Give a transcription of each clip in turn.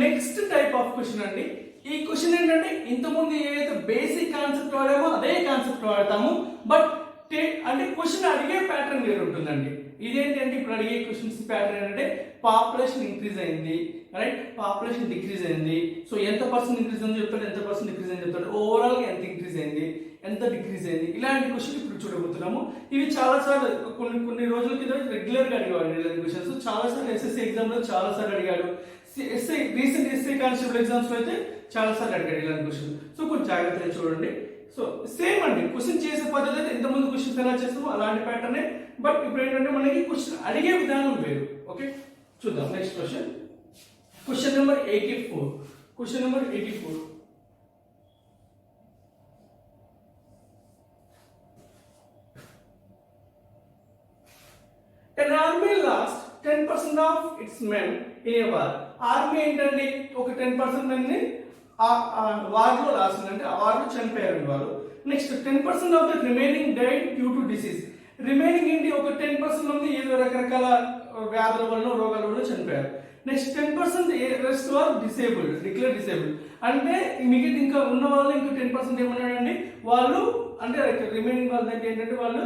Next type of question అండి. ఈ question ఏంటంటే ఇంతకుముందు ఏదైతే బేసిక్ కాన్సెప్ట్ వాడామో అదే కాన్సెప్ట్ వాడతాము, బట్ అంటే క్వశ్చన్ అడిగే ప్యాటర్న్ వేరు ఉంటుందండి. ఇదేంటంటే ఇప్పుడు అడిగే క్వశ్చన్స్ ప్యాటర్న్ ఏంటంటే పాపులేషన్ ఇంక్రీజ్ అయింది, రైట్, పాపులేషన్ డిక్రీజ్ అయింది, సో ఎంత పర్సెంట్ ఇంక్రీజ్ అని చెప్తాడు, ఎంత పర్సెంట్ డిక్రీజ్ అని చెప్తాడు, ఓవరాల్ గా ఎంత ఇంక్రీజ్ అయింది, ఎంత డిక్రీజ్ అయింది, ఇలాంటి క్వశ్చన్ ఇప్పుడు చూడబోతున్నాము. ఇవి చాలా సార్లు కొన్ని రోజుల కింద రెగ్యులర్ గా అడిగాడు ఇలాంటి క్వశ్చన్స్. చాలా సార్లు ఎస్ఎస్సి ఎగ్జామ్ లో చాలా సార్లు అడిగాడు, రీసెంట్ ఎస్ఐ కానిస్టేబుల్ ఎగ్జామ్స్ లో అయితే చాలా సార్లు అడిగాడు ఇలాంటి క్వశ్చన్. సో కొంచెం జాగ్రత్తగా చూడండి. సో సేమ్ అండి, క్వశ్చన్ చేసే పద్ధతి అయితే ఇంతకుముందు క్వశ్చన్స్ ఎలా చేస్తామో అలాంటి ప్యాటర్నే, బట్ ఇప్పుడు ఏంటంటే మనకి క్వశ్చన్ అడిగే విధానం వేరు. ఓకే, చూద్దాం next question. Question number 84. Question number 84. An army lost 10% of its men in a war. Army ఏంటండి ఒక 10% మంది వార్ లో లాస్ అంటే ఆ వార్ లో చనిపోయారు వాళ్ళు. Next 10% of the remaining died due to disease. Remaining ఏంటి ఒక 10% మంది ఏదో రకరకాల వ్యాధుల వల్ల రోగాల వల్ల చనిపోయారు. Next 10% rest are disabled, declare disabled. అంటే మిగతా ఇంకా ఉన్న వాళ్ళు ఇంకా 10% ఏమన్నాడండి వాళ్ళు అంటే రిమైనింగ్ వాళ్ళు ఏంటంటే వాళ్ళు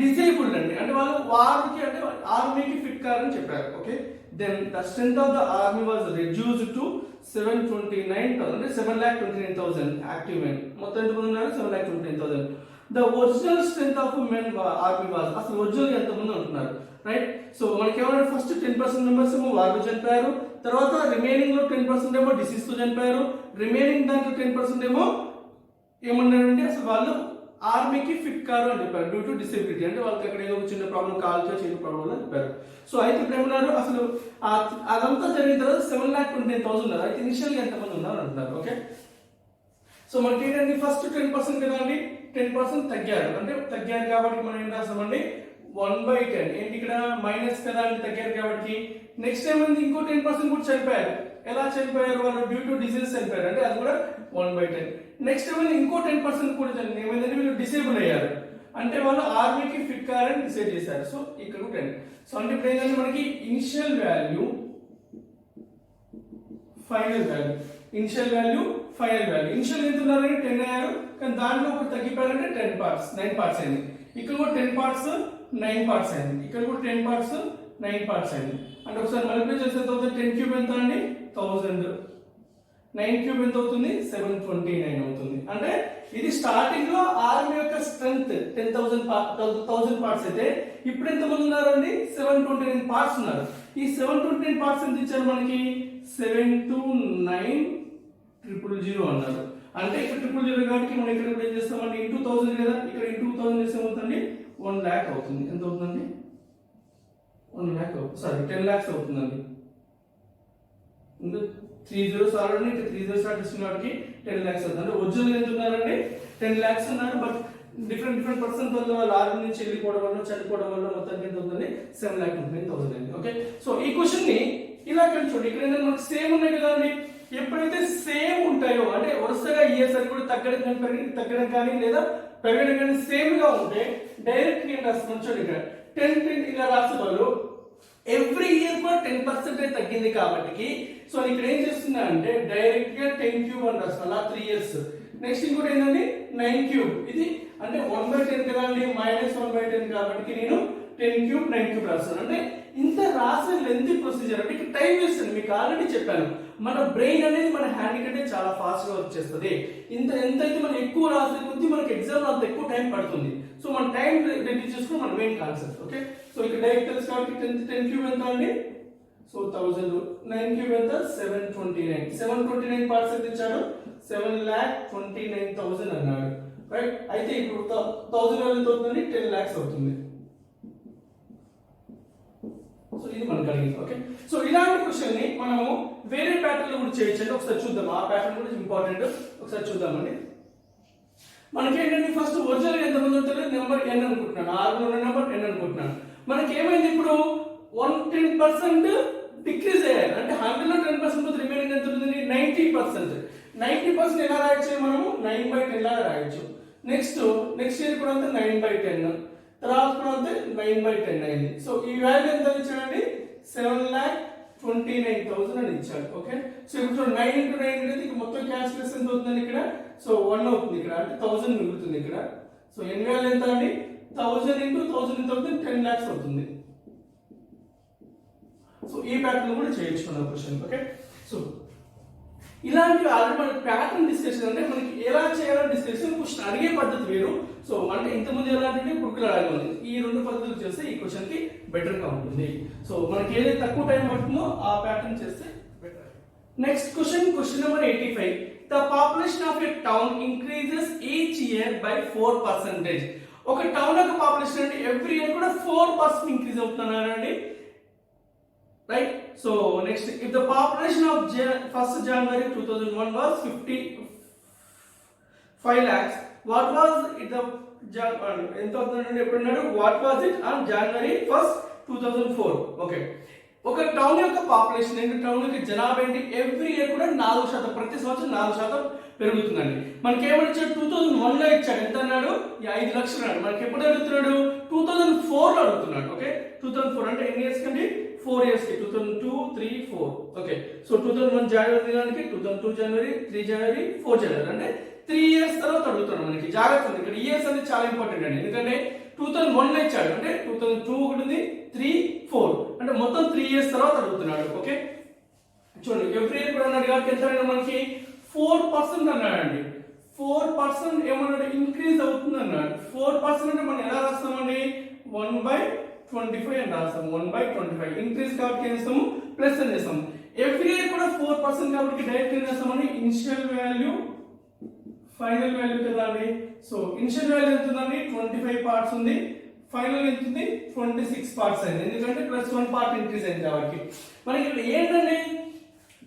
డిసేబుల్డ్ అండి, అంటే వాళ్ళు వారికి అంటే ఆర్మీకి ఫిట్ కారని చెప్పారు. Okay, then the strength of the army was reduced to 729,000 అంటే 7,29,000 యాక్టివ్ మెన్. మొత్తం ఎంతమంది ఉన్నారు? 7,29,000. The original strength of men army was, అసలు ఒరిజినల్ ఎంతమంది ఉంటున్నారు, రైట్? సో మనకి ఏమన్నా ఫస్ట్ 10% మెంబర్స్ ఏమో వార్లో చనిపోయారు, తర్వాత రిమైనింగ్ లో 10% ఏమో డిసీజ్ తో చనిపోయారు, రిమైనింగ్ దాంట్లో 10% ఏమో ఏమన్నారంటే అసలు వాళ్ళు ఆర్మీకి ఫిట్ కారు అని చెప్పారు డ్యూ టు డిసేబిలిటీ, అంటే వాళ్ళకి ఎక్కడ ఏదో చిన్న ప్రాబ్లం కాల్చో చిన్న ప్రాబ్లం అని చెప్పారు. సో అయితే ఇప్పుడు ఏమన్నారు అసలు అదంతా జరిగిన తర్వాత 7,29,000 ఉన్నారు. అయితే ఇనిషియల్ గా ఎంతమంది ఉన్నారు అంటున్నారు. ఓకే, సో మనకి ఏంటంటే ఫస్ట్ 10% కదా అండి, 10% తగ్గారు, అంటే తగ్గారు కాబట్టి మనం ఏం రాస్తామండి 1/10. ఏంటి ఇక్కడ మైనస్ కదా అంటే తగ్గారు కాబట్టి. నెక్స్ట్ ఏమైంది ఇంకో 10% కూడా చనిపోయారు. ఎలా చనిపోయారు వాళ్ళు? డ్యూ టు డిసీజ్ చనిపోయారు, అంటే అది కూడా 1/10. నెక్స్ట్ ఏమైంది ఇంకో 10% కూడా చనిపోయింది, ఏమైందంటే వీళ్ళు డిసేబుల్ అయ్యారు, అంటే వాళ్ళు ఆర్మీకి ఫిట్ కారని డిసైడ్ చేశారు. సో ఇక్కడ 10. సో అంటే ఇప్పుడు ఏంటంటే మనకి initial value final value, initial value final value. Initial ఎంత ఉన్నారంటే 10 అయ్యారు, కానీ దాంట్లో ఒకటి తగ్గిపోయారంటే 10 పార్ట్స్ 9 పార్ట్స్ అయింది. ఇక్కడ కూడా 10 పార్ట్స్ 9 పార్ట్స్ అయింది, ఇక్కడ కూడా 10 పార్ట్స్ 9 పార్ట్స్ అయింది. అంటే ఒకసారి మల్టిప్లై చేస్తే ఎంత అవుతుంది? 10 క్యూబ్ ఎంత అండి 1000, 9 క్యూబ్ ఎంత అవుతుంది? 729 అవుతుంది. అంటే ఇది స్టార్టింగ్ లో ఆర్మీ యొక్క స్ట్రెంగ్త్ 10,000 పార్ట్స్ అయితే ఇప్పుడు ఎంత మంది ఉన్నారండి? 729 పార్ట్స్ ఉన్నారు. ఈ 729 పార్ట్స్ ఎంత ఇచ్చారు మనకి? 729,000 అన్నారు. అంటే ఇక్కడ 000 కాబట్టి మనం ఇక్కడ ఏం చేస్తామండి ఇంటూ 1000 కదా, ఇక్కడ ఇంటూ 1000 చేస్తే ఏమవుతుంది? 1 lakh అవుతుంది. ఎంత అవుతుందండి? 1 lakh సారీ 10 lakhs అవుతుందండి. 3 zeros ఆల్రెడీ ఇక్కడ 3 zeros స్టార్ట్ చేసిన వాటికి 10 lakhs అవుతుంది. అంటే ఒరిజినల్ ఎంత ఉన్నారండి 10 lakhs ఉన్నారు, బట్ డిఫరెంట్ పర్సన్ వల్ల వాళ్ళ ఆర్మీ నుంచి వెళ్ళిపోవడం వల్ల చనిపోవడం వల్ల మొత్తానికి ఎంత అవుతుంది? 7,29,000 అయింది. ఓకే, సో ఈ క్వశ్చన్ ని ఇలా చూడండి, ఇక్కడ ఏంటంటే మనకు సేమ్ ఉన్నాయి కదా అండి. ఎప్పుడైతే సేమ్ ఉంటాయో అంటే వరుసగా ఇయర్స్ అని కూడా తగ్గడం కానీ లేదా పెరగడం కానీ సేమ్ గా ఉంటే డైరెక్ట్ గా రాస్తాం. చూడండి ఇక్కడ 10 ఇలా రాసే వాళ్ళు ఎవ్రీ ఇయర్ కూడా 10% తగ్గింది కాబట్టి సో ఇక్కడ ఏం చేస్తున్నా అంటే డైరెక్ట్ గా 10 క్యూబ్ అని రాస్తాను 3 ఇయర్స్. నెక్స్ట్ ఇంకోటి ఏంటంటే 9 క్యూబ్, ఇది అంటే 1/10 కదా అండి, -1/10 కాబట్టి నేను 10 క్యూబ్ 9 క్యూబ్ రాస్తాను. అంటే ఇంత రాసే లెంతీ ప్రొసీజర్, అంటే ఇక్కడ టైం వేస్ట్. మీకు ఆల్రెడీ చెప్పాను మన బ్రెయిన్ అనేది మన హ్యాండ్ కంటే చాలా ఫాస్ట్ గా వచ్చేస్తుంది. ఎంతైతే మనం ఎక్కువ రాసే కొద్దీ మనకి ఎగ్జామ్ అంత ఎక్కువ టైం పడుతుంది. సో మన టైం రెడ్యూస్ చేసుకుని మన మెయిన్ కాన్సెప్ట్. ఓకే, సో ఇక్కడ డైరెక్ట్ తెలుసు కాబట్టి 10 క్యూబ్ ఎంత అండి? సో 1000, 9 క్యూబ్ ఎంత? 729 పార్ట్స్ ఎంత ఇచ్చాడు? 7,29,000 అన్నాడు, రైట్? అయితే ఇప్పుడు 1000 ఎంత అవుతుంది? 10 lakhs అవుతుంది. సో ఇది మనకు అడిగింది. ఓకే, సో ఇలాంటి క్వశ్చన్ ని మనము వేరే ప్యాటర్న్ లో కూడా చేయొచ్చు. ఒకసారి చూద్దాం, ఆ ప్యాటర్న్ కూడా ఇంపార్టెంట్. ఒకసారి చూద్దామండి. మనకి ఏంటంటే ఫస్ట్ ఒరిజినల్ ఎంత మంది ఉంటారో నెంబర్ n అనుకుంటున్నాను, ఆర్మీలో ఉన్న నెంబర్ n అనుకుంటున్నాను. మనకి ఏమైంది ఇప్పుడు 110% డిక్రీజ్ అయ్యారు, అంటే 100 లో 10% రిమైనింగ్ ఎంత ఉంటుంది? 90%. 90% ఎలా రాయొచ్చు? మనము 9/10 లాగా రాయొచ్చు. నెక్స్ట్ ఇయర్ కూడా అంతే 9/10, తర్వాత కూడా అంతే 9/10 అయింది. సో ఈ వాల్యూ ఎంత ఇచ్చాడండి? 7,29,000 29,000 అని ఇచ్చాడు. ఓకే, సో ఇప్పుడు 9 into 9 అనేది మొత్తం క్యాల్కులేషన్ ఎంత అవుతుంది ఇక్కడ, సో 1 అవుతుంది ఇక్కడ, అంటే 1000 మిగులుతుంది ఇక్కడ. సో n వాల్యూ ఎంత అండి, 1000 into 1000 ఎంత అవుతుంది, 10 lakhs అవుతుంది. సో ఈ ప్యాటర్న్ కూడా చేయొచ్చు మన క్వశ్చన్. ఓకే, సో ఇలాంటి ఆల్రెడీ మనకి ప్యాటర్న్ డిస్కషన్ అంటే మనకి ఎలా చేయాలని డిస్కషన్, క్వశ్చన్ అడిగే పద్ధతి వేరు. సో అంటే ఇంతకుముందు ఎలా అంటే బుక్లు అడగాలి, ఈ రెండు పద్ధతులు చేస్తే ఈ క్వశ్చన్ కి బెటర్ గా ఉంటుంది. సో మనకి ఏదైతే తక్కువ టైం పడుతుందో ఆ ప్యాటర్న్ చేస్తే better. Next question number 85. The population of a town increases each year by 4%. ఒక టౌన్ యొక్క పాపులేషన్ అంటే ఎవ్రీ ఇయర్ కూడా 4% increase అవుతున్నారండి, right? So next, if the population of 1st January 2001 was 55 lakhs, what was it ఎంత అవుతుందంటే ఎప్పుడున్నాడు, what was it on January 1st 2004? Okay, ఒక town యొక్క population ఏంటి, town యొక్క జనాభా ఏంటి, ఎవ్రీ ఇయర్ కూడా 4%, ప్రతి సంవత్సరం 4% పెరుగుతుందండి. మనకి ఏమడిచ్చాడు, 2001 లో ఇచ్చాడు, ఎంత అన్నాడు, 5 లక్షలు అన్నాడు. మనకి ఎప్పుడు అడుగుతున్నాడు, 2004 లో అడుగుతున్నాడు. ఓకే, 2004 అంటే ఎన్ని ఇయర్స్ కండి, 4 years కి 2002, 3, 4. ఓకే, సో 2001 జనవరి దానికి 2002 జనవరి, 3 జనవరి, 4 జనవరి, అంటే 3 years తర్వాత అడుగుతున్నాడు. మనకి జాగ్రత్త ఉంది ఇక్కడ, ఇయర్స్ అనేది చాలా ఇంపార్టెంట్ అండి, ఎందుకంటే 2001 లో ఇచ్చాడు, అంటే 2002 ఒకటి ఉంది, 3, 4 అంటే మొత్తం 3 years తర్వాత అడుగుతున్నాడు. ఓకే, చూడండి ఎవ్రీ ఇయర్ కూడా అన్నాడు కాబట్టి ఎంత మనకి 4% అన్నాడండి. 4% ఏమన్నాడు, ఇంక్రీజ్ అవుతుంది అన్నాడు. 4% అంటే మనం ఎలా రాస్తామండి, 1/25 అని రాస్తాము. 1/25 ఇంక్రీజ్ కాబట్టి ఏం చేస్తాము, ప్లస్ అని చేస్తాము. ఎవ్రీ ఇయర్ కూడా 4% కాబట్టి డైరెక్ట్ ఏం చేస్తామండి, ఇనిషియల్ వాల్యూ ఫైనల్ వాల్యూ కదా అండి. సో ఇనిషియల్ వాల్యూ ఎంత ఉందండి, 25 parts ఉంది, ఫైనల్ ఎంత ఉంది, 26 parts అయింది, ఎందుకంటే +1 part ఇంక్రీజ్ అయింది కాబట్టి. మనకి ఇక్కడ ఏంటండి,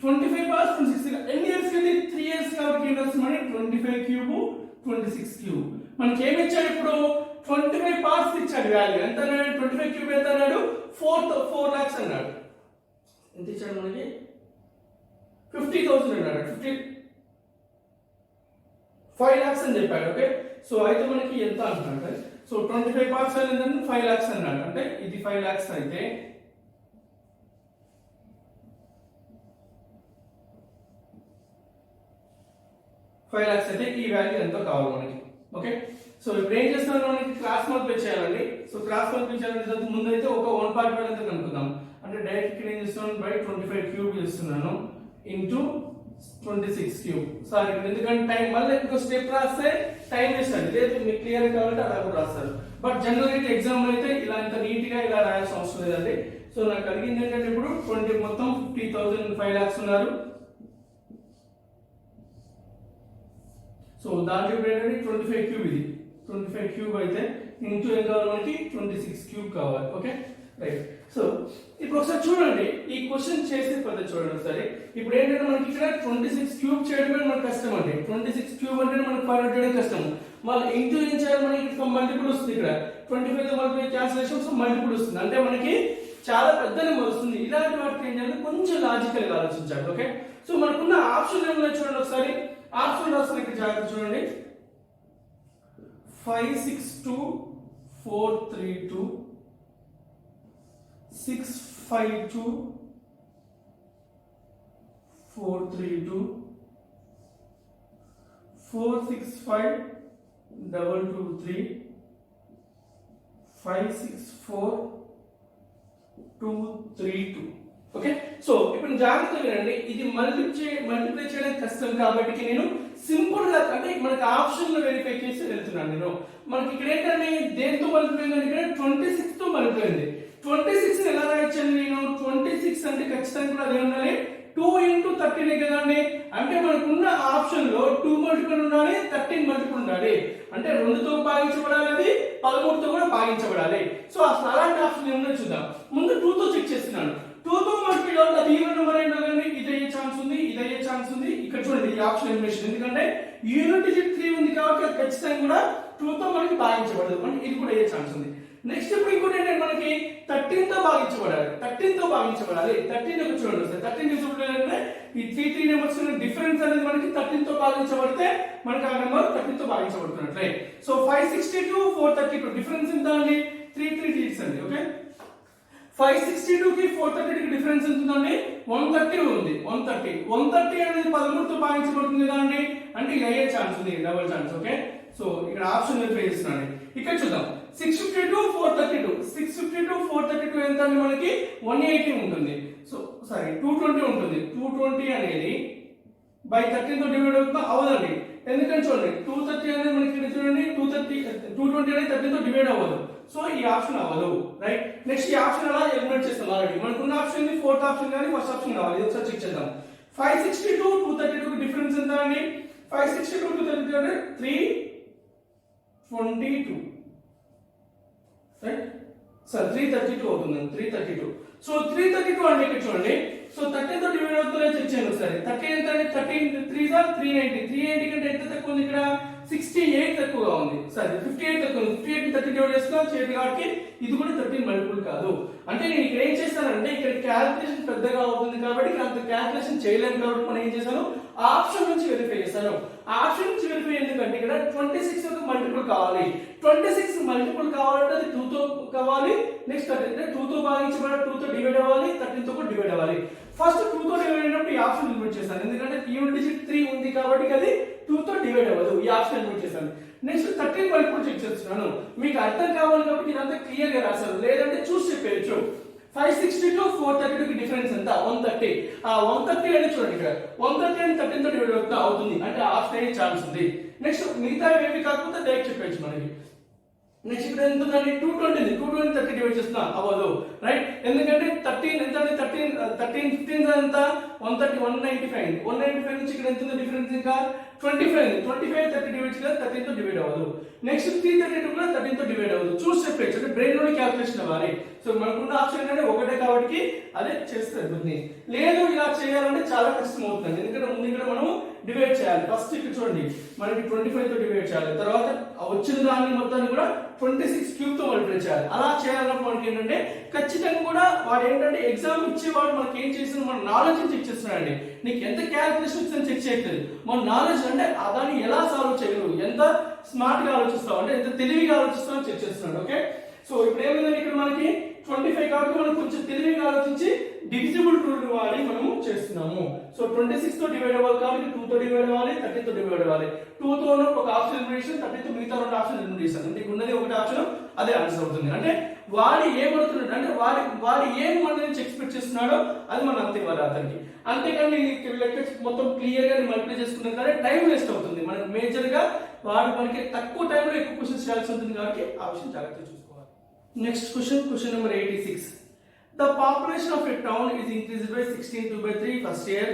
25 parts 26 ఎన్ని ఇయర్స్ కి, 3 years కాబట్టి ఏం రాస్తామండి, 25 cube 26 cube. మనకి ఏమి ఇచ్చాడు ఇప్పుడు, 25 parts ఇచ్చాడు వాల్యూ, ఎంత అన్నాడు, 25 cube ఎంత అన్నాడు, 4 lakhs అన్నాడు. ఎంత ఇచ్చాడు మనకి, 50,000 అన్నాడు, 55 lakhs అని చెప్పాడు. ఓకే, సో అయితే మనకి ఎంత అంటున్నాడు, సో 25 parts అంటే 5 lakhs అన్నాడు, అంటే ఇది 5 lakhs అయితే ఈ వాల్యూ ఎంతో కావాలి మనకి. ఓకే, సో ఇప్పుడు ఏం చేస్తున్నాం, మనకి క్రాస్ మల్టిప్లై చేయాలండి. సో క్రాస్ మల్టిప్లై చేయాలంటే ముందు అయితే ఒక 1 part వాల్యూ ఎంత కనుక్కుందాం, అంటే డైరెక్ట్ ఇక్కడ ఏం చేస్తున్నాను, బై 25 cube చేస్తున్నాను ఇంటూ 26 cube. సారీ, ఎందుకంటే టైం మళ్ళీ ఇంకో స్టెప్ రాస్తే టైం వేస్ట్ అండి, లేదు మీకు క్లియర్ కావాలంటే అలా కూడా రాస్తారు. బట్ జనరల్ అయితే ఎగ్జామ్ అయితే ఇలా ఇంత నీట్ గా ఇలా రాయాల్సిన అవసరం లేదండి. సో నాకు అడిగింది ఏంటంటే ఇప్పుడు మొత్తం 50,000 5 lakhs ఉన్నారు. సో దాంట్లో ఇప్పుడు ఏంటంటే 25 cube, ఇది 25 cube అయితే ఇంటూ ఏం కావాలి మనకి, 26 cube కావాలి. Okay, right. సో ఇప్పుడు ఒకసారి చూడండి ఈ క్వశ్చన్ చేసే పద్ధతి చూడండి ఒకసారి. ఇప్పుడు ఏంటంటే మనకి ఇక్కడ 26 cube చేయడమే మనకు కష్టం అండి. 26 cube అంటే మనకు ఫైండ్ అవుట్ చేయడం కష్టం. మళ్ళీ ఇంటూ ఏం చేయాలి, మనకి ఇక్కడ మల్టిపుల్ వస్తుంది, ఇక్కడ 25 తో మల్టిప్లై క్యాన్సిలేషన్స్ మల్టిపుల్ వస్తుంది, అంటే మనకి చాలా పెద్ద నెంబర్ వస్తుంది. ఇలాంటి వాటికి ఏం చేయాలి, కొంచెం లాజికల్ గా ఆలోచించాలి. ఓకే, సో మనకున్న ఆప్షన్ ఏమైనా చూడండి ఒకసారి, ఆప్షన్ రాసిన ఇక్కడ జాగ్రత్త చూడండి, 562,432, 652,432, 465,223, 564,232. ఓకే, సో ఇప్పుడు జాగ్రత్తగా వినండి, ఇది మల్టిప్లై చేయడం కష్టం కాబట్టి నేను సింపుల్ గా, అంటే మనకి ఆప్షన్ లో వెరిఫై చేసి వెళ్తున్నాను నేను. మనకి ఇక్కడ ఏంటంటే దేంతో మల్టిప్లై అయింది, ఇక్కడ 26 తో మల్టిప్లై అయింది. 26 ఎలా రాయొచ్చాను నేను, 26 అంటే ఖచ్చితంగా కూడా అదే ఉండాలి, 2 into 13 కదండి. అంటే మనకున్న ఆప్షన్ లో 2 మల్టిపుల్ ఉండాలి, 13 మల్టిపుల్ ఉండాలి, అంటే 2తో భాగించబడాలి, అది 13తో కూడా భాగించబడాలి. సో అసలు అలాంటి ఆప్షన్ ఏమన్నా చూద్దాం. ముందు 2 తో చెక్ చేస్తున్నాను, 2 తో మల్టిపుల్ అవుతుంది, అది ఈవెన్ నెంబర్ ఏంటంటే ఇది అయ్యే ఛాన్స్ ఉంది, ఇది అయ్యే ఛాన్స్ ఉంది. ఇక్కడ చూడండి ఈ ఆప్షన్ ఎలిమినేషన్, ఎందుకంటే యూనిట్ డిజిట్ 3 ఉంది కాబట్టి ఖచ్చితంగా కూడా 2 తో మనకి భాగించబడదు, అంటే ఇది కూడా అయ్యే ఛాన్స్ ఉంది. నెక్స్ట్ ఇప్పుడు ఇంకోటి ఏంటంటే మనకి 13 తో భాగించబడాలి, 13 తో భాగించబడాలి. 13 యొక్క చూడండి వస్తుంది, 13 తీసుకుంటే ఈ 3 నెంబర్స్ డిఫరెన్స్ అనేది మనకి 13 తో భాగించబడితే మనకి ఆ నెంబర్ 13 తో భాగించబడుతున్నట్టు, రైట్. సో 562, 432 డిఫరెన్స్ ఎంత అండి, 3 3 అండి. ఓకే, 562 కి 432 కి డిఫరెన్స్ ఎంత ఉందండి? 130 ఉంది. 130 అనేది 13తో భాగించబడుతుంది కదండి, అంటే ఇది అయ్యే ఛాన్స్ ఉంది, డబుల్ ఛాన్స్. ఓకే, సో ఇక్కడ ఆప్షన్ వెరిఫై చేస్తున్నాను. ఇక్కడ చూద్దాం 652 432 ఎంత అంటే మనకి 180 ఉంటుంది. సో సారీ 220 ఉంటుంది. 220 అనేది బై 13 తో డివైడ్ అవుతుందా? అవదండి. ఎందుకంటే చూడండి 230 అనేది మనకి ఇక్కడ చూడండి 220 అనేది 13 తో డివైడ్ అవ్వదు. సో ఈ ఆప్షన్ అవ్వదు. రైట్, నెక్స్ట్ ఈ ఆప్షన్ అలా ఎలిమినేట్ చేస్తాం. ఆల్రెడీ మనకున్న ఆప్షన్ ని ఫోర్త్ ఆప్షన్ కానీ ఫస్ట్ ఆప్షన్ కావాలి. ఇది ఒకసారి చెక్ చేద్దాం. 562 232 కి డిఫరెన్స్ ఎంత అండి? 562 232 అంటే 322. రైట్, సార్ 332 అవుతుంది. 332. సో 332 అంటే ఇక్కడ చూడండి, సో 13 తో డివైడ్ అవుతుందో చెక్ చేయండి ఒకసారి. 13 ఎంత అంటే 13 3 సార్ 390. 390 కంటే ఎంత తక్కువ ఉంది? ఇక్కడ 68 తక్కువగా ఉంది. సరే 58 తక్కువ ఉంది. 58 ని 30 డివైడ్ చేస్తున్నా చేయదు కాబట్టి ఇది కూడా 13 మల్టిపుల్ కాదు. అంటే నేను ఇక్కడ ఏం చేస్తానంటే ఇక్కడ క్యాలిక్యులేషన్ పెద్దగా అవుతుంది కాబట్టి అంత క్యాలిక్యులేషన్ చేయలేను కాబట్టి మనం ఏం చేశాను, ఆప్షన్ నుంచి వెరిఫై చేస్తాను. ఆప్షన్ నుంచి వెరిఫై ఎందుకంటే ఇక్కడ 26 ఒక మల్టిపుల్ కావాలి. 26 మల్టిపుల్ కావాలంటే అది 2 తో కావాలి. నెక్స్ట్ అంటే 2 తో భాగించబడి 2 తో డివైడ్ అవ్వాలి, 13 తో కూడా డివైడ్ అవ్వాలి. ఫస్ట్ 2 తో డివైడ్ అయినప్పుడు ఈ ఆప్షన్ ఎలిమినేట్ చేస్తాను, ఎందుకంటే ఈవెన్ డిజిట్ 3 ఉంది కాబట్టి అది 2 తో డివైడ్ అవ్వదు. ఈ ఆప్షన్ ఎలిమినేట్ చేస్తాను. నెక్స్ట్ 13 మల్టిపుల్ చెక్ చేస్తున్నాను. మీకు అర్థం కావాలి కాబట్టి ఇదంతా క్లియర్ గా రాశాను, లేదంటే చూసి చెప్పేయచ్చు. 562 432 కి డిఫరెన్స్ ఎంత? 130. ఆ 130 అనేది చూడండి ఇక్కడ 130 అని 13 తో డివైడ్ అవుతుంది, అంటే ఆప్షన్ అయ్యే ఛాన్స్ ఉంది. నెక్స్ట్ మిగతా ఏవి కాకపోతే డైరెక్ట్ చెప్పేయచ్చు మనకి. నెక్స్ట్ ఇక్కడ ఎంత ఉందండి? 220 30 డివైడ్ చేస్తున్నా అవ్వదు. రైట్, ఎందుకంటే 13 ఎంత అంటే 13 15 ఎంత? 130 195. 195 నుంచి ఇక్కడ ఎంత ఉంది డిఫరెన్స్? ఇంకా 25 30 డివైడ్ చేస్తే 13 తో డివైడ్ అవ్వదు. నెక్స్ట్ 332 కూడా 13 తో డివైడ్ అవ్వదు. చూసి చెప్పేయచ్చు, అంటే బ్రెయిన్ లోని క్యాలిక్యులేషన్ అవ్వాలి. సో మనకున్న ఆప్షన్ ఏంటంటే ఒకటే కాబట్టి అదే చేస్తే అవుతుంది. లేదు ఇలా చేయాలంటే చాలా కష్టం అవుతుంది, ఎందుకంటే ముందు ఇక్కడ మనం డివైడ్ చేయాలి. ఫస్ట్ ఇక్కడ చూడండి మనకి 25 తో డివైడ్ చేయాలి, తర్వాత వచ్చిన దాన్ని మొత్తాన్ని కూడా 26 క్యూబ్ తో మల్టిప్లై చేయాలి. అలా చేయాలన్నప్పుడు మనకి ఏంటంటే ఖచ్చితంగా కూడా వాడు ఏంటంటే ఎగ్జామ్ ఇచ్చేవాడు మనకి ఏం చేసిన మన నాలెడ్జ్ చెక్ చేస్తున్నాడండి. నీకు ఎంత క్యాలిక్యులేషన్ వచ్చిందని చెక్ చేయట్లేదు, మన నాలెడ్జ్ అంటే దాన్ని ఎలా సాల్వ్ చేయగలవు, ఎంత స్మార్ట్ గా ఆలోచిస్తావు, అంటే ఎంత తెలివిగా ఆలోచిస్తావు అని చెక్ చేస్తున్నాడు. ఓకే, సో ఇప్పుడు ఏమైందంటే ఇక్కడ మనకి 25 కాబట్టి మనం కొంచెం తెలివిగా ఆలోచించి డివిజిబుల్ రూల్ వాడి మనము చేస్తున్నాము. సో 26 తో డివైడ్ అవ్వాలి కాబట్టి 2 తో డివైడ్ అవ్వాలి, 13 తో డివైడ్ అవ్వాలి. 2 తో ఒక ఆప్షన్ ఎలిమినేషన్, 13 తో మిగతా రెండు ఆప్షన్ ఎలిమినేషన్. అంటే ఉన్నది ఒకటి ఆప్షన్, అదే ఆన్సర్ అవుతుంది. అంటే వాడు ఏమవుతున్నాడు అంటే వాడు ఏం మన నుంచి ఎక్స్పెక్ట్ చేస్తున్నాడో అది మనం అంతే ఇవ్వాలి అతనికి. అంతేకాని లెక్క మొత్తం క్లియర్ గా మల్టిప్లై చేసుకున్నాం కానీ టైం వేస్ట్ అవుతుంది. మనకి మేజర్ గా వాడు మనకి తక్కువ టైంలో ఎక్కువ క్వశ్చన్స్ చేయాల్సి ఉంటుంది కాబట్టి ఆ విషయం జాగ్రత్తగా చూసుకోవాలి. Next question number 86. The population of a town is increased by 16/2/3 first year,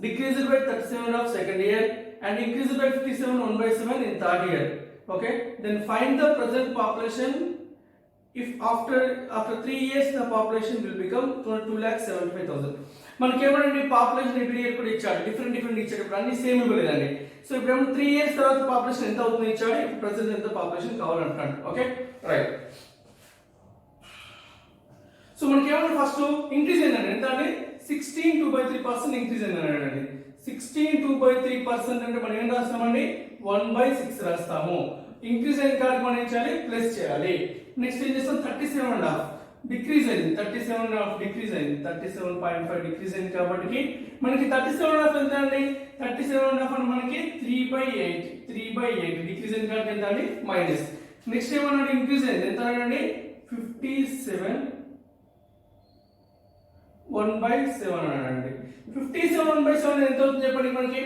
decreased by 37 of second year, and increased by 57 1/7 in third year. Okay, then find the present population if after 3 years the population will become 2,75,000. మనకి ఏమంటే population every year కూడా ఇచ్చాడు, different ఇచ్చాడు. ఇప్పుడు అన్ని same ఇవ్వలేదండి. So ఇప్పుడు 3 years తర్వాత పాపులేషన్ ఎంత అవుతుందో ఇచ్చాడు, ఇప్పుడు ప్రెసెంట్ ఎంత పాపులేషన్ కావాలంటున్నాడు. Okay, right. సో మనకి ఏమన్నా ఫస్ట్ ఇంక్రీజ్ అయిందండి, ఎంత అంటే 16 ఇంక్రీజ్ అయిందండి. 16 అంటే మనం ఏం రాస్తామండి, 1/6 రాస్తాము. ఇంక్రీజ్ అయిన కాబట్టి మనం ఏం చేయాలి, ప్లస్ చేయాలి. నెక్స్ట్ ఏం చేస్తాం, 37.5 డిక్రీజ్ అయింది, 37.5 డిక్రీజ్ అయింది, 37.5 డిక్రీజ్ అయింది కాబట్టి మనకి 37.5 ఎంత అండి, 37.5 అంటే మనకి 3/8 డిక్రీజ్ అయింది కాబట్టి ఎంత అండి, మైనస్. నెక్స్ట్ ఏమన్నా ఇంక్రీజ్ అయింది, ఎంత అండి 57 1/7 అనండి. 57 1/7 ఎంత అవుతుంది చెప్పండి మనకి.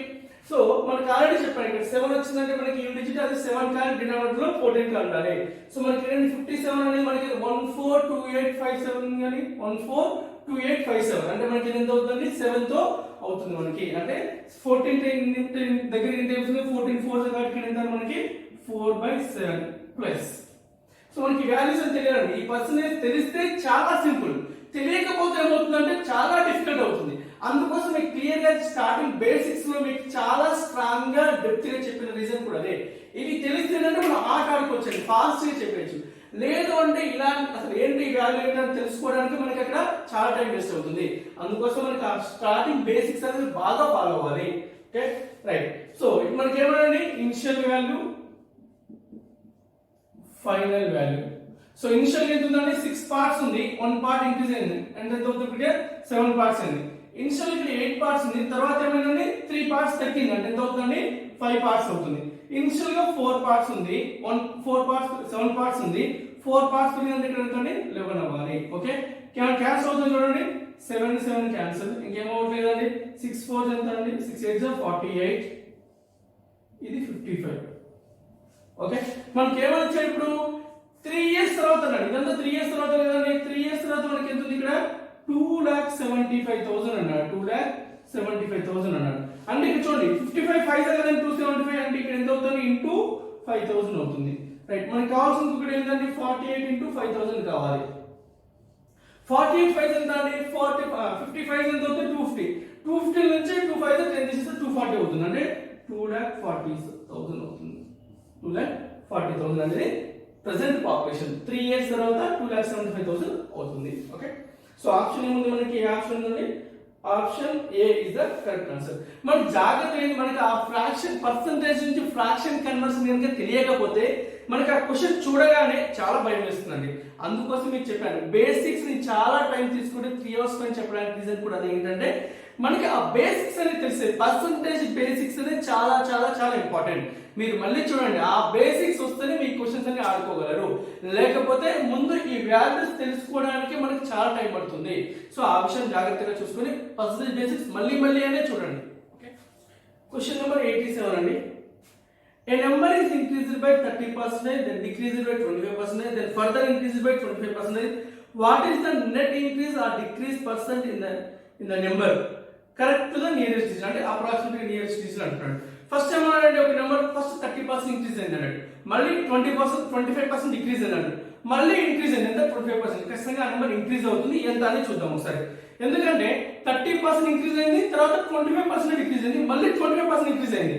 సో మనకి ఆల్రెడీ చెప్పండి ఇక్కడ 7 వచ్చిందంటే మనకి ఈ డిజిట్ అది 7 కానీ డినామినేటర్ లో 14 గా ఉండాలి. సో మనకి ఏంటి 57 అనేది మనకి 142857 కానీ 142857 అంటే మనకి ఎంత అవుతుంది, 7 తో అవుతుంది మనకి. అంటే 14 దగ్గర ఎంత అవుతుంది, 14 4 కాబట్టి ఎంత మనకి 4/7 ప్లస్. సో మనకి వాల్యూస్ అని తెలియాలండి. ఈ పర్సెంటేజ్ తెలిస్తే చాలా సింపుల్, తెలియకపోతే ఏమవుతుందంటే చాలా డిఫికల్ట్ అవుతుంది. అందుకోసం మీకు క్లియర్ గా స్టార్టింగ్ బేసిక్స్ లో మీకు చాలా స్ట్రాంగ్ గా డెప్త్ గా చెప్పిన రీజన్ కూడా అదే. ఇది తెలిస్తేనంటే మనం ఆట ఆడుకోవచ్చండి, ఫాస్ట్ గా చెప్పచ్చు. లేదు అంటే ఇలా అసలు ఏంటి వాల్యూ ఏంటని తెలుసుకోవడానికి మనకి అక్కడ చాలా టైం వేస్ట్ అవుతుంది. అందుకోసం మనకి స్టార్టింగ్ బేసిక్స్ అనేది బాగా ఫాలో అవ్వాలి. Okay, right. సో ఇప్పుడు మనకి ఏమనండి, initial value, final value. So initial ఎంత ఉందండి 6 పార్ట్స్ ఉంది, 1 పార్ట్ ఇంక్రీజ్ అయింది అంటే ఎంత అవుతుంది 7 పార్ట్స్ అయింది. ఇనిషియల్ ఇక్కడ 8 పార్ట్స్ ఉంది, తర్వాత ఏమైందండి 3 పార్ట్స్ తగ్గింది అంటే ఎంత అవుతుందండి 5 పార్ట్స్ అవుతుంది. ఇనిషియల్ గా 4 పార్ట్స్ ఉంది, 4 పార్ట్స్ 7 పార్ట్స్ ఉంది, 4 పార్ట్స్ ఉంది ఇక్కడ ఎంత 11 అవ్వాలి. ఓకే క్యాన్సిల్ అవుతుంది చూడండి, 7 7 క్యాన్సిల్, ఇంకేమవుతుందండి 6 4 ఎంత అండి 6 8 48, ఇది 55. ఓకే మనకి ఏమొచ్చాడు ఇప్పుడు 3 ఇయర్స్ తర్వాత అన్నాడు, ఇదంతా 3 ఇయర్స్ తర్వాత కదండి. 3 ఇయర్స్ తర్వాత మనకి ఎంత ఉంది ఇక్కడ 2,75,000 అన్నాడు, 2,75,000 అన్నాడు. అంటే ఇక్కడ చూడండి 55 5 కదండి 275 అంటే ఇక్కడ ఎంత అవుతుంది ఇంటూ 5,000 అవుతుంది. రైట్ మనకి కావాల్సింది ఇక్కడ ఏంటంటే 48 ఇంటూ 5,000 కావాలి. 48 5 ఎంత అండి 55 ఎంత అవుతుంది 250, 250 నుంచి 25 10 తీసేస్తే 240 అవుతుంది అంటే 2,40,000 అవుతుంది. 2,40,000 అనేది ప్రెసెంట్ పాపులేషన్. 3 ఇయర్స్ తర్వాత 2,75,000 అవుతుంది. ఓకే సో ఆప్షన్ ఏముంది మనకి, ఆప్షన్ ఉంది option A is the correct answer. మన జాగ్రత్త ఏంటి, మనకి ఆ ఫ్రాక్షన్ పర్సంటేజ్ నుంచి ఫ్రాక్షన్ కన్వర్షన్ కనుక తెలియకపోతే మనకి ఆ క్వశ్చన్ చూడగానే చాలా భయం వేస్తుందండి. అందుకోసం మీకు చెప్పాను బేసిక్స్ ని చాలా టైం తీసుకుంటే 3 అవర్స్ పైన చెప్పడానికి రీజన్ కూడా అది ఏంటంటే మనకి ఆ బేసిక్స్ అనేది తెలిసే పర్సంటేజ్ బేసిక్స్ అనేది చాలా చాలా చాలా ఇంపార్టెంట్. మీరు మళ్ళీ చూడండి ఆ బేసిక్స్ వస్తేనే మీ క్వశ్చన్స్ అన్ని ఆడుకోగలరు, లేకపోతే ముందు ఈ వాల్యూస్ తెలుసుకోవడానికి మనకి చాలా టైం పడుతుంది. సో ఆ విషయం జాగ్రత్తగా చూసుకొని పర్సంటేజ్ బేసిక్స్ మళ్ళీ మళ్ళీ అనే చూడండి. ఓకే క్వశ్చన్ నెంబర్ 87 అండి. A number is increased by 30%, then decreased by 25%, then further increased by 25%. What is the net increase or decrease percent in the number? Correct to the nearest digit అంటే approximately nearest digit అంటున్నాడు. First ఏమన్నాడంటే ఒక number first 30% increase అయింది అన్నాడు, మళ్ళీ 20% 25% decrease అన్నాడు, మళ్ళీ increase అయింది ఎంత 25%. ఖచ్చితంగా ఆ నెంబర్ ఇంక్రీజ్ అవుతుంది ఎంత అని చూద్దాం ఒకసారి. ఎందుకంటే 30% ఇంక్రీజ్ అయింది, తర్వాత 25% డిక్రీజ్ అయింది, మళ్ళీ 25% ఇంక్రీజ్ అయింది.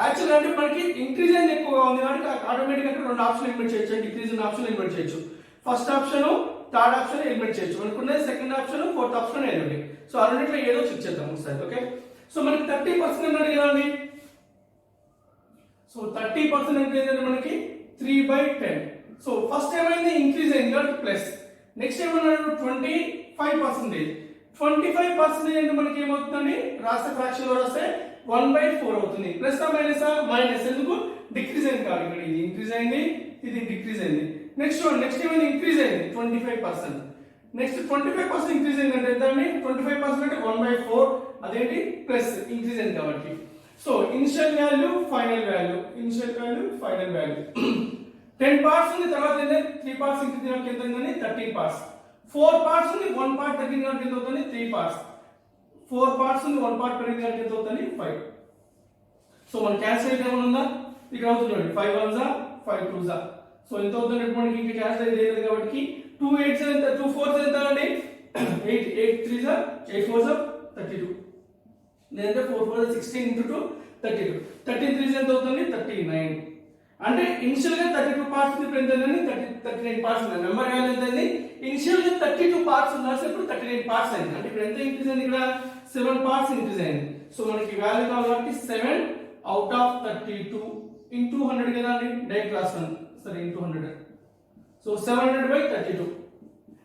యాక్చువల్ అంటే మనకి ఇంక్రీజ్ అయింది ఎక్కువగా ఉంది కాబట్టి ఆటోమేటిక్ గా రెండు ఆప్షన్ ఎలిమినేట్ చేయొచ్చు, డిక్రీజ్ ఉన్న ఆప్షన్ ఎలిమినేట్ చేయొచ్చు. First option third option eliminate చేయొచ్చు, మనకున్నది second option fourth option eliminate. So ఆ రెండిట్లో ఏదో చెక్ చేద్దాం ఒకసారి. ఓకే సో మనకి 30% అన్నాడు కదండి. సో 30% అంటే ఏంటంటే మనకి 3/10. సో ఫస్ట్ ఏమైంది ఇంక్రీజ్ అయింది కాబట్టి ప్లస్, నెక్స్ట్ ఏమన్నాడు 25%. 25% అంటే మనకి ఏమవుతుందండి రాస్తే ఫ్రాక్షన్ లో రాస్తే 1/4 అవుతుంది. ప్లస్ మైనస్ మైనస్, ఎందుకు డిక్రీజ్ అయింది కాబట్టి ఇక్కడ ఇది ఇంక్రీజ్ అయింది ఇది డిక్రీజ్ అయింది. నెక్స్ట్ ఏమైంది ఇంక్రీజ్ అయింది 25%. నెక్స్ట్ 25% ఇంక్రీజ్ అయింది అంటే ఎంత అండి 25% అంటే 1/4 అదేంటి ప్లస్ ఇంక్రీజ్ అయింది కాబట్టి. So initial value final value, initial value final value 10 parts ఉంది, తర్వాత ఏంటంటే 3 పార్ట్స్ ఇంక్రీజ్ అయినప్పుడు ఎంత అయిందని 13 పార్ట్స్. 4 పార్ట్స్ ఉంది, 1 పార్ట్ తగ్గినప్పుడు ఎంత అవుతుంది 3 పార్ట్స్. 4 పార్ట్స్ ఉంది, 1 పార్ట్ పెరిగినప్పుడు ఎంత అవుతుంది 5. సో మన క్యాన్సిల్ అయితే ఏమైనా ఉందా ఇక్కడ అవుతుంది 5 1 జా 5 2 జా. సో ఎంత అవుతుంది మనకి ఇంకా క్యాన్సిల్ అయితే లేదు కాబట్టి 2 8 ఎంత 2 4 ఎంత అండి 8 8 3 జా 8 4 జా 32, లేదంటే 4 4 16 into 2 32, 13 3 ఎంత అవుతుంది 39. అంటే ఇనిషియల్ గా 32 పార్ట్స్ ఉంది, ఇప్పుడు ఎంత అయింది 39 పార్ట్స్ ఉంది. నెంబర్ వాల్యూ ఎంత అయింది ఇనిషియల్ గా 32 పార్ట్స్ ఉన్నారు, ఇప్పుడు 39 పార్ట్స్ అయింది. అంటే ఇప్పుడు ఎంత ఇంక్రీజ్ అయింది ఇక్కడ 7 పార్ట్స్ ఇంక్రీజ్ అయింది. సో మనకి వాల్యూ కావాలి 7 అవుట్ ఆఫ్ 32 into 100 కదా అండి డైరెక్ట్ రాస్తాను సరే into 100. సో 700/32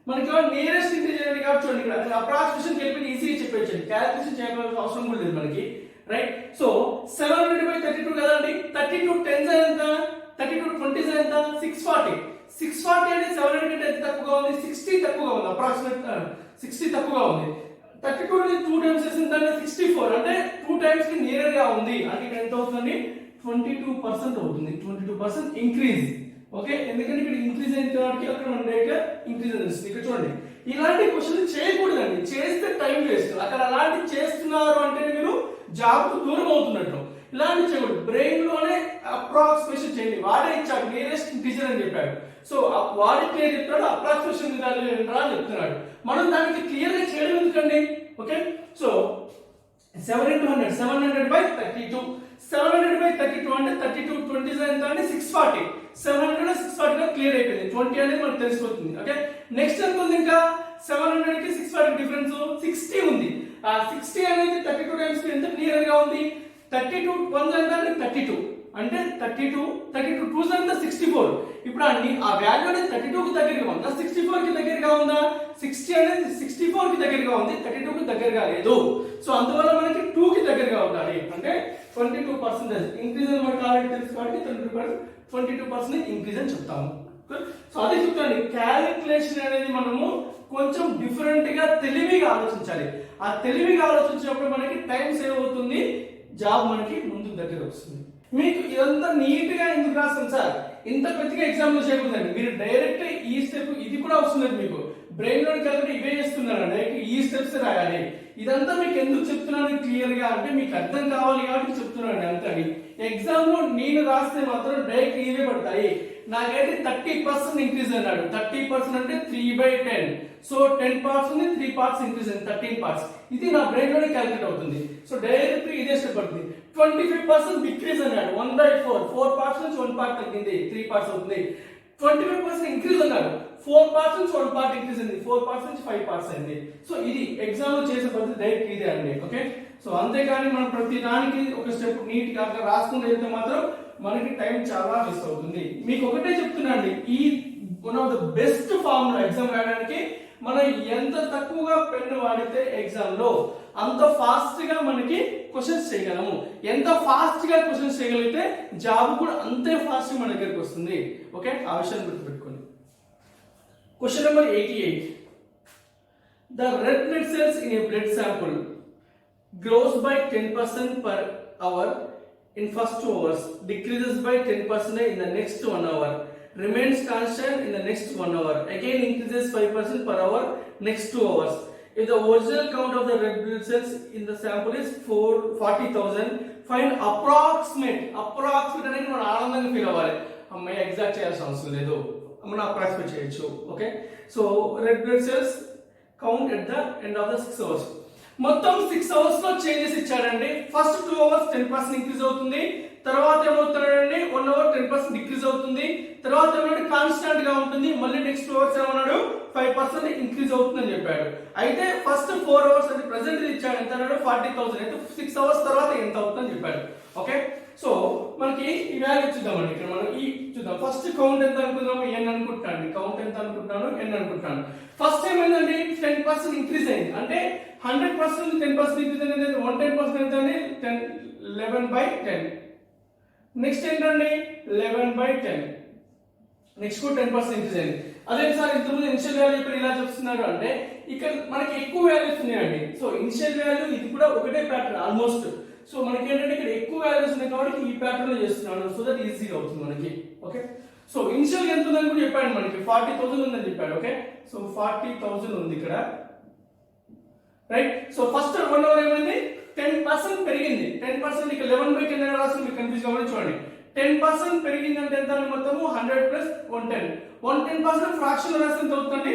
మనకి నియరెస్ట్ ఇంక్రీజ్ అయ్యింది కాబట్టి చూడండి ఇక్కడ అప్రాక్సిమేషన్ చెప్పి ఈజీగా చెప్పేయచ్చు, క్యాలిక్యులేషన్ చేయాల్సిన అవసరం కూడా లేదు మనకి. రైట్ సో 700/32 కదండి. 32 10s ఎంత 32 20s ఎంత 640. 640 అంటే 700 ఎంత తక్కువగా ఉంది 60 తక్కువగా ఉంది, అప్రాక్సిమేట్ 60 తక్కువగా ఉంది. 32 ని 2 టైమ్స్ చేసిన 64 అంటే 2 టైమ్స్ కి నియర్ గా ఉంది. అంటే ఇక్కడ ఎంత అవుతుంది 22% అవుతుంది, 22% ఇంక్రీజ్. ఓకే ఎందుకంటే ఇక్కడ ఇంక్రీజ్ అయిన కాబట్టి అక్కడ మన డేటా ఇంక్రీజ్ అవుతుంది. ఇక్కడ చూడండి ఇలాంటి క్వశ్చన్ చేయకూడదండి, చేస్తే టైం వేస్ట్. అక్కడ అలాంటి చేస్తున్నారు అంటే మీరు జాబ్ కు దూరం అవుతున్నట్టు. ఇలాంటి చేయకూడదు, బ్రెయిన్ లోనే అప్రాక్సిమేషన్ చేయండి. వాడే ఇచ్చాడు నియరెస్ట్ టీచర్ అని చెప్పాడు, సో వాడి క్లియర్ చెప్తాడు అప్రాక్సిమేషన్ అని చెప్తున్నాడు. మనం దానికి క్లియర్ గా చేయడం ఎందుకండి. Okay so 7 into 100 700/32. 700/32 అంటే 32 20s ఎంత అంటే 640. 700 640 గా క్లియర్ అయిపోయింది. 20 అనేది మనకు తెలిసిపోతుంది. ఓకే నెక్స్ట్ ఎంత ఉంది ఇంకా 700 కి 640 డిఫరెన్స్ 60 ఉంది. ఆ 60 అనేది 32 టైమ్స్ ఎంత క్లియర్ గా ఉంది. 32 1 ఎంత అంటే 32 అంటే 32 2 అంతా 64. ఇప్పుడు ఆ వాల్యూ అనేది 32 కి దగ్గరగా ఉందా 64 కి దగ్గరగా ఉందా? 60 అనేది 64 కి దగ్గరగా ఉంది, 32 కి దగ్గరగా లేదు. సో అందువల్ల మనకి 2 కి దగ్గరగా ఉండాలి. అంటే 22% ఇంక్రీజ్ అని మనకు ఆల్రెడీ తెలుసు కాబట్టి 22% ఇంక్రీజ్ అని చెప్తాము. సో అదే చెప్తాను, క్యాలిక్యులేషన్ అనేది మనము కొంచెం డిఫరెంట్ గా తెలివిగా ఆలోచించాలి. ఆ తెలివిగా ఆలోచించినప్పుడు మనకి టైం సేవ్ అవుతుంది, జాబ్ మనకి ముందు దగ్గర వస్తుంది. మీకు ఇదంతా నీట్ గా ఎందుకు రాస్తాను సార్, ఇంత పెద్దగా ఎగ్జామ్ లో చేయకూడదండి. మీరు డైరెక్ట్ ఈ స్టెప్ ఇది కూడా వస్తుంది మీకు బ్రెయిన్ లోకి కలిపి ఇవే చేస్తున్నారు, డైరెక్ట్ ఈ స్టెప్స్ రాయాలి. ఇదంతా మీకు ఎందుకు చెప్తున్నాను క్లియర్ గా అంటే మీకు అర్థం కావాలి కాబట్టి చెప్తున్నాను అంతే. ఎగ్జామ్ లో నేను రాస్తే మాత్రం డైరెక్ట్ ఇవే పడతాయి. నాకైతే 30% ఇంక్రీజ్ అన్నాడు. 30% అంటే 3/10. సో 10 పార్ట్స్ ఉంది, 3 పార్ట్స్ ఇంక్రీజ్ అయింది, 13 పార్ట్స్. ఇది నా బ్రెయిన్ లోనే క్యాలిక్యులేట్ అవుతుంది. సో డైరెక్ట్ ఇదే స్టెప్ పడుతుంది. 25% డిక్రీజ్ అన్నాడు, 1/4. 4 పార్ట్స్ నుంచి 1 పార్ట్ తగ్గింది, 3 పార్ట్స్ అవుతుంది. 25% ఇంక్రీజ్ అన్నాడు, 4 పార్ట్స్ నుంచి 1 పార్ట్ ఇంక్రీజ్ అయింది, 4 పార్ట్స్ నుంచి 5 పార్ట్స్ అయింది. సో ఇది ఎగ్జామ్ లో చేసే పద్ధతి డైరెక్ట్ ఇదే అండి. ఓకే, సో అంతేకాని మనం ప్రతి దానికి ఒక స్టెప్ నీట్ గా రాసుకుంటూ వెళ్తే మాత్రం మనకి టైం చాలా మిస్ అవుతుంది. మీకు ఒకటే చెప్తున్నాండి, ఈ one of the best formula exam రాయడానికి. మనం ఎంత తక్కువగా పెన్ వాడితే ఎగ్జామ్ లో అంత ఫాస్ట్ గా మనకి క్వశ్చన్స్ చేయగలము. ఎంత ఫాస్ట్ గా క్వశ్చన్స్ చేయగలిగితే జాబ్ కూడా అంతే ఫాస్ట్ మన దగ్గరికి వస్తుంది. ఓకే, ఆ విషయాన్ని గుర్తుపెట్టుకోండి. Question number 88. The red blood cells in a blood sample grows by 10% per hour in first 2 hours, decreases by 10% in the next 1 hour, remains constant in the next 1 hour, again increases 5% per hour next 2 hours. If the original count of the red blood cells in the sample is 40,000, find approximate అనేది మనం ఆనందంగా feel అవ్వాలి. అమ్మాయి exact చేయాల్సిన అవసరం లేదు, మనం approximate చేయొచ్చు. Okay, so red blood cells count at the end of the 6 hours. మొత్తం 6 hours లో చేంజెస్ ఇచ్చాడండి. ఫస్ట్ 2 hours 10% ఇంక్రీజ్ అవుతుంది, తర్వాత ఏమవుతాడండి 1 hour 10% డిక్రీజ్ అవుతుంది, తర్వాత ఏమన్నాడు కాన్స్టాంట్ గా ఉంటుంది, మళ్ళీ నెక్స్ట్ 2 hours ఏమన్నాడు 5% ఇంక్రీజ్ అవుతుందని చెప్పాడు. అయితే ఫస్ట్ 4 hours అంటే ప్రెసెంట్ ఇచ్చాడు ఎంత అన్నాడు 40,000, అయితే 6 hours తర్వాత ఎంత అవుతుందని చెప్పాడు. ఓకే, సో మనకి ఈ వాల్యూ చూద్దామండి. ఇక్కడ మనం ఈ చూద్దాం. ఫస్ట్ కౌంట్ ఎంత అనుకుందాము, n అనుకుంటాను. కౌంట్ ఎంత అనుకుంటాను, n అనుకుంటాను. ఫస్ట్ ఏమైందండి 10% ఇంక్రీజ్ అయింది, అంటే 100% 10% ఇంక్రీజ్ అనేది 110% ఎంత అండి 11/10. నెక్స్ట్ ఏంటండి 11/10. నెక్స్ట్ కూడా 10% ఇంక్రీజ్ అయింది. అదే సార్ ఇంతకుముందు ఇనిషియల్ వాల్యూ ఇప్పుడు ఇలా చెప్తున్నారు అంటే ఇక్కడ మనకి ఎక్కువ వాల్యూస్ ఉన్నాయండి. సో ఇనిషియల్ వాల్యూ ఇది కూడా ఒకటే ప్యాటర్న్ ఆల్మోస్ట్. సో మనకి ఏంటంటే ఇక్కడ ఎక్కువ వాల్యూస్ ఉన్నాయి కాబట్టి ఈ ప్యాటర్న్ లో చేస్తున్నాను, సో దట్ ఈజీగా అవుతుంది మనకి. ఓకే, సో ఇనిషియల్ ఎంత ఉందని కూడా చెప్పాడు, మనకి 40,000 ఉందని చెప్పాడు. ఓకే, సో 40,000 ఉంది ఇక్కడ, రైట్. సో ఫస్ట్ 1 hour ఏమైంది 10% పెరిగింది. 10% ఇక్కడ 11/10 అని రాసి మీకు కన్ఫ్యూజ్ కావాలి. చూడండి 10% పెరిగింది అంటే ఎంత మొత్తము 100 ప్లస్ 110. 110% ఫ్రాక్షన్ రాస్తే ఎంత అవుతుంది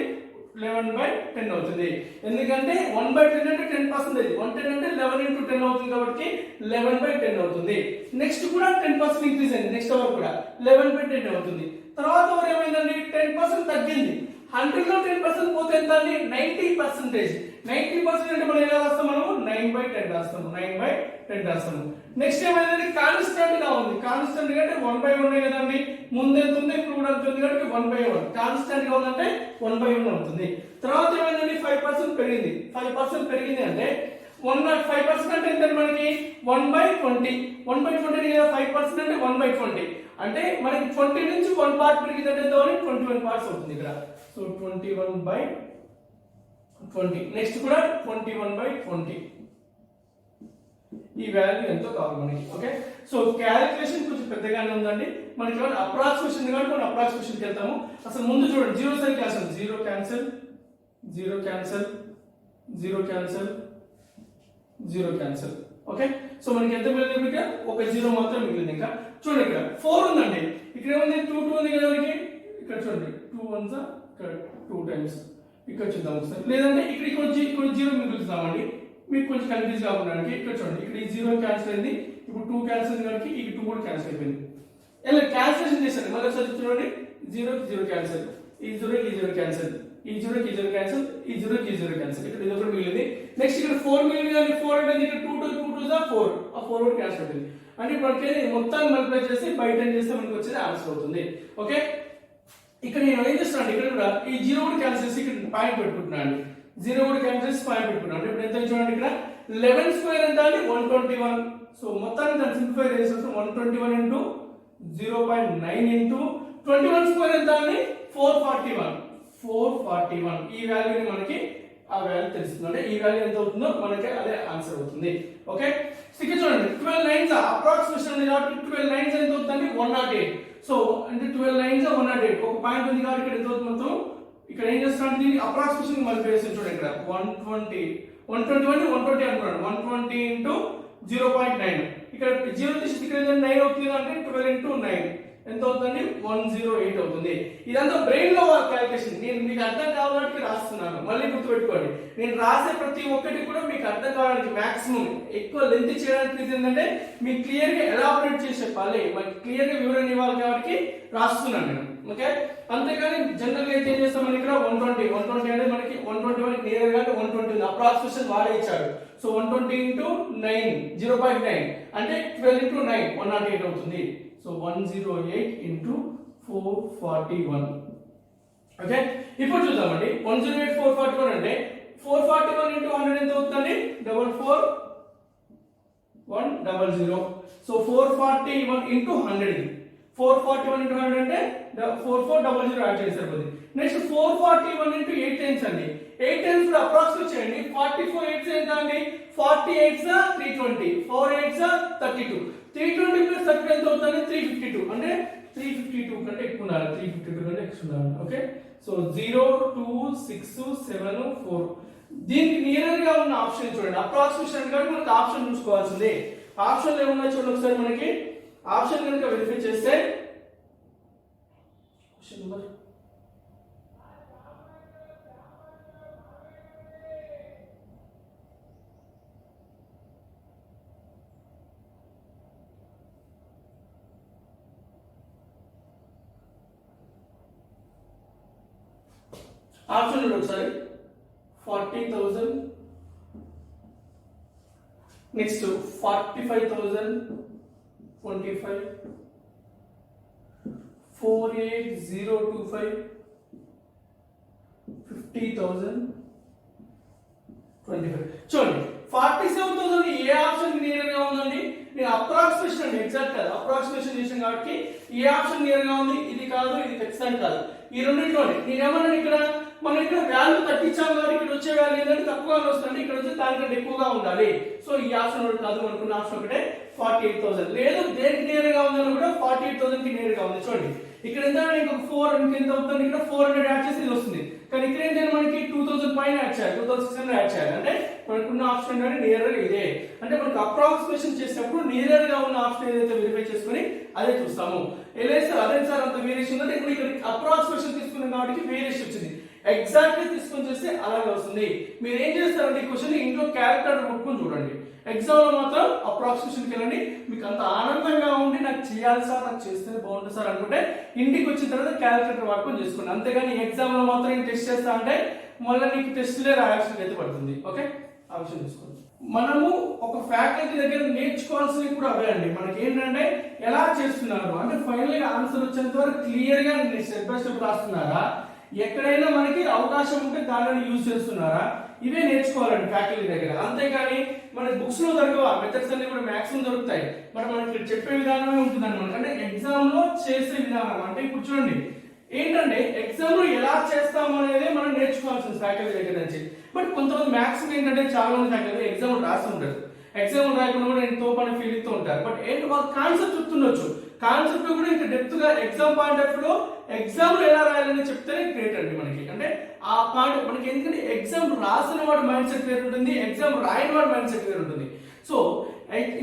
11/10 అవుతుంది. ఎందుకంటే 1/10 అంటే 10% అది, 110 అంటే 11 into 10 అవుతుంది కాబట్టి 11/10 అవుతుంది. నెక్స్ట్ కూడా 10% ఇంక్రీజ్ అయింది, నెక్స్ట్ అవర్ కూడా 11/10 అవుతుంది. తర్వాత అవర్ ఏమైందండి 10% తగ్గింది. 100 లో 10% పోతే ఎంత అండి 90%. 90% అంటే మనం ఎలా రాస్తాం, మనము 9/10 రాస్తాము, 9/10 రాస్తాము. నెక్స్ట్ ఏమైందండి కాన్స్టెంట్ గా ఉంది. కాన్స్టెంట్ గా అంటే 1/1 కదండి, ముందు ఎంత ఉంది ఇప్పుడు కూడా ఎంత ఉంది కాబట్టి 1/1. కాన్స్టెంట్ గా ఉందంటే 1/1 అవుతుంది. తర్వాత ఏమైందండి 5% పెరిగింది. 5% పెరిగింది అంటే 5% అంటే ఎంత మనకి 1/20. 1/20 కదా 5% అంటే 1/20 అంటే మనకి 20 నుంచి 1 పార్ట్ పెరిగింది అంటే 21 పార్ట్స్ అవుతుంది ఇక్కడ. సో 21/20. నెక్స్ట్ కూడా 21/20. ఈ వాల్యూ ఎంతో కావాలి మనకి. ఓకే, సో క్యాలిక్యులేషన్ కొంచెం పెద్దగానే ఉందండి. మనకి ఏమైనా అప్రాక్సిమేషన్ కాబట్టి మనం అప్రాక్సిమేషన్కి వెళ్తాము. అసలు ముందు చూడండి, 0 side cancel, 0 cancel, 0 cancel, 0 cancel, 0 cancel. Okay, so మనకి ఎంత మిగిలింది, ఇక్కడ ఒక 0 మాత్రం మిగిలింది. ఇంకా చూడండి ఇక్కడ 4 ఉందండి, ఇక్కడ ఏముంది 2 ఉంది కదా మనకి. ఇక్కడ చూడండి 2 1s ఇక్కడ 2 times. ఇక్కడ చూద్దాం ఒకసారి, లేదంటే ఇక్కడ 0 మిగులుతామండి మీకు కొంచెం కన్ఫ్యూజ్ కావడానికి. ఇక్కడ చూడండి, ఇక్కడ ఈ 0 క్యాన్సిల్ అయింది, ఇప్పుడు 2 క్యాన్సిల్ అయింది కాబట్టి ఈ 2 కూడా క్యాన్సిల్ అయిపోయింది. ఇలా క్యాన్సిలేషన్ చేశాను, మళ్ళీ ఒకసారి చూడండి 0 కి 0 క్యాన్సిల్, ఈ 0 కి 0 క్యాన్సిల్, ఈ 0 కి 0 క్యాన్సిల్, ఈ 0 కి 0 క్యాన్సిల్, ఇక్కడ ఇది ఒకటి మిగిలింది. నెక్స్ట్ ఇక్కడ 4 మిగిలింది కానీ 4 అంటే ఇక్కడ 2 2 2 4, ఆ 4 కూడా క్యాన్సిల్ అవుతుంది. అంటే మనకి మొత్తాన్ని మల్టిప్లై చేసి బై 10 చేస్తే మనకి వచ్చేది ఆన్సర్ అవుతుంది. ఓకే, ఇక్కడ నేను ఏం చేస్తున్నాను, ఇక్కడ కూడా ఈ 0 కూడా క్యాన్సిల్ చేసి ఇక్కడ పాయింట్ పెట్టుకుంటున్నాను. 0 కూడా క్యాన్సిల్ చేసి పాయింట్ పెట్టుకున్నాను. ఇప్పుడు ఎంత చూడండి, ఇక్కడ 11 స్క్వేర్ ఎంత అంటే 121. సో మొత్తాన్ని దాన్ని సింప్లిఫై చేస్తే 121 ఇంటూ 0.9 ఇంటూ 21 స్క్వేర్ ఎంత అంటే 441. ఈ వాల్యూని మనకి ఆ వాల్యూ తెలుస్తుంది. అంటే ఈ వాల్యూ ఎంత అవుతుందో మనకి అదే ఆన్సర్ అవుతుంది. ఓకే, ఇక్కడ చూడండి 12 9s అప్రాక్సిమేషన్ ఉంది కాబట్టి 12 9s ఎంత అవుతుంది, 108. సో అంటే 12 9s 108. ఒక పాయింట్ ఉంది కాబట్టి ఇక్కడ ఎంత అవుతుంది మొత్తం. ఇక్కడ ఏం చేస్తున్నాం, దీన్ని అప్రాక్సిమేషన్ మనం చేసి చూడండి, ఇక్కడ 120 120 అనుకున్నాడు. 120 ఇంటూ 0.9. ఇక్కడ 0 తీసి ఇక్కడ 9 అవుతుంది అంటే 12 ఇంటూ 9 ఎంత అవుతుంది, 108 అవుతుంది. ఇదంతా బ్రెయిన్ లో క్యాలిక్యులేషన్. నేను మీకు అర్థం కావడానికి రాస్తున్నాను. మళ్ళీ గుర్తుపెట్టుకోండి, నేను రాసే ప్రతి ఒక్కటి కూడా మీకు అర్థం కావడానికి మాక్సిమం ఎక్కువ లెంత్ చేయడానికి రీజన్ ఏంటంటే మీకు క్లియర్ గా ఎలాబరేట్ చేసి చెప్పాలి, మనకి క్లియర్ గా వివరణ ఇవ్వాలి కాబట్టి రాస్తున్నాను నేను. ఓకే, అంతేగాని జనరల్ గా ఏం చేస్తాం, మనం ఇక్కడ 120 అనేది మనకి 121 నియర్ గా 120 అప్రాక్సిమేషన్ వాడే ఇచ్చాడు. సో 120 ఇంటూ 9 0.9 అంటే 12 ఇంటూ 9 108 అవుతుంది. So 108 into 441. ఓకే, ఇప్పుడు చూద్దామండి. 108 441 అంటే 441 ఇంటూ 100 ఎంత అవుతుంది, 44100. సో 441 ఇంటూ 100, 441 ఇంటూ 100 అంటే 4400 యాడ్ చేశారు. నెక్స్ట్ 441 ఇంటూ 8 టైమ్స్ అండి. 8 టైమ్స్ కూడా అప్రాక్సిమేట్ చేయండి. 44 8 ఎంత అండి, 48 320, 4 8 32, 320 ప్లస్ 30 ఎంత అవుతుంది, 352. అంటే 352 కంటే ఎక్కువ ఉండాలి, 352 కంటే ఎక్కువ ఉండాలి. Okay, so 0 2 6 7 4. దీనికి నియర్ గా ఉన్న ఆప్షన్ చూడండి. అప్రాక్సిమేషన్ కాబట్టి మనకి ఆప్షన్ చూసుకోవాల్సిందే. ఆప్షన్ ఏమన్నా చూడండి ఒకసారి. మనకి ఆప్షన్ కనుక వెరిఫై చేస్తే క్వశ్చన్ నెంబర్ ఆప్షన్ ఒకసారి 40,000, నెక్స్ట్ 45,025, 48025, 50,025. చూడండి 47,000 ఏ ఆప్షన్ నియర్ గా ఉందండి. నేను అప్రాక్సిమేషన్ అండి, ఎగ్జాక్ట్ కాదు, అప్రాక్సిమేషన్ చేసాను కాబట్టి ఏ ఆప్షన్ నియర్ గా ఉంది. ఇది కాదు, ఇది ఖచ్చితంగా కాదు. ఈ రెండింటిలోనే నేనేమన్నాను, ఇక్కడ మనం ఇక్కడ వాల్యూ తగ్గించాం కాబట్టి ఇక్కడ వచ్చే వాల్యూ ఏంటంటే తక్కువగా వస్తుంది, ఇక్కడ వచ్చి దానికంటే ఎక్కువగా ఉండాలి. సో ఈ ఆప్షన్ ఒకటి కాదు, అనుకున్న ఆప్షన్ ఒకటే 48,000. లేదు దేనికి నియర్ గా ఉందని కూడా 48,000 కి నియర్ గా ఉంది. చూడండి ఇక్కడ ఎంత, ఇంకొక 4 ఎంత అవుతుంది, ఇక్కడ 400 యాడ్ చేసి ఇది వస్తుంది. కానీ ఇక్కడ ఏంటంటే మనకి 2000 పైన యాడ్ చేయాలి, 2600 యాడ్ చేయాలి. అంటే మనకున్న ఆప్షన్ ఏంటంటే నియర్ గా ఇదే. అంటే మనకు అప్రాక్సిమేషన్ చేసినప్పుడు నియర్ గా ఉన్న ఆప్షన్ ఏదైతే వెరిఫై చేసుకుని అదే చూస్తాము. లేదు సార్ అదే సార్ అంత వేరియేషన్ ఉందంటే ఇప్పుడు ఇక్కడ అప్రాక్సిమేషన్ తీసుకున్నాం కాబట్టి వేరియేషన్ వచ్చింది. ఎగ్జాక్ట్లీ తీసుకొని చేస్తే అలాగే వస్తుంది. మీరు ఏం చేస్తారంటే ఈ క్వశ్చన్ ఇంట్లో క్యాలిక్యులేటర్ కొట్టుకొని చూడండి. ఎగ్జామ్ లో మాత్రం అప్రాక్సిమేషన్కి వెళ్ళండి. మీకు అంత ఆనందంగా ఉండి నాకు చేయాలి సార్, నాకు చేస్తేనే బాగుంటుంది సార్ అనుకుంటే ఇంటికి వచ్చిన తర్వాత క్యాలిక్యులేటర్ వాడుకొని చేసుకోండి. అంతేగాని ఎగ్జామ్ లో మాత్రం నేను టెస్ట్ చేస్తా అంటే మళ్ళీ నీకు టెస్ట్లే రాయాల్సిన అయితే పడుతుంది. ఓకే, ఆ విషయం తీసుకోండి. మనము ఒక ఫ్యాకల్టీ దగ్గర నేర్చుకోవాల్సినవి కూడా అవే అండి. మనకి ఏంటంటే ఎలా చేస్తున్నారు అంటే ఫైనల్ గా ఆన్సర్ వచ్చేంత వరకు క్లియర్ గా స్టెప్ బై స్టెప్ రాస్తున్నారా, ఎక్కడైనా మనకి అవకాశం ఉంటే దానిని యూజ్ చేస్తున్నారా, ఇవే నేర్చుకోవాలండి ఫ్యాకల్టీ దగ్గర. అంతేగాని మనకి బుక్స్ లో దొరకవు, మెథడ్స్ అన్ని కూడా మాక్సిమం దొరుకుతాయి. బట్ మనకి చెప్పే విధానమే ఉంటుందండి. మనకి అంటే ఎగ్జామ్ లో చేసే విధానం అంటే ఇప్పుడు చూడండి ఏంటంటే ఎగ్జామ్ లో ఎలా చేస్తాం అనేది మనం నేర్చుకోవాల్సింది ఫ్యాకల్టీ దగ్గర నుంచి. బట్ కొంతమంది మాక్సిమం ఏంటంటే చాలా మంది ఫ్యాకల్టీ ఎగ్జామ్ రాసి ఉంటారు, ఎగ్జామ్ రాయకుండా కూడా నేను తోపు అనే ఫీలింగ్ తో ఉంటారు. బట్ ఏంటి వాళ్ళు కాన్సెప్ట్ చెప్తుండొచ్చు, కాన్సెప్ట్ కూడా ఇంకా డెప్త్ గా ఎగ్జామ్ పాయింట్ ఆఫ్ లో ఎగ్జామ్ లో ఎలా రాయాలని చెప్తేనే గ్రేట్ అండి మనకి. అంటే ఆ పాయింట్ మనకి ఎందుకంటే ఎగ్జామ్ రాసిన వాడి మైండ్ సెట్ వేరు ఉంటుంది, ఎగ్జామ్ రాయని వాడి మైండ్ సెట్ వేరు ఉంటుంది. సో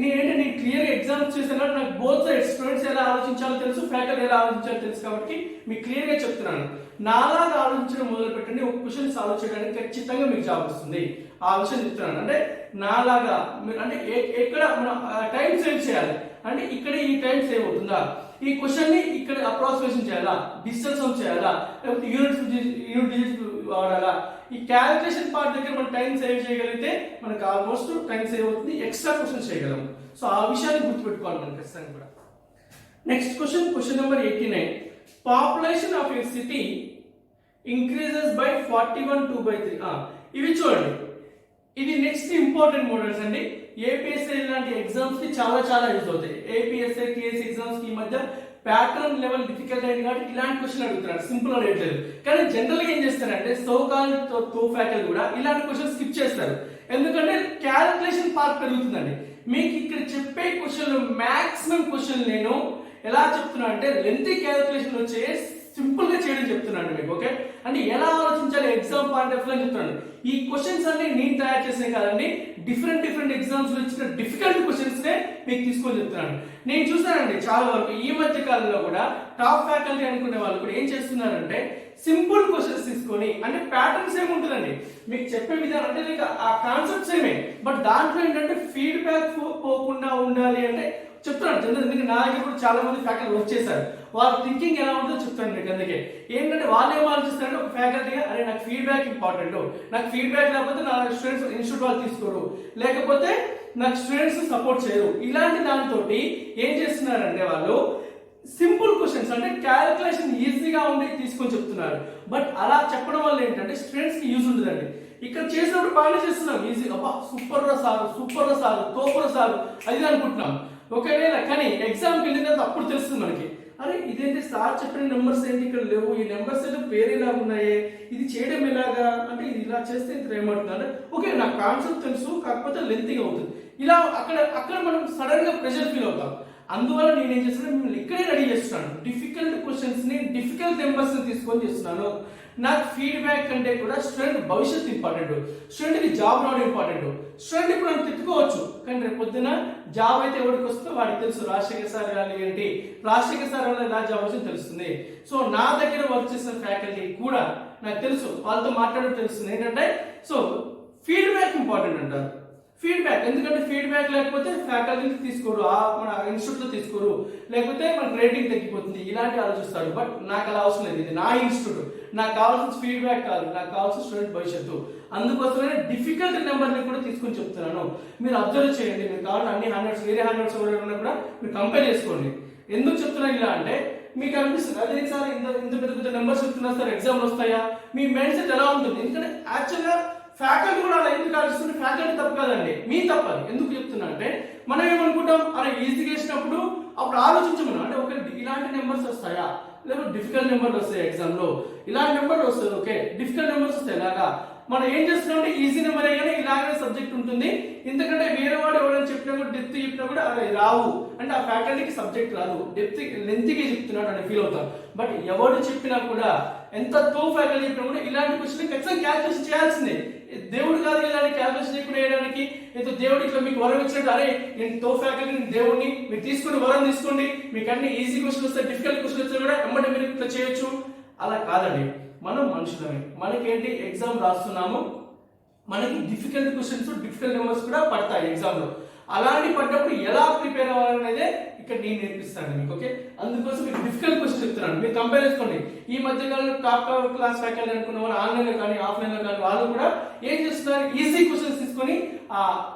నేను క్లియర్ ఎగ్జామ్ చేసాను, నాకు బోత్ సైడ్ స్టూడెంట్స్ ఎలా ఆలోచించాలో తెలుసు, ఫ్యాకల్టీ ఎలా ఆలోచించాలో తెలుసు కాబట్టి మీకు క్లియర్ గా చెప్తున్నాను. నాలాగా ఆలోచించడం మొదలు పెట్టండి, ఒక క్వశ్చన్ సాల్వ్ చేయడానికి ఖచ్చితంగా మీకు జాబ్ వస్తుంది. ఆ విషయం చెప్తున్నాను. అంటే నాలాగా అంటే ఎక్కడ మనం టైం సేవ్ చేయాలి అంటే ఇక్కడ ఈ టైం సేవ్ అవుతుందా, ఈ క్వశ్చన్ ని ఇక్కడ అప్రాక్సిమేషన్ చేయాలా, డిజిటల్ సమ్ చేయాలా, లేకపోతే యూనిట్ డిజిట్ వాడాలా, ఈ క్యాలిక్యులేషన్ పార్ట్ దగ్గర మనం టైం సేవ్ చేయగలిగితే మనకు ఆల్మోస్ట్ టైం సేవ్ అవుతుంది, ఎక్స్ట్రా క్వశ్చన్ చేయగలం. సో ఆ విషయాన్ని గుర్తుపెట్టుకోవాలి మనం ఖచ్చితంగా కూడా. Next question number 89. Population of A city increases by 41/2/3. ఇవి చూడండి, ఇది నెక్స్ట్ ఇంపార్టెంట్ మోడల్స్ అండి. ఏపీఎస్ఐ లాంటి ఎగ్జామ్స్ కి చాలా యూజ్ అవుతాయి. ఏపీఎస్ఐ టీఎస్ ఎగ్జామ్స్ కి ఈ మధ్య ప్యాటర్న్ లెవెల్ డిఫికల్ట్ అయింది కాబట్టి ఇలాంటి క్వశ్చన్ అడుగుతున్నారు, సింపుల్ అడగట్లేదు. కానీ జనరల్ గా ఏం చేస్తారంటే సోకాల్ తో ఫ్యాకల్టీ కూడా ఇలాంటి క్వశ్చన్ స్కిప్ చేస్తారు, ఎందుకంటే క్యాలిక్యులేషన్ పార్ట్ పెరుగుతుందండి. మీకు ఇక్కడ చెప్పే క్వశ్చన్ మాక్సిమం క్వశ్చన్ నేను ఎలా చెప్తున్నా అంటే లెంతీ క్యాలిక్యులేషన్ వచ్చే సింపుల్ గా చేయడం చెప్తున్నాను మీకు. ఓకే, అంటే ఎలా ఆలోచించాలి ఎగ్జామ్ పాయింట్ ఆఫ్ వ్యూ అని చెప్తున్నాను. ఈ క్వశ్చన్స్ అన్ని నేను తయారు చేసినవి కాదండి, డిఫరెంట్ ఎగ్జామ్స్ లో ఇచ్చిన డిఫికల్ట్ క్వశ్చన్స్ నే మీకు తీసుకొని చెప్తున్నాను. నేను చూసానండి చాలా వరకు ఈ మధ్య కాలంలో కూడా టాప్ ఫ్యాకల్టీ అనుకునే వాళ్ళు కూడా ఏం చేస్తున్నారంటే సింపుల్ క్వశ్చన్స్ తీసుకొని, అంటే ప్యాటర్న్స్ ఏమి ఉంటుందండి మీకు చెప్పే విధానం, అంటే మీకు ఆ కాన్సెప్ట్స్ ఏమే, బట్ దాంట్లో ఏంటంటే ఫీడ్బ్యాక్ పోకుండా ఉండాలి అంటే చెప్తున్నాను జనరల్. ఎందుకంటే నా దగ్గర కూడా చాలా మంది ఫ్యాకల్టీ వర్క్ చేశారు, వాళ్ళ థింకింగ్ ఎలా ఉంటుందో చెప్తాను మీకు. అందుకే ఏంటంటే వాళ్ళు ఏం ఆలోచిస్తారంటే ఒక ఫ్యాకల్టీగా అరే నాకు ఫీడ్బ్యాక్ ఇంపార్టెంట్, నాకు ఫీడ్బ్యాక్ లేకపోతే నా స్టూడెంట్స్ ఇన్స్టిట్యూట్ వాళ్ళు తీసుకోరు, లేకపోతే నాకు స్టూడెంట్స్ సపోర్ట్ చేయరు, ఇలాంటి దానితో ఏం చేస్తున్నారంటే వాళ్ళు సింపుల్ క్వశ్చన్స్ అంటే క్యాలిక్యులేషన్ ఈజీగా ఉండి తీసుకొని చెప్తున్నారు. బట్ అలా చెప్పడం వల్ల ఏంటంటే స్టూడెంట్స్ కి యూజ్ ఉంటుందండి. ఇక్కడ చేసినప్పుడు బాగానే చేస్తున్నాం, ఈజీ అబ్బా సూపర్ రా సారు తోపర్ సారు అది అనుకుంటున్నాం. ఒకవేళ కానీ ఎగ్జామ్కి వెళ్ళిన తర్వాత అప్పుడు తెలుస్తుంది మనకి, అరే ఇదేంటి సార్ చెప్పిన నెంబర్స్ ఏంటి ఇక్కడ లేవు, ఈ నెంబర్స్ ఏదో వేరేలా ఉన్నాయి, ఇది చేయడం ఎలాగా, అంటే ఇది ఇలా చేస్తే ఇంత ఏమంటున్నారు. ఓకే నాకు కాన్సెప్ట్ తెలుసు, కాకపోతే లెంతీగా అవుతుంది. ఇలా అక్కడ మనం సడన్ గా ప్రెషర్ ఫీల్ అవుతాం. అందువల్ల నేను ఏం చేస్తున్నాను, మిమ్మల్ని ఇక్కడే రెడీ చేస్తున్నాను. డిఫికల్ట్ క్వశ్చన్స్ ని డిఫికల్ట్ నెంబర్స్ ని తీసుకొని చేస్తున్నాను. నాకు ఫీడ్బ్యాక్ కంటే కూడా స్టూడెంట్ భవిష్యత్తు ఇంపార్టెంట్, స్టూడెంట్ కి జాబ్ రావడం ఇంపార్టెంట్. స్టూడెంట్ ఇప్పుడు మనం తిట్టుకోవచ్చు, కానీ రేపు పొద్దున జాబ్ అయితే ఎవరికి వస్తుందో వాడికి తెలుసు. రాజశేఖర్ సార్ గారు ఏంటి, రాజశేఖర్ సార్ వల్ల ఎలా జాబ్ వచ్చిందో తెలుస్తుంది. సో నా దగ్గర వర్క్ చేసిన ఫ్యాకల్టీ కూడా నాకు తెలుసు, వాళ్ళతో మాట్లాడడం తెలుస్తుంది. ఏంటంటే సో ఫీడ్బ్యాక్ ఇంపార్టెంట్ అంటారు. ఫీడ్బ్యాక్ ఎందుకంటే ఫీడ్బ్యాక్ లేకపోతే ఫ్యాకల్టీ తీసుకోరు, మన ఇన్స్టిట్యూట్ లో తీసుకోరు, లేకపోతే మనకు రేటింగ్ తగ్గిపోతుంది, ఇలాంటి ఆలోచిస్తారు. బట్ నాకు అలా అవసరం లేదు, ఇది నా ఇన్స్టిట్యూట్, నాకు కావాల్సిన ఫీడ్బ్యాక్ కాదు, నాకు కావాల్సిన స్టూడెంట్ భవిష్యత్తు. అందుకోసమే డిఫికల్ట్ నెంబర్ ని కూడా తీసుకొని చెప్తున్నాను. మీరు అబ్జర్వ్ చేయండి, మీరు కావాలంటే అన్ని హండ్రెడ్స్ వేరే హండ్రెడ్స్ ఉన్నా కూడా మీరు కంపేర్ చేసుకోండి. ఎందుకు చెప్తున్నాను ఇలా అంటే మీకు అనిపిస్తుంది అదే సార్ ఇంత పెద్ద నెంబర్స్ చెప్తున్నారు సార్ ఎగ్జామ్లు వస్తాయా, మీ మైండ్ సెట్ ఎలా ఉంటుంది. ఎందుకంటే యాక్చువల్గా ఫ్యాకల్టీ కూడా అలా ఎందుకు ఆలోచిస్తుంది, ఫ్యాకల్టీ తప్పు కాదండి, మీ తప్పది. ఎందుకు చెప్తున్నా అంటే మనం ఏమనుకుంటాం, అరే ఈజీగా వేసినప్పుడు అప్పుడు ఆలోచించమను, అంటే ఓకే ఇలాంటి నెంబర్స్ వస్తాయా, లేకపోతే డిఫికల్ట్ నెంబర్లు వస్తాయి ఎగ్జామ్ లో, ఇలాంటి నెంబర్లు వస్తుంది, ఓకే డిఫికల్ట్ నెంబర్స్ వస్తాయి. ఇలాగా మనం ఏం చేస్తున్నాం అంటే ఈజీ నెంబర్ కానీ ఇలాగనే సబ్జెక్ట్ ఉంటుంది, ఎందుకంటే వేరే వాడు ఎవరైనా చెప్పినా కూడా డెప్త్ చెప్పినా కూడా అరే రావు అంటే ఆ ఫ్యాకల్టీకి సబ్జెక్ట్ రాదు, డెప్త్ లెంత్గా చెప్తున్నాడు అని ఫీల్ అవుతాం. బట్ ఎవరు చెప్పినా కూడా ఎంత తో ఫ్యాకల్టీ చెప్పినా కూడా ఇలాంటి క్వశ్చన్ ఖచ్చితంగా క్యాల్కులేషన్ చేయాల్సిందే. దేవుడు కాదు ఇలాంటి క్యాల్కులేషన్ చేయకుండా వేయడానికి, ఏదో దేవుడు ఇట్లా మీకు వరం ఇచ్చినట్టు అరే నేను తో ఫ్యాకల్టీ దేవుడిని మీరు తీసుకుని వరం తీసుకోండి, మీకు అన్ని ఈజీ క్వశ్చన్ వస్తాయి, డిఫికల్ట్ క్వశ్చన్ వస్తే కూడా ఎమ్మటి మీరు ఇట్లా చేయొచ్చు, అలా కాదండి. మనం మనుషులమే, మనకేంటి ఎగ్జామ్ రాస్తున్నాము, మనకి డిఫికల్ట్ క్వశ్చన్స్ డిఫికల్ట్ నెంబర్స్ కూడా పడతాయి ఎగ్జామ్ లో. అలాంటి పడ్డప్పుడు ఎలా ప్రిపేర్ అవ్వాలనేదే ఇక్కడ నేను నేర్పిస్తాను మీకు. ఓకే అందుకోసం మీకు డిఫికల్ట్ క్వశ్చన్ చెప్తున్నాను, మీరు కంపేర్ చేసుకోండి. ఈ మధ్యకాలంలో టాప్ క్లాస్ ఫ్యాకల్టీ అనుకున్న వాళ్ళు ఆన్లైన్ లో కానీ ఆఫ్లైన్ లో కానీ వాళ్ళు కూడా ఏం చేస్తున్నారు, ఈజీ క్వశ్చన్స్ తీసుకొని ఆ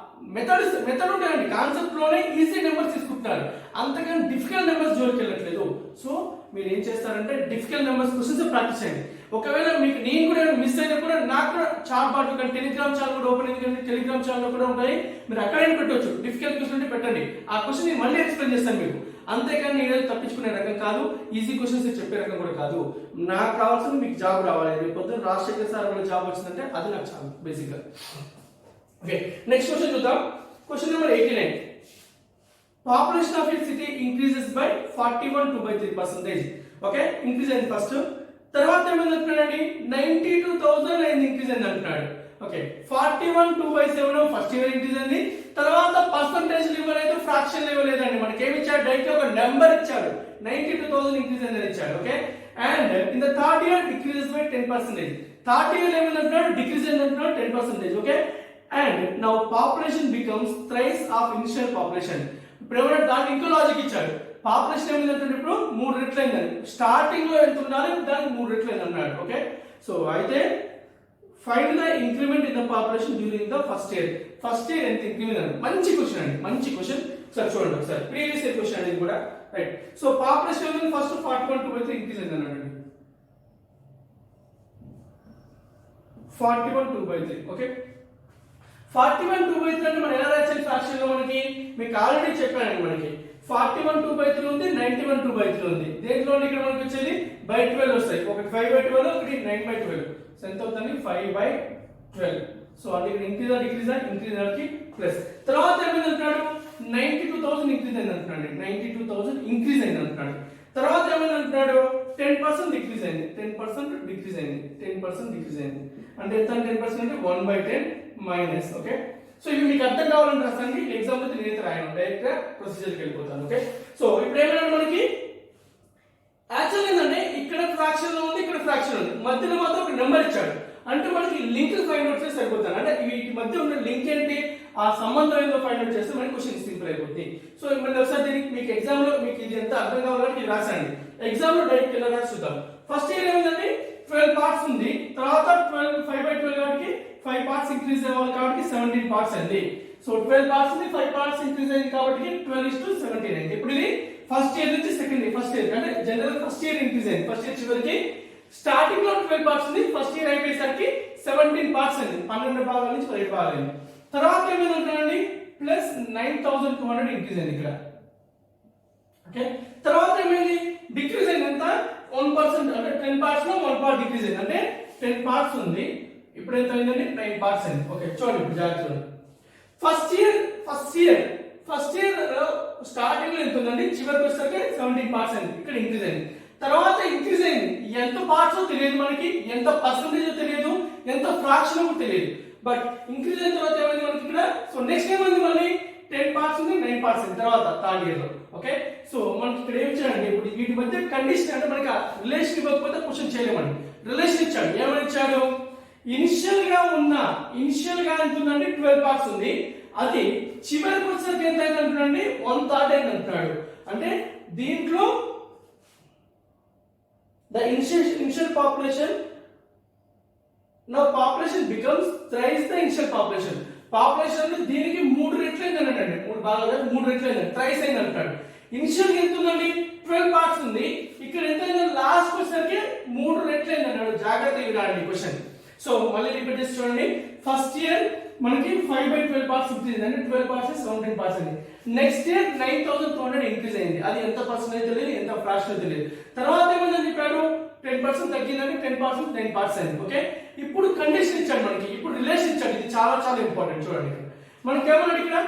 మెథడ్ ఉంటాయండి, కాన్సెప్ట్ లోనే ఈజీ నెంబర్స్ తీసుకుంటున్నారు, అంతకని డిఫికల్ట్ నెంబర్స్ జోలికి వెళ్ళట్లేదు. సో మీరు ఏం చేస్తారంటే డిఫికల్ట్ నెంబర్స్ క్వశ్చన్స్ ప్రాక్టీస్ చేయండి. ఒకవేళ మీకు నేను కూడా మిస్ అయినా కూడా నాకు కూడా చాట్ బాట్లు కానీ టెలిగ్రామ్ ఛానల్ కూడా ఓపెన్ అయింది, టెలిగ్రామ్ ఛానల్ కూడా ఉంటాయి, మీరు అక్కడైనా పెట్టవచ్చు. డిఫికల్ట్ క్వశ్చన్ అంటే పెట్టండి, ఆ క్వశ్చన్ నేను మళ్ళీ ఎక్స్ప్లెయిన్ చేస్తాను మీకు. అంతేకాని నేను తప్పించుకునే రకం కాదు, ఈజీ క్వశ్చన్స్ చెప్పే రకం కూడా కాదు. నాకు కావాల్సింది మీకు జాబ్ రావాలి. రేపు పొద్దున్న రాజశేఖర్ సార్ వాళ్ళ జాబ్ వచ్చిందంటే అది నాకు చాలు బేసిక్ గా. ఓకే నెక్స్ట్ క్వశ్చన్ చూద్దాం. Question number 89. Population of A city increases by 41/3%. Okay increase అయింది ఫస్ట్, తర్వాత ఏమైంది అంటున్నాడండి 92,000 అయింది ఇంక్రీజ్ అయింది అంటున్నాడు. ఓకే 41/2/7 ఫస్ట్ ఇయర్ ఇంక్రీజ్ అయింది, తర్వాత పర్సంటేజ్ లెవెల్ అయితే ఫ్రాక్షన్ లెవెల్ లేదండి, మనకి ఏమి ఇచ్చాడు డైరెక్ట్ ఒక నెంబర్ ఇచ్చాడు, 92,000 ఇంక్రీజ్ అయింది ఇచ్చాడు. Okay and in the third year decreases by 10%. Third year ఏమైంది అంటున్నాడు డిక్రీజ్ అయింది అంటున్నాడు 10%. Okay and now population becomes thrice of initial population. ఇప్పుడు ఏమన్నా దానికి ఇంకో లాజిక్ ఇచ్చాడు, పాపులేషన్ ఏమైందంటే ఇప్పుడు 3 రెట్లు అయిందని, స్టార్టింగ్ లో ఎంత ఉండాలి దానికి 3 రెట్లు అయింది అన్నాడు. ఓకే సో అయితే find the increment in the population during the first year. First year ఎంత ఇంక్రిమెంట్ అని. మంచి క్వశ్చన్ అండి, మంచి క్వశ్చన్. సార్ చూడండి ఒకసారి, ప్రీవియస్ ఇయర్ క్వశ్చన్ అనేది కూడా. Right. So population first 41/2/3 increase అయింది అన్నాడు. 41/2/3. ఓకే, 41/2/3 అంటే మనం ఎలా రాయాలి ఫ్రాక్షన్ లో? మనకి మీకు ఆల్రెడీ చెప్పాను, మనకి 41/2/3 ఉంది, 91/2/3 ఉంది. దేంట్లో ఇక్కడ మనకి వచ్చేది బై 12 వస్తాయి. ఒకటి 5/12, ఒకటి 9/12. సో ఎంత అవుతుంది? 5/12. సో అది ఇక్కడ ఇంక్రీజ్ ఇంక్రీజ్ కి ప్లస్. తర్వాత ఏమైంది అంటున్నాడు? 92,000 ఇంక్రీజ్ అయింది అంటున్నాడు. 92,000 ఇంక్రీజ్ అయింది అంటున్నాడు. తర్వాత ఏమైంది అంటున్నాడు? 10% డిక్రీజ్ అయింది. 10% డిక్రీజ్ అయింది. 10% డిక్రీజ్ అయింది అంటే ఎంత? 10% అంటే 1/10 మైనస్. ఓకే, సో ఇవి మీకు అర్థం కావాలంటే రాసండి. ఎగ్జాంపుల్ అయితే నేనైతే రాయను, డైరెక్ట్ గా ప్రొసీజర్కి వెళ్ళిపోతాను. ఓకే, సో ఇప్పుడు ఏమైనా మనకి యాక్చువల్ ఏంటంటే ఇక్కడ ఫ్రాక్షన్ లో ఉంది, ఇక్కడ ఫ్రాక్షన్ ఉంది, మధ్యలో మాత్రం ఒక నెంబర్ ఇచ్చాడు. అంటే మనకి లింక్ ఫైండ్ అవుట్ చేస్తే సరిపోతాను. అంటే వీటి మధ్య ఉన్న లింక్ ఏంటి, ఆ సంబంధం ఏంటో ఫైండ్ అవుట్ చేస్తే మనకి క్వశ్చన్ సింపుల్ అయిపోతుంది. సో ఇప్పుడు ఒకసారి దీనికి మీకు ఎగ్జామ్ లో మీకు ఇది ఎంత అర్థం కావాలంటే ఇది రాసండి. ఎగ్జామ్ లో డైరెక్ట్ ఎలా రాసి చూద్దాం. ఫస్ట్ ఇయర్ ఏమైందండి? 12 పార్ట్స్ ఉంది. తర్వాత 5/12 కాబట్టి 5 పార్ట్స్ ఇంక్రీజ్ అవ్వాలి కాబట్టి 17 పార్ట్స్ అయింది. సో 12 పార్ట్స్ ఉంది, 5 పార్ట్స్ ఇంక్రీజ్ అయింది కాబట్టి 12:17 అయింది. ఇప్పుడు ఇది ఫస్ట్ ఇయర్ నుంచి సెకండ్ ఇయర్, ఫస్ట్ ఇయర్ అంటే జనరల్ ఫస్ట్ ఇయర్ ఇంక్రీజ్ అయింది. ఫస్ట్ ఇయర్ చివరికి స్టార్టింగ్ లో 12 పార్ట్స్ ఉంది, ఫస్ట్ ఇయర్ అయిపోయేసరికి 17 పార్ట్స్ అయింది. 12 భాగాల నుంచి 10 భాగాలు అయింది. తర్వాత ఏమైంది అంటారండి? ప్లస్ 9,200 ఇంక్రీజ్ అయింది ఇక్కడ. ఓకే, తర్వాత ఏమైంది? డిక్రీజ్ అయింది ఎంత? 1% అంటే 10 పార్ట్స్ లో 1 పార్ట్ డిక్రీజ్ అయింది. అంటే 10 పార్ట్స్ ఉంది, ఇప్పుడు ఎంత అయిందండి? 9 పార్ట్స్ అయింది. ఓకే, చూడండి ఇప్పుడు జాగ్రత్త చూడండి. ఫస్ట్ ఇయర్ స్టార్టింగ్ లో ఎంత ఉందండి? చివరికి వచ్చేసరికి 17 పార్ట్స్ అయింది. ఇక్కడ ఇంక్రీజ్ అయింది. తర్వాత ఇంక్రీజ్ అయింది. ఎంత పార్ట్స్ తెలియదు మనకి, ఎంత పర్సెంటేజ్ తెలియదు, ఎంత ఫ్రాక్షన్ కూడా తెలియదు. బట్ ఇంక్రీజ్ అయిన తర్వాత ఏమైంది మనకి ఇక్కడ? సో నెక్స్ట్ ఏమైంది? మళ్ళీ 10 పార్ట్స్ ఉంది, 9 పార్ట్స్ ఉంది తర్వాత థర్డ్ ఇయర్ లో. ఓకే, సో మనకి ఇక్కడ ఏం చేయండి? ఇప్పుడు వీటి మధ్య కండిషన్ అంటే మనకి రిలేషన్ ఇవ్వకపోతే క్వశ్చన్ చేయలేమండి. రిలేషన్ ఇచ్చాడు. ఏమని ఇచ్చాడు? ఇనిషియల్ గా ఎంత ఉందండి? 12 పార్ట్స్ ఉంది. అది చివరికి వచ్చేసరికి ఎంత అయింది అంటున్నాడు? 1/3 అయింది అంటున్నాడు. అంటే దీంట్లో the initial population, now population becomes thrice the initial population. Population దీనికి 3 రెట్లు అయింది అన్నాడు. 3 భాగాలు 3 రెట్లు అయింది, థ్రైస్ అయింది అంటాడు. ఇనిషియల్ ఎంత ఉందండి? 12 పార్ట్స్ ఉంది. ఇక్కడ ఎంత అయింది? లాస్ట్ వచ్చేసరికి 3 రెట్లు అయింది అన్నాడు. జాగ్రత్తగా వినండి క్వశ్చన్. సో మళ్ళీ రిపీట్ చేసి చూడండి. ఫస్ట్ ఇయర్ మనకి 5/12 పార్ట్స్ ఇంక్రీజ్ అయింది. 12 పార్ట్స్ 17 పార్ట్స్ అయింది. నెక్స్ట్ ఇయర్ 9,200 ఇంక్రీజ్ అయింది. అది ఎంత పర్సెంటేజ్ తెలియదు, ఎంత ఫ్రాక్షన్ తెలియదు. తర్వాత ఏమైందని చెప్పాడు? 10% తగ్గిందని 10% 9 పార్ట్స్ అయింది. ఓకే, ఇప్పుడు కండిషన్ ఇచ్చాడు మనకి, ఇప్పుడు రిలేషన్ ఇచ్చాడు. ఇది చాలా చాలా ఇంపార్టెంట్. చూడండి మనకి ఏమన్నాడు ఇక్కడ?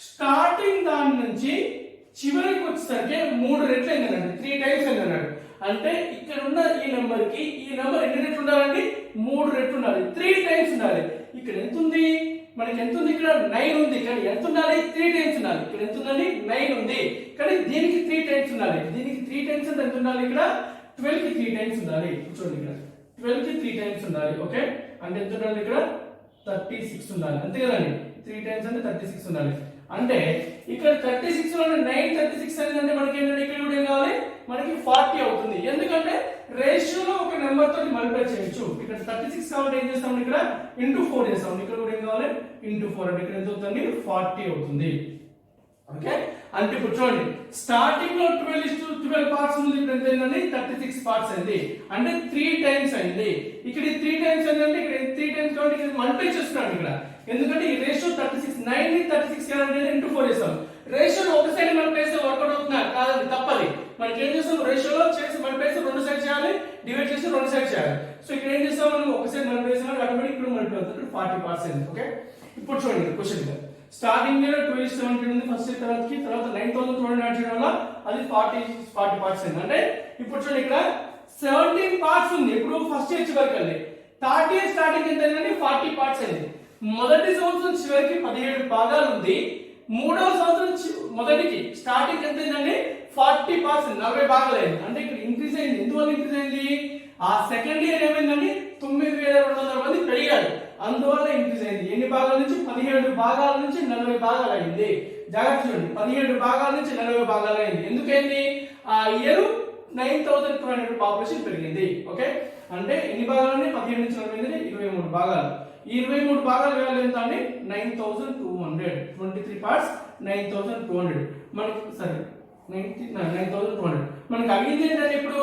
స్టార్టింగ్ దాని నుంచి చివరికి వచ్చేసరికి 3 రెట్లు అయింది అన్నాడు. 3 టైమ్స్ అయింది అన్నాడు. అంటే ఇక్కడ ఉన్న ఈ నెంబర్ కి ఈ నెంబర్ ఎన్ని రెట్లు ఉండాలండి? 3 రెట్లు ఉండాలి. 3 టైమ్స్ ఉండాలి. ఇక్కడ ఎంత ఉంది? మనకి ఎంత ఉంది? ఇక్కడ 9 ఉంది. కానీ ఎంత ఉండాలి? 3 టైమ్స్ ఉండాలి. ఇక్కడ ఎంత ఉందండి? 9 ఉంది. కానీ దీనికి 3 టైమ్స్ ఉండాలి. దీనికి 3 టైమ్స్ అంటే ఎంత ఉండాలి? ఇక్కడ 12 కి 3 టైమ్స్ ఉండాలి. చూడండి ఇక్కడ 12 కి 3 టైమ్స్ ఉండాలి. ఓకే, అంటే ఎంత ఉండాలి? ఇక్కడ 36 ఉండాలి. అంతే కదండి? 3 టైమ్స్ అంటే 36 ఉండాలి. అంటే ఇక్కడ 36 లో 9 36 అంటే మనకి ఏంటంటే ఇక్కడ కూడా ఏం కావాలి? మనకి 40 అవుతుంది. ఎందుకంటే రేషియోలో ఒక నెంబర్ తోటి మల్టిప్లై చేయొచ్చు. ఇక్కడ 36 కాబట్టి ఏం చేస్తాం? ఇక్కడ ఇంటూ 4 చేస్తాం. ఇక్కడ కూడా ఏం కావాలి? ఇంటూ 4 అంటే ఇక్కడ ఎంత అవుతుంది? 40 అవుతుంది. ఓకే, అంటే ఇప్పుడు చూడండి స్టార్టింగ్ లో 12 పార్ట్స్ ఉంది. ఇప్పుడు ఎంత అయిందండి? 36 పార్ట్స్ అయింది. అంటే 3 టైమ్స్ అయింది. ఇక్కడ 3 టైమ్స్ అయిందంటే ఇక్కడ 3 టైమ్స్ కాబట్టి ఇక్కడ మల్టిప్లై చేస్తున్నాడు ఇక్కడ. ఎందుకంటే ఈ రేషియో 36 9 ని 36 చేయాలంటే ఇంటూ 4 చేస్తాం. రేషియోలో ఒక సైడ్ మల్టిప్లై చేస్తే వర్కౌట్ అవుతుందా? కాదండి, తప్పది. మనకి ఏం చేస్తాం? రేషియోలో చేసి మల్టిప్లై చేసి 2 సైడ్ చేయాలి, డివైడ్ చేసి 2 సైడ్ చేయాలి. సో ఇక్కడ ఏం చేస్తాం? మనం ఒక సైడ్ మల్టిప్లై చేస్తాం, ఆటోమేటిక్ ఇక్కడ మల్టిప్లై అవుతుంది. 40 పార్ట్స్ అయింది. ఓకే, ఇప్పుడు చూడండి క్వశ్చన్. స్టార్టింగ్ లో 12:17 ఉంది ఫస్ట్ ఇయర్, తర్వాత 9,200 యాడ్ చేయడం వల్ల అది 40 పార్ట్స్ అయింది. అంటే ఇప్పుడు చూడండి ఇక్కడ 17 పార్ట్స్ ఉంది. ఇప్పుడు ఫస్ట్ ఇయర్ చివరికి వెళ్ళి థర్డ్ ఇయర్ స్టార్టింగ్ ఎంత అయిందండి? 40 పార్ట్స్ అయింది. మొదటి సంవత్సరం చివరికి 17 భాగాలు ఉంది. మూడవ సంవత్సరం మొదటికి స్టార్టింగ్ ఎంత అయిందండి? 40 పార్ట్స్ 40 భాగాలు అయింది. అంటే ఇక్కడ ఇంక్రీజ్ అయింది. ఎందువల్ల ఇంక్రీజ్ అయింది? ఆ సెకండ్ ఇయర్ ఏమైందండి? 9,200 మంది పెరిగారు, అందువల్ల ఇంక్రీజ్ అయింది. ఎన్ని భాగాల నుంచి? 17 భాగాల నుంచి 40 భాగాలు అయింది. జాగ్రత్త చూడండి, 17 భాగాల నుంచి 40 భాగాలు అయింది. ఎందుకైంది? ఆ ఇయర్ 9,200 పాపులేషన్ పెరిగింది. ఓకే, అంటే ఎన్ని భాగాలు? 17 నుంచి 48 23 భాగాలు. ఈ 23 భాగాల వాల్యూ ఎంత అండి? 9200. 23 పార్ట్స్ 9200. మనకి సరే 9200. మనకి అడిగింది ఏంటంటే ఇప్పుడు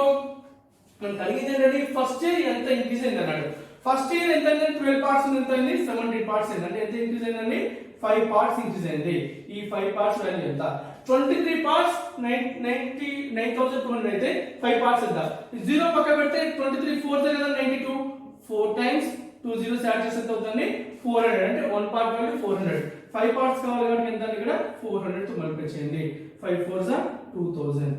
ఫస్ట్ ఇయర్ ఎంత ఇంక్రీజ్ అయింది అన్నాడు. ఫస్ట్ ఇయర్ ఎంత అయింది? 12 పార్ట్స్ ఎంత అయింది? 17 పార్ట్స్ అయింది. అంటే ఎంత ఇంక్రీజ్ అయిందండి? 5 పార్ట్స్ ఇంక్రీజ్ అయింది. ఈ 5 పార్ట్స్ వాల్యూ ఎంత? 23 పార్ట్స్ 9200 అయితే 5 పార్ట్స్ ఎంత? 0 పక్క పెడితే 23 4 కదా 92. 4 టైమ్స్ 2 zeros యాడ్ చేస్తే ఎంత అవుతుంది? 400. అంటే 1 పార్ట్ వాల్యూ 400. 5 పార్ట్స్ కావాలి కాబట్టి ఎంత? ఇక్కడ 400 తో మల్టిప్లై చేయండి. 5 4s are 2000.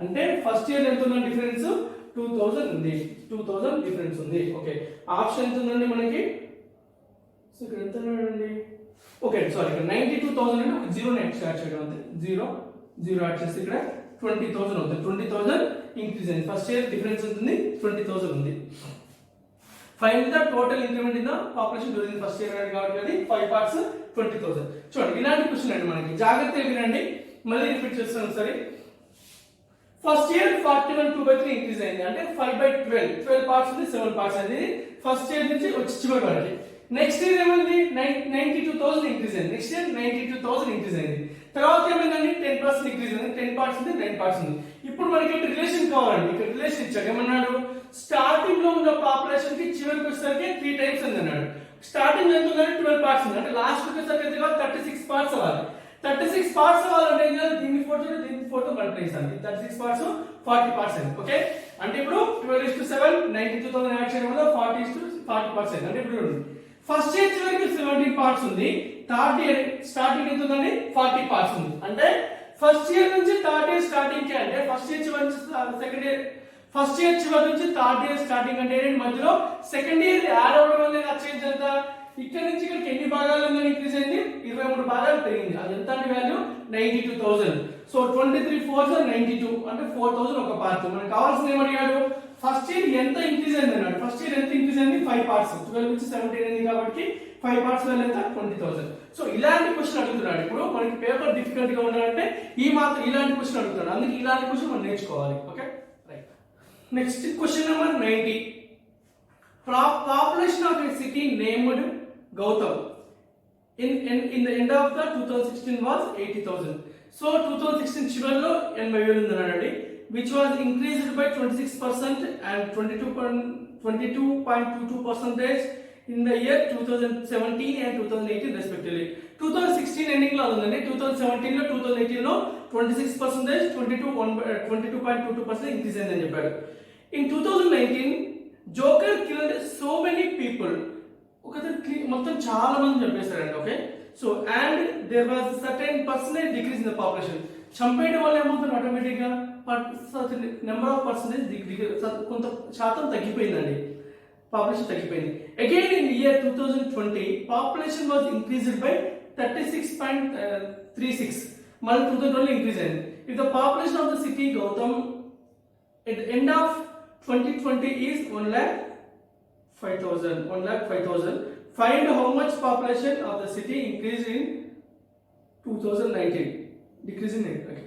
అంటే ఫస్ట్ ఇయర్ ఎంత ఉందండి డిఫరెన్స్? 2000 ఉంది. 2000 డిఫరెన్స్ ఉంది. ఓకే, ఆప్షన్ ఎంత ఉందండి మనకి? సో ఇక్కడ ఎంత ఉందండి? ఓకే సారీ, ఇక్కడ 92,000 అంటే ఒక 0 నెక్స్ట్ యాడ్ చేయడం అంతే. 0 యాడ్ చేస్తే ఇక్కడ 20,000 అవుతుంది. 20,000 ఇంక్రీజ్ అయింది. ఫస్ట్ ఇయర్ డిఫరెన్స్ ఉంటుంది 20,000 ఉంది. Find the total increment in the population during first year కాబట్టి అది 5 పార్ట్స్ 20,000. చూడండి ఇలాంటి క్వశ్చన్ అండి మనకి. జాగ్రత్తగా వినండి, మళ్ళీ రిపీట్ చేస్తాను సరే. ఫస్ట్ ఇయర్ 41 2/3 ఇంక్రీజ్ అయింది. అంటే 5/12. 12 పార్ట్స్ ఉంది, 7 పార్ట్స్ అనేది ఫస్ట్ ఇయర్ నుంచి వచ్చి చివరి వరకు. నెక్స్ట్ ఇయర్ ఏమైంది? 92,000 ఇంక్రీజ్ అయింది. నెక్స్ట్ ఇయర్ 92,000 ఇంక్రీజ్ అయింది. తర్వాత ఏమైందండి? 10% ఇంక్రీజ్ అయింది. 10 పార్ట్స్ ఉంది, 9 పార్ట్స్ ఉంది. ఇప్పుడు మనకి రిలేషన్ కావాలండి. ఇక్కడ రిలేషన్ ఇచ్చాడు. ఏమన్నాడు? స్టార్టింగ్ లో ఉన్న పాపులేషన్ కి చివరికి వచ్చేసరికి 3 టైమ్స్ ఉంది అన్నాడు. స్టార్టింగ్ ఎంత ఉందంటే 12 పార్ట్స్ ఉంది. అంటే లాస్ట్ వచ్చేసరికి 36 పార్ట్స్ అవ్వాలి. 36 పార్ట్స్ అవ్వాలంటే దీన్ని 4 మల్టిప్లై చేయండి. 36 పార్ట్స్ 40 పార్ట్స్ అయింది. ఓకే, అంటే ఇప్పుడు 12:7 92,000 యాడ్ చేయడం వల్ల 40 పార్ట్స్ అయింది. అంటే ఇప్పుడు ఫస్ట్ ఇయర్ చివరికి 17 పార్ట్స్ ఉంది. థర్డ్ ఇయర్ స్టార్టింగ్ ఎంత ఉందండి? 40 పార్ట్స్ ఉంది. అంటే ఫస్ట్ ఇయర్ నుంచి థర్డ్ ఇయర్ స్టార్టింగ్ కి అంటే ఫస్ట్ ఇయర్ చివరి నుంచి సెకండ్ ఇయర్, ఫస్ట్ ఇయర్ చివరి నుంచి థర్డ్ ఇయర్ స్టార్టింగ్ అంటే మధ్యలో సెకండ్ ఇయర్ యాడ్ అవ్వడం వల్ల ఆ చేంజ్ ఎంత? ఇక్కడ నుంచి ఇక్కడికి ఎన్ని భాగాలు ఉందని ఇంక్రీజ్ అయింది? 23 భాగాలు పెరిగింది. అది ఎంత అంటే వాల్యూ? 92,000. So 23 4s are 92. అంటే 4,000 ఒక పార్ట్. మనకు కావాల్సింది ఏమడిగాడు? ఫస్ట్ ఇయర్ ఎంత ఇంక్రీజ్ అయింది అన్నాడు. ఫస్ట్ ఇయర్ ఎంత ఇంక్రీజ్ అయింది? 5 పార్ట్స్. 12 నుంచి 17 అయింది కాబట్టి 5 పార్ట్స్ వాల్యూ ఎంత? 20,000. సో ఇలాంటి క్వశ్చన్ అడుగుతున్నాడు. ఇప్పుడు మనకి పేపర్ డిఫికల్ట్ గా ఉండాలంటే ఈ మాత్రం ఇలాంటి క్వశ్చన్ అడుగుతాడు. అందుకే ఇలాంటి క్వశ్చన్ మనం నేర్చుకోవాలి. Okay right. Next question number 90. Population of a city named Gautam in the end of the 2016 was 80,000. So 2016 చివరిలో 80,000 ఉందన్నాడండి, which was increased by 26% and 22.22% in the year 2017 and 2018 respectively. 2016 ending లో ఉందండి. 2017 లో 2018 లో 26%, 22.22% ఇంక్రీజ్ అయిందని చెప్పాడు. In 2019 Joker killed so many people. మొత్తం చాలా మంది చంపేశారండి. Okay, so and there was certain percentage decrease in the population. చంపేయడం వల్ల ఏమవుతుంది? ఆటోమేటిక్ గా నెంబర్ ఆఫ్ పర్సెంటేజ్ కొంత శాతం తగ్గిపోయిందండి, పాపులేషన్ తగ్గిపోయింది. Again in year 2020 population was increased by 36.36. మళ్ళీ 2020 ఇంక్రీజ్ అయింది. If the population of the city Gautam at the end of 2020 is 1,05,000. Find how much population of the city increased in 2019. Decrease in it. Okay.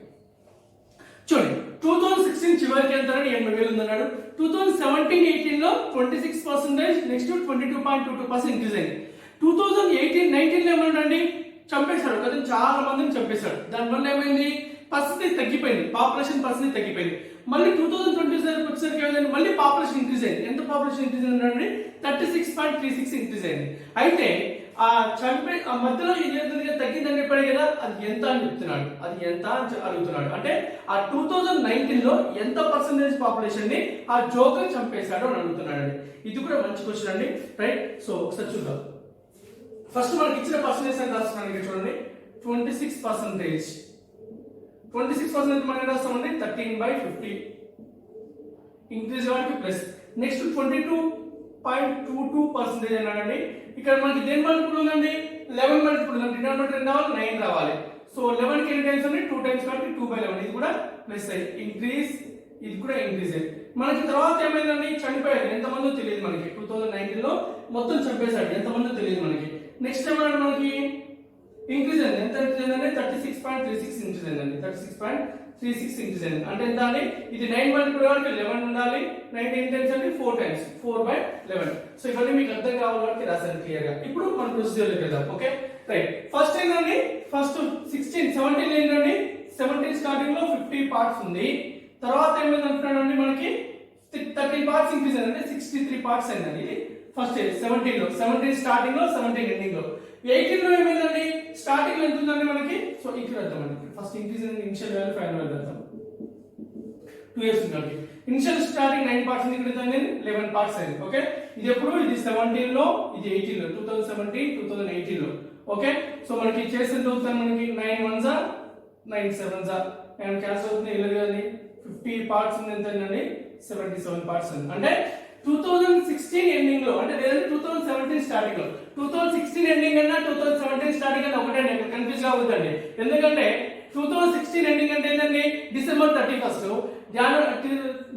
చూడండి 2016 చివరికి ఎంత? 80,000 ఉందన్నాడు. 2017-18 లో 26%, next 22.22% increase అయింది. 2018-19 లో ఏమన్నాడండి? చంపేశాడు కదా, చాలా మందిని చంపేశాడు. దానివల్ల ఏమైంది? పర్సెంటేజ్ తగ్గిపోయింది, పాపులేషన్ పర్సెంటేజ్ తగ్గిపోయింది. మళ్ళీ 2020 వచ్చేసరికి ఏమైంది? మళ్ళీ పాపులేషన్ ఇంక్రీజ్ అయింది. ఎంత పాపులేషన్ ఇంక్రీజ్ అయిందండి? 36.36 ఇంక్రీజ్ అయింది. అయితే ఆ మధ్యలో తగ్గిందని చెప్పాడు కదా, అది ఎంత అని చెప్తున్నాడు. అది ఎంత అని అడుగుతున్నాడు. అంటే ఆ 2019 లో ఎంత పర్సెంటేజ్ పాపులేషన్ ని ఆ జోకర్ చంపేశాడు అని అడుగుతున్నాడు అండి. ఇది కూడా మంచి క్వశ్చన్ అండి, రైట్. సో ఒకసారి చూద్దాం. ఫస్ట్ మనకి ఇచ్చిన పర్సెంటేజ్ అని రాస్తున్నాను ఇక్కడ చూడండి. 26%. 26% మనం రాస్తామండి 13/50 ఇంక్రీజ్ అవ్వడానికి ప్లస్. నెక్స్ట్ 22.22% అన్నాడండి. ఇక్కడ మనకి దేని మల్టిపుల్ ఉందండి? 11 మల్టిపుల్ ఉంది. డినామినేటర్ ఎంత రావాలి? 9 రావాలి. సో 11 కి ఎన్ని టైమ్స్ ఉంది? 2 టైమ్స్ కాబట్టి 2/11. ఇది కూడా ప్లస్ అయ్యి ఇంక్రీజ్, ఇది కూడా ఇంక్రీజ్ అయ్యి. మనకి తర్వాత ఏమైందండి? చనిపోయారు. ఎంతమందో తెలియదు మనకి. 2019 లో మొత్తం చంపేశాడు, ఎంతమందో తెలియదు మనకి. నెక్స్ట్ ఏమన్నాడు? మనకి ఇంక్రీజ్ అయింది. ఎంత ఇంక్రీజ్ అయిందంటే 36.36 ఇంక్రీజ్ అయిందండి. 36.36 36 ఇంక్రీజ్ అయింది. అంటే ఎంత అండి, ఇది 9 మల్టిపుల్ కాబట్టి 11 ఉండాలి. 19 టైమ్స్ అంటే 4 టైమ్స్, 4/11. సో ఇవన్నీ మీకు అర్థం కావాలి కాబట్టి రాశాను క్లియర్ గా. ఇప్పుడు మనం ప్రొసీజర్ లోకి వెళ్దాం. Okay right. ఫస్ట్ ఏంటండి, ఫస్ట్ 17 ఏంటండి, 17 స్టార్టింగ్ లో 50 పార్ట్స్ ఉంది. తర్వాత ఏమైంది అంటున్నాడండి, మనకి 13 పార్ట్స్ ఇంక్రీజ్ అయింది, అంటే 63 పార్ట్స్ అయిందండి. ఇది ఫస్ట్ 17 లో, 17 స్టార్టింగ్ లో, 17 ఎండింగ్ లో. 18 లో ఏమైందండి, స్టార్టింగ్ లో ఎంత ఉందండి మనకి, సో ఇక్కడ వెళ్తామండి. ఫస్ట్ ఇంక్రీజ్ అయింది, ఇనిషియల్ వాల్యూ ఫైనల్ వాల్యూ వెళ్తాం. 2 ఇయర్స్ ఉంది. ఇనిషియల్ స్టార్టింగ్ 9 పార్ట్స్ ఉంది, ఇక్కడ ఎంత 11 పార్ట్స్ అయింది. ఓకే ఇది ఎప్పుడు, ఇది 17 లో, ఇది 18 లో, 2017 2018 లో. ఓకే సో మనకి చేసేది అవుతాను, మనకి 9 1s 9 7s అండ్ క్యాన్సిల్ అవుతుంది. ఇలాగే 50 పార్ట్స్ ఉంది, ఎంత అండి 77 పార్ట్స్ ఉంది. అంటే 2016 ఎండింగ్ లో, అంటే లేదంటే 2017 స్టార్టింగ్ లో. 2016 ఎండింగ్ అన్నా 2017 స్టార్టింగ్ అన్నా ఒకటే అండి, కన్ఫ్యూజ్ కావద్దండి. ఎందుకంటే 2016 ఎండింగ్ అంటే ఏంటండి, December 31st,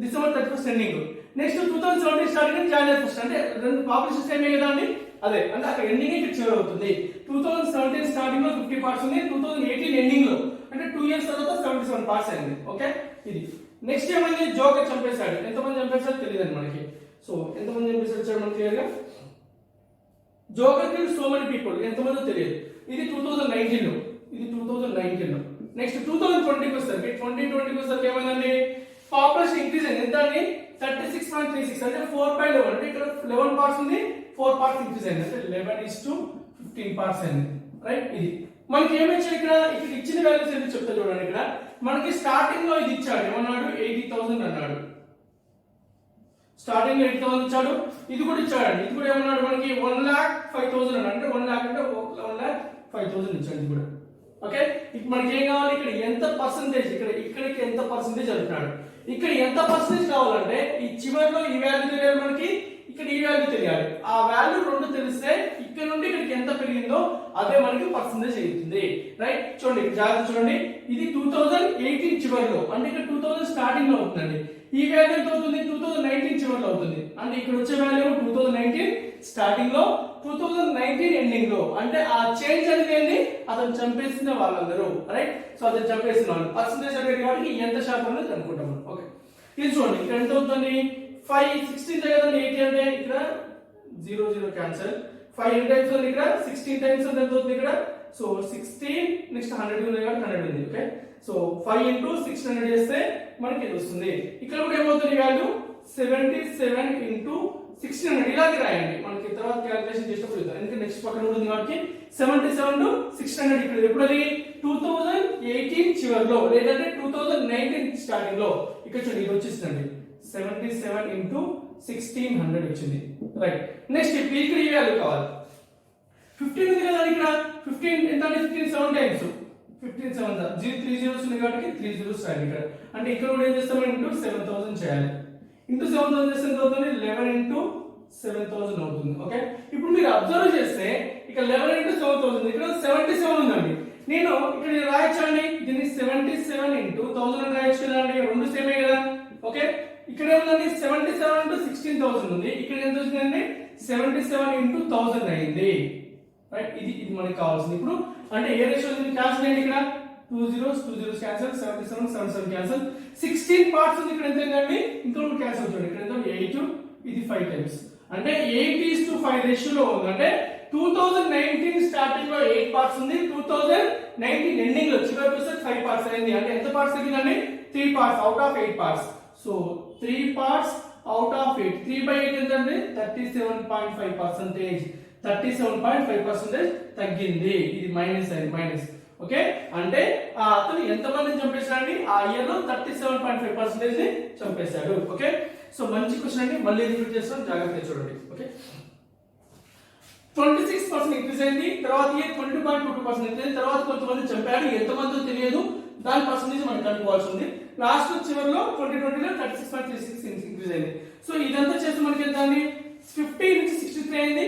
December 31st ending. Next 2017 starting అంటే జనవరి 1st, అంటే రెండు పాపులేషన్ సేమే కదా అండి. అదే అంటే అక్కడ ఎండింగ్ ఇక్కడ చివరి అవుతుంది. 2017 స్టార్టింగ్ లో 50 పార్ట్స్ ఉంది, 2018 ఎండింగ్ లో అంటే 2 ఇయర్స్ తర్వాత 77 పార్ట్స్ అయింది. ఓకే ఇది నెక్స్ట్ ఏమైంది, జోకర్ చంపేశాడు. ఎంతమంది చంపేశాడు తెలియదండి మనకి. సో ఎంతమంది చంపేశాడు మనకి క్లియర్ గా, joker kill so many people, ఎంతమందో తెలియదు. ఇది 2019 లో, ఇది 2019 లో. నెక్స్ట్ 2020కి వస్తారు, 2020కి వస్తారు ఏమైందండి, పాపులేషన్ ఇంక్రీజ్ అయింది. ఎంత అండి 36.36, అంటే 4/11, అంటే ఇక్కడ 11 పార్ట్స్ ఉంది, 4 పార్ట్స్ ఇంక్రీజ్ అయింది, అంటే 11:15 పార్ట్స్ అయింది. రైట్ ఇది మనకి ఏమిచ్చాడు ఇక్కడ, ఇచ్చిన వాల్యూస్ ఏంటి చెప్తా చూడండి. ఇక్కడ మనకి స్టార్టింగ్ లో ఇది ఇచ్చాడు, ఏమన్నాడు 80,000 అన్నాడు. స్టార్టింగ్ లో 80,000 ఇచ్చాడు. ఇది కూడా ఇచ్చాడు, ఇది కూడా ఏమన్నాడు మనకి 1,05,000 అన్నాడు. అంటే 1 lakh అంటే 1,05,000 ఇచ్చాడు ఇది కూడా. ఓకే ఇప్పుడు మనకి ఏం కావాలి, ఇక్కడ ఎంత పర్సెంటేజ్, ఇక్కడికి ఎంత పర్సెంటేజ్ అంటున్నాడు. ఇక్కడ ఎంత పర్సెంటేజ్ కావాలంటే ఈ చివరిలో ఈ వాల్యూ తెలియాలి మనకి, ఇక్కడ ఈ వాల్యూ తెలియాలి. ఆ వాల్యూ రెండు తెలిస్తే ఇక్కడ నుండి ఇక్కడికి ఎంత పెరిగిందో అదే మనకి పర్సెంటేజ్ అవుతుంది. రైట్ చూడండి జాగ్రత్త చూడండి, ఇది 2018 చివరిలో, అంటే ఇక్కడ 2000 స్టార్టింగ్ లో అవుతుందండి. ఈ వాల్యూ ఎంత అవుతుంది, 2019 చివరిలో అవుతుంది. అంటే ఇక్కడ వచ్చే వాల్యూ 2019 స్టార్టింగ్ లో, 2019 ఎండింగ్ లో. అంటే ఆ చేంజ్ అనేది ఏంటి, అతను చంపేసిన వాళ్ళందరూ. రైట్ సో అతను చంపేసిన వాళ్ళు పర్సెంటేజ్ అనేది కాబట్టి ఎంత శాతం అనేది కనుక్కుంటాం. ఓకే ఇది చూడండి, ఇక్కడ ఎంత అవుతుంది, 5 16 కదండి, 80 అంటే ఇక్కడ 0 0 క్యాన్సల్. 5 టైమ్స్ ఉంది ఇక్కడ, 16 టైమ్స్ ఎంత అవుతుంది ఇక్కడ, సో 16 నెక్స్ట్ 100 ఉంది కాబట్టి 100 ఉంది. ఓకే సో 5 into 600 చేస్తే మనకి ఇది వస్తుంది. ఇక్కడ కూడా ఏమవుతుంది వాల్యూ 77 into 1600 ఇలాగే రాయండి, మనకి తర్వాత క్యాలిక్యులేషన్ చేసినప్పుడు ఇద్దాం. ఎందుకంటే నెక్స్ట్ పక్కన ఉంటుంది కాబట్టి 77 to 600. ఇక్కడ ఎప్పుడు అది 2018 చివరిలో లేదంటే 2019 స్టార్టింగ్ లో. ఇక్కడ చూడండి ఇది వచ్చేసిందండి 77 into 1600 వచ్చింది. రైట్ నెక్స్ట్ ఇక్కడ ఈ వాల్యూ కావాలి, 15 ఉంది కదా ఇక్కడ, 15 ఎంత అంటే 15 7 టైమ్స్, 15 7 3 zeros ఉంది కాబట్టి 3 zeros రాయాలి ఇక్కడ. అంటే ఇక్కడ కూడా ఏం చేస్తాం, ఇంటూ 7000 చేయాలి. ఇంటూ 7000 చేస్తే ఎంత అవుతుంది, 11 into 7000 అవుతుంది. ఓకే ఇప్పుడు మీరు అబ్జర్వ్ చేస్తే ఇక్కడ 11 into 7000, ఇక్కడ 77 ఉందండి. నేను ఇక్కడ రాయొచ్చండి, దీన్ని 77 into 1000 అని రాయొచ్చు కదండి, రెండు సేమే కదా. ఓకే ఇక్కడ ఏముందండి 77 into 16,000 ఉంది, ఇక్కడ ఎంత వచ్చిందండి 77 into 1000 అయింది. రైట్ ఇది మనకి కావాల్సింది. ఇప్పుడు అంటే ఏ రేషియో క్యాన్సిల్ అయ్యింది, ఇక్కడ 2 zeros క్యాన్సిల్, 77 77 క్యాన్సిల్, 16 పార్ట్స్ ఉంది ఇక్కడ. ఎంత అయిందండి ఇంకొకటి క్యాన్సిల్ అవుతుంది, ఇక్కడ ఎంత 8, ఇది 5 టైమ్స్, అంటే 8:5 రేషియోలో ఉంది. అంటే 2019 స్టార్టింగ్ లో 8 పార్ట్స్ ఉంది, 2019 ఎండింగ్ లో చివరికి వస్తే 5 పార్ట్స్ అయింది. అంటే ఎంత పార్ట్స్ తగ్గిందండి, 3 parts out of 8 parts. So 3 parts out of 8, 3/8 ఎంతండి 37.5%, 37.5% తగ్గింది. ఇది మైనస్ అయింది, మైనస్. ఓకే అంటే అతను ఎంత మందిని చంపేశాడండి, ఆ ఇయర్ లో 37.5% ని చంపేశాడు. ఓకే సో మంచి క్వశ్చన్ అండి, మళ్ళీ రిపీట్ చేస్తాం, జాగ్రత్తగా చూడండి. ఓకే 26% ఇంక్రీజ్ అయింది, తర్వాత ఇయర్ 22.22% ఇంక్రీజ్, తర్వాత కొంతమంది చంపాడు, ఎంతమందో తెలియదు, దాని పర్సెంటేజ్ మనం కనుక్కోవాల్సి ఉంది. లాస్ట్ చివరిలో 2020 లో 36.36 ఇంక్రీజ్ అయింది. సో ఇదంతా చేస్తే మనకి ఎంత అండి 50 నుంచి 63 అయింది,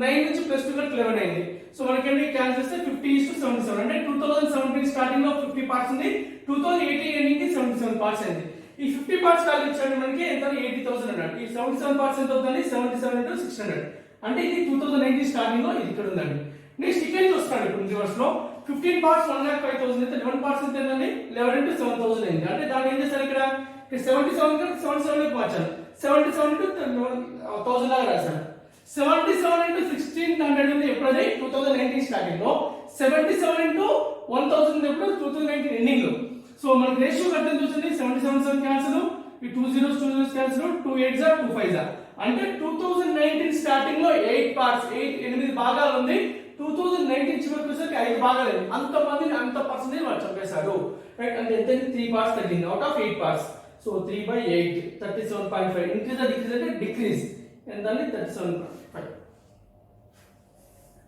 9 నుంచి ప్లస్ 2 11 అయింది. సో మనకి క్యాన్సిల్ చేస్తే 50:77, అంటే 2017 స్టార్టింగ్ లో 50 పార్ట్స్ ఉంది, 2018 ఎండింగ్ కి 77 పార్ట్స్ అయింది. ఈ 50 పార్ట్స్ వాల్యూ ఇచ్చాడు మనకి ఎంత 80,000 అన్నాడు. ఈ 77 పార్ట్స్ ఎంత అవుతుంది, 77 into 600, అంటే ఇది 2019 స్టార్టింగ్ లో ఇది ఇక్కడ ఉందండి. నెక్స్ట్ ఇక్కడ నుంచి వస్తాడు ఇప్పుడు రివర్స్ లో 15 పార్ట్స్ 1,05,000 అయితే 11 పార్ట్స్ ఎంత అండి 11 into 7000 అయింది. అంటే దాన్ని ఏం చేశారు ఇక్కడ 77 77 మార్చాను. 77 into 1000 లాగా రాశాను. 77 into 1600 ఉంది ఎప్పుడది 2019 స్టార్టింగ్ లో. 77 into 1000 ఎప్పుడు 2019 ఎండింగ్ లో. సో మనకి రేషియో అర్థం చూసింది 77 క్యాన్సిల్, ఈ 2 zeros క్యాన్సిల్, 2 8s 2 5s అంటే 2019 స్టార్టింగ్ లో 8 పార్ట్స్ 8 భాగాలు ఉంది. 2019 చివరికి వచ్చేసరికి 5 భాగాలు అయింది. అంత మందిని అంత పర్సెంటేజ్ వాళ్ళు చంపేశారు, రైట్? అంటే ఎంత 3 పార్ట్స్ తగ్గింది out of 8 parts. So 3/8 37.5. Increase decrease అంటే డిక్రీజ్ ఎంత అండి 37.5.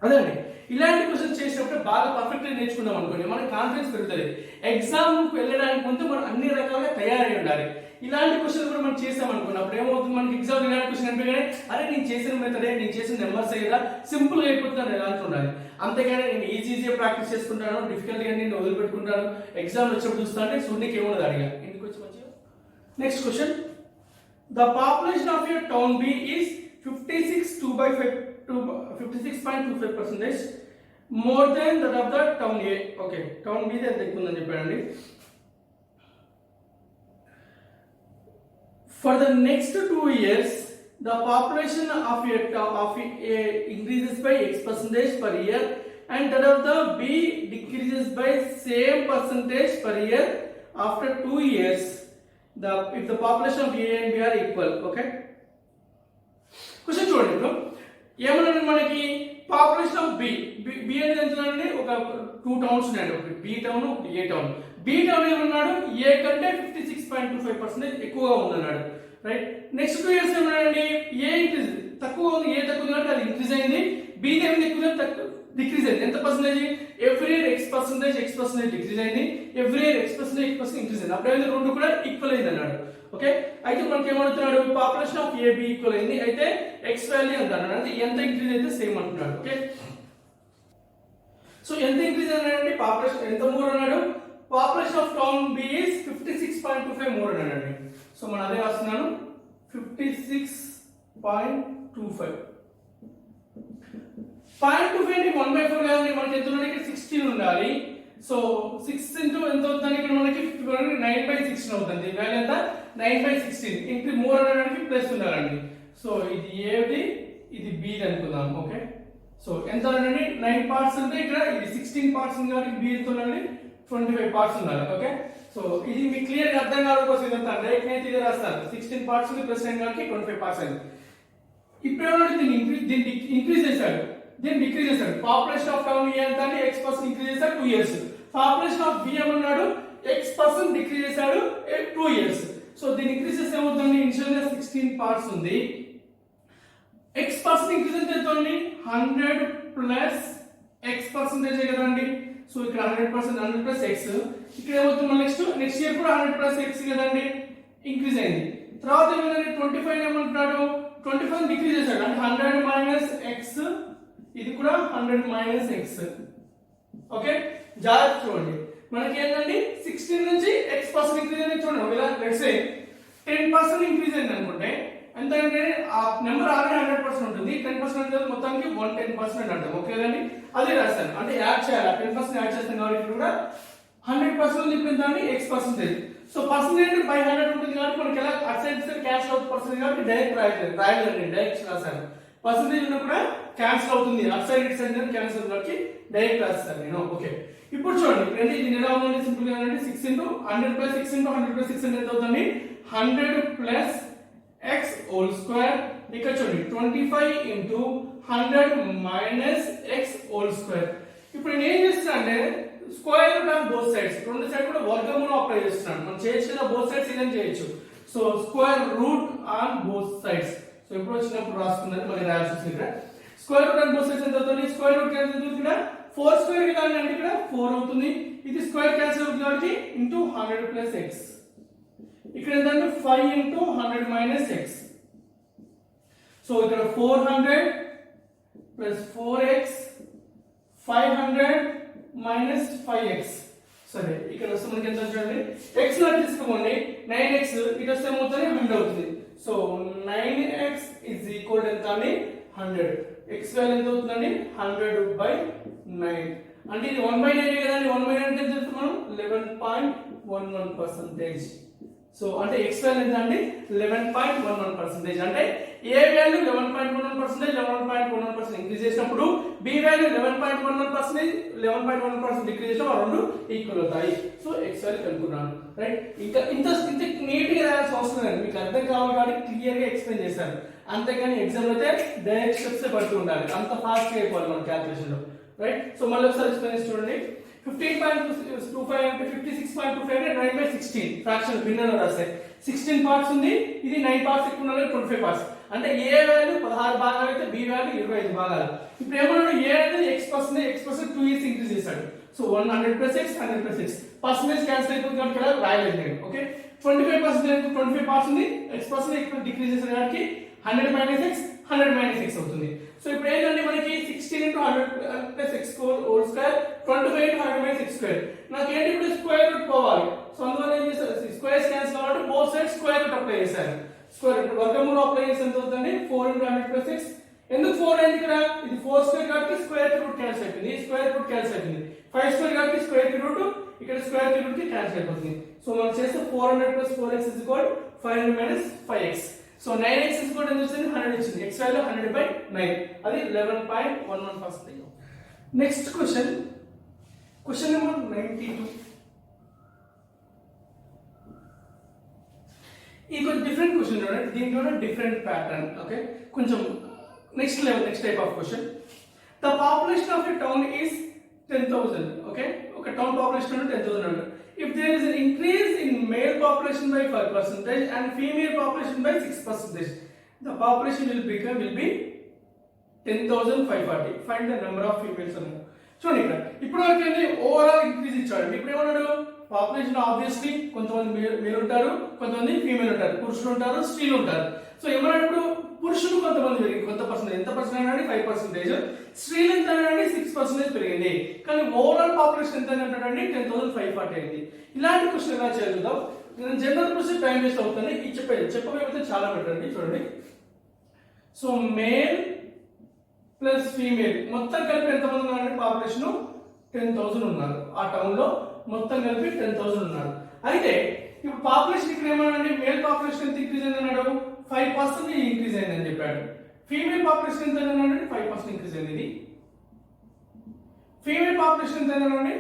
అదే అండి, ఇలాంటి క్వశ్చన్స్ చేసినప్పుడు బాగా పర్ఫెక్ట్గా నేర్చుకున్నాం అనుకోండి మనకి కాన్ఫిడెన్స్ పెరుగుతుంది. ఎగ్జామ్కి వెళ్ళడానికి ముందు మనం అన్ని రకాలుగా తయారై ఉండాలి. ఇలాంటి క్వశ్చన్ కూడా మనం చేసాం అనుకోండి అప్పుడు ఏమవుతుంది, మనకి ఎగ్జామ్ ఇలాంటి క్వశ్చన్ అనిపించగానే అరే నేను చేసిన మెథడే, నేను చేసిన నెంబర్స్ కదా సింపుల్ గా అయిపోతున్నాను ఎలాంటి ఉండాలి. అంతేగాని నేను ఈజీగా ప్రాక్టీస్ చేసుకుంటాను, డిఫికల్ట్ గా నేను వదిలిపెట్టుకుంటాను, ఎగ్జామ్ వచ్చినప్పుడు చూస్తా అంటే సూర్యునికి ఏమన్నది అడిగా ఇంటికి వచ్చి మంచిగా. Next question, the population of your town B is 56.25% more than that of the town A. Okay, town B ఎంత ఎక్కువ ఉందని చెప్పాడండి. For the next 2 years, the population of a increases by X% per year, and that of the B decreases by same percentage per year after 2 years. If the population of A and B are equal, okay? Question చూడండి ఇప్పుడు ఏమన్నాడు మనకి population of B అనేది ఎంతండి ఒక 2 towns ఉన్నాయండి, ఒకటి B town ఒకటి ఏ టౌన్. బి టౌన్ ఏమన్నాడు ఏ కంటే 56.25% ఎక్కువగా ఉందన్నాడు, రైట్? నెక్స్ట్ 2 years ఏమన్నాడండి ఏ ఇంక్రీజ్ తక్కువ ఉంది, ఏ తక్కువ ఉంది అంటే అది ఇంక్రీజ్ అయింది. బి ఏమైంది ఎక్కువ డిక్రీజ్ అయింది. ఎంత percentage? Every year X percentage decrease అయింది, every year X percentage increase అయింది. అప్పుడు ఏమైంది రెండు కూడా ఈక్వల్ అయింది అన్నాడు. ఓకే, అయితే మనకి ఏమంటున్నాడు population of A B equal అయింది, అయితే ఎక్స్ వాల్యూ ఎంత అన్నాడు, అంటే ఎంత ఇంక్రీజ్ అయితే సేమ్ అంటున్నాడు. ఓకే, సో ఎంత ఇంక్రీజ్ అన్నాడండి పాపులేషన్ ఎంత మోర్ అన్నాడు, population of town B is 56.25 more అన్నాడండి. సో మనం అదే రాస్తున్నాను 56.25. 0.25 అంటే 1/4 కాదండి, మనకి ఎంత ఉండాలి ఇక్కడ 16 ఉండాలి. సో 6 into ఎంత అవుతుంది ఇక్కడ మనకి 9/16 అవుతుంది. వాల్యూ ఎంత 9/16. ఇంటి మోర్ అనడానికి ప్లస్ ఉండాలండి. సో ఇది ఏది ఇది బి అనుకుందాం. ఓకే, సో ఎంత ఉండాలండి 9 పార్ట్స్ ఉంటే ఇక్కడ ఇది 16 పార్ట్స్ ఉంది కాబట్టి బి ఎంత ఉండాలి 25 పార్ట్స్ ఉండాలి. ఓకే, సో ఇది మీకు క్లియర్ గా అర్థం కావడం కోసం ఇదంతా డైరెక్ట్ అయితే ఇది రాస్తాను. 16 పార్ట్స్ ఉంది ప్లస్ 9 కాబట్టి 25 పార్ట్స్ అయింది. ఇప్పుడు ఏమన్నా దీన్ని ఇంక్రీజ్ చేశాడు, దీన్ని డిక్రీజ్ చేశాడు. పాపులేషన్ ఆఫ్ టౌన్ ఏ ఎంత అంటే X% ఇంక్రీజ్ చేశాడు 2 years. పాపులేషన్ ఆఫ్ బి ఏమన్నాడు X% డిక్రీజ్ చేశాడు 2 years. సో దీని ఇంక్రీజ్ చేస్తే ఏమవుతుంది, ఇనిషియల్ గా 16 పార్ట్స్ ఉంది, X% ఇంక్రీజ్ ఎంత అవుతుంది 100 ప్లస్ X% కదండి. సో ఇక్కడ 100% 100 ప్లస్ X. ఇక్కడ ఏమవుతుంది నెక్స్ట్ ఇయర్ కూడా 100 ప్లస్ X కదండి, ఇంక్రీజ్ అయింది. తర్వాత ఏమైందండి 25 ఏమంటున్నాడు 25 డిక్రీజ్ చేశాడు, అంటే 100 మైనస్ X, ఇది కూడా 100 మైనస్ X. ఓకే, జాగ్రత్త చూడండి మనకి ఏంటండి 16 నుంచి X% ఇంక్రీజ్ అయింది చూడండి. ఒకవేళ లెట్స్ సే 10% ఇంక్రీజ్ అయింది అనుకుంటే ఎంత అంటే ఆ నెంబర్ ఆల్రెడీ 100% ఉంటుంది, 10% అంటే మొత్తానికి 110% అంటాం. ఓకే కదండి, అదే రాస్తాను అంటే యాడ్ చేయాలి, 10% యాడ్ చేస్తాం కాబట్టి ఇక్కడ కూడా 100% ఇప్పుడు ఎంత అండి X%. సో పర్సెంటేజ్ బై 100 ఉంటుంది కాబట్టి మనకి ఎలా అట్ సైడ్ క్యాన్సిల్ అవుతుంది పర్సెంటేజ్ కాబట్టి డైరెక్ట్ రాయలేదండి, డైరెక్ట్ రాశాను. పర్సెంటేజ్ ఉన్నా కూడా క్యాన్సిల్ అవుతుంది, at side it side cancel అవుతుంది కాబట్టి డైరెక్ట్ రాస్తాను నేను. ఓకే, ఇప్పుడు చూడండి అంటే ఇది ఎలా ఉందండి సింపుల్ గా అంటే 6 into 100 ప్లస్ 6 into 100 ప్లస్ 6 అంటే ఎంత అవుతుంది 100 ప్లస్ X హోల్ స్క్వేర్. ఇక్కడ చూడండి 25 into 100 minus X whole square. ఇప్పుడు నేను ఏం చేస్తున్నాను అంటే square root on both sides, రెండు సైడ్ కూడా వర్గమూలం అప్లై చేస్తున్నాను. మనం చేయొచ్చు కదా బోత్ సైడ్స్ ఇదని చేయొచ్చు. So square root on both sides. So ఇప్పుడు వచ్చినప్పుడు రాసుకున్నది మళ్ళీ రాయాల్సి వస్తుంది. ఇక్కడ square root on both sides ఎంత అవుతుంది, స్క్వేర్ రూట్ క్యాన్సిల్ అవుతుంది, ఇక్కడ 4 స్క్వేర్ కదా అంటే ఇక్కడ 4 అవుతుంది, ఇది స్క్వేర్ క్యాన్సిల్ అవుతుంది కాబట్టి ఇంటూ 100 ప్లస్ X. ఇక్కడ ఏంటంటే 5 into 100 మైనస్ X. సో ఇక్కడ 400 ప్లస్ 4X 500 మైనస్ 5X. సరే ఇక్కడ వస్తే మనకి ఎంత చూడండి X నాట్ తీసుకోండి 9X, ఇటు వస్తే ఏమవుతుంది 100 అవుతుంది. So 9X is equal to ఎంత అండి 100. X వాల్యూ ఎంత అవుతుందండి 100/9. అంటే ఇది 1/9 కదండి, 1/9 అంటే ఎంత మనం 11.11%. సో అంటే ఎక్స్ వాల్యూ ఎంత అండి 11.11%. అంటే ఏ వాల్యూ 11.11%, 11.11% ఇంక్రీజ్ చేసినప్పుడు బి వాల్యూ 11.11% డిక్రీజ్ చేసినా ఆ రెండు ఈక్వల్ అవుతాయి. సో ఎక్స్ వాల్యూ కనుక్కున్నాను, రైట్. ఇంకా ఇంత నీట్ గా రాయాల్సిన అవసరం లేదు, మీకు అర్థం కావాలి కాబట్టి క్లియర్ గా ఎక్స్ప్లెయిన్ చేశాను. అంతేకాని ఎగ్జామ్ అయితే డైరెక్ట్ స్టెప్స్ పడుతూ ఉండాలి, అంత ఫాస్ట్ గా అయిపోవాలి మన క్యాల్కులేషన్ లో, రైట్. సో మళ్ళీ ఒకసారి ఎక్స్ప్లెయిన్ చేసి చూడండి. 15.25 అంటే 56.25 అంటే 9/16 ఫ్రాక్షన్ భిన్నంలో రాస్తాయి. 16 పార్ట్స్ ఉంది, ఇది 9 పార్ట్స్ ఎక్కువ ఉన్నాయి, 25 పార్ట్స్. అంటే ఏ వాల్యూ 16 భాగాలు అయితే బి వాల్యూ 25 భాగాలు. ఇప్పుడు ఏమన్నాడు, ఏ అనేది x% 2 ఇంక్రీజ్ చేశాడు. So 100 + x 100 + x percentage cancel అయిపోతుంది కాబట్టి ఇక్కడ రాయలేదు నేను, ఓకే. 25% 25 పార్ట్స్ ఉంది, x% ఎక్కువ డిక్రీజ్ చేసిన కాబట్టి 100 - x 100 - x అవుతుంది. సో ఇప్పుడు ఏంటంటే మనకి 16 × 100 + x² 25 × 100 - x². నాకు ఏంటి ఇప్పుడు స్క్వేర్ రూట్ పోవాలి. సో అందువల్ల ఏం చేశారు, స్క్వేర్స్ క్యాన్సిల్ అవ్వాలి, both side square root apply చేశారు. స్క్వేర్ రూట్ వర్గమూలం అప్లై చేస్తే ఎంత అవుతుంది, 4 × 100 + x. ఎందుకు 4 అయింది ఇక్కడ, ఇది 4² కాబట్టి స్క్వేర్ రూట్ క్యాన్సిల్ అయిపోయింది, స్క్వేర్ రూట్ క్యాన్సిల్ అయిపోయింది. 5² కాబట్టి స్క్వేర్ రూట్, ఇక్కడ స్క్వేర్ రూట్ కి క్యాన్సిల్ అయిపోతుంది. సో మనం చేస్తే 400 + 4x = 500 - 5x. సో 9x ఎంత వచ్చింది, 100 వచ్చింది. x వాల్యూ 100/9, అది 11.11%. Next question number 92. ఇది కొంచెం డిఫరెంట్ క్వశ్చన్ చూడండి, దీంట్లో డిఫరెంట్ ప్యాటర్న్, ఓకే. కొంచెం next type of question. The population of a town is 10,000, okay. ఒక town population 10,000. If there is an increase in male population by 5% and female population by 6%, the population will be 10,540. Find the number of females. చూడండి ఇక్కడ ఇప్పుడు వరకు overall increase ఇచ్చాడు. ఇప్పుడు ఏమన్నాడు, population obviously కొంతమంది male ఉంటారు, కొంతమంది ఫీమేల్ ఉంటారు, పురుషులు ఉంటారు, స్త్రీలు ఉంటారు. సో ఏమన్నాడు, ఇప్పుడు పురుషులు కొంతమంది పెరిగింది, కొంత పర్సెంటేజ్, ఎంత పర్సెంట్ అంటే 5%, స్త్రీలు ఎంత అంటే 6% పెరిగింది. కానీ ఓవరాల్ పాపులేషన్ ఎంత అంటే 10,540 అయింది. ఇలాంటి క్వశ్చన్ ఎలా చేద్దాం, జనరల్ క్వశ్చన్ టైం వేస్ట్ అవుతుంది, ఇది చెప్పకపోతే చాలా బెటర్ అండి. చూడండి, సో మేల్ ప్లస్ ఫీమేల్ మొత్తం కలిపి ఎంతమంది ఉన్నారంటే పాపులేషన్ 10,000 ఉన్నారు. ఆ టౌన్ లో మొత్తం కలిపి 10,000 ఉన్నారు. అయితే ఇప్పుడు పాపులేషన్ ఇక్కడ ఏమన్నాడు, మేల్ పాపులేషన్ ఎంత ఇంక్రీజ్ అయింది అన్నాడు, 5% ఇంక్రీజ్ అయిందని చెప్పాడు. ఫీమేల్ పాపులేషన్ ఎంత అన్నాడు, 5% ఇంక్రీజ్ అయింది. ఫీమేల్ పాపులేషన్ ఎంత అన్నాడు,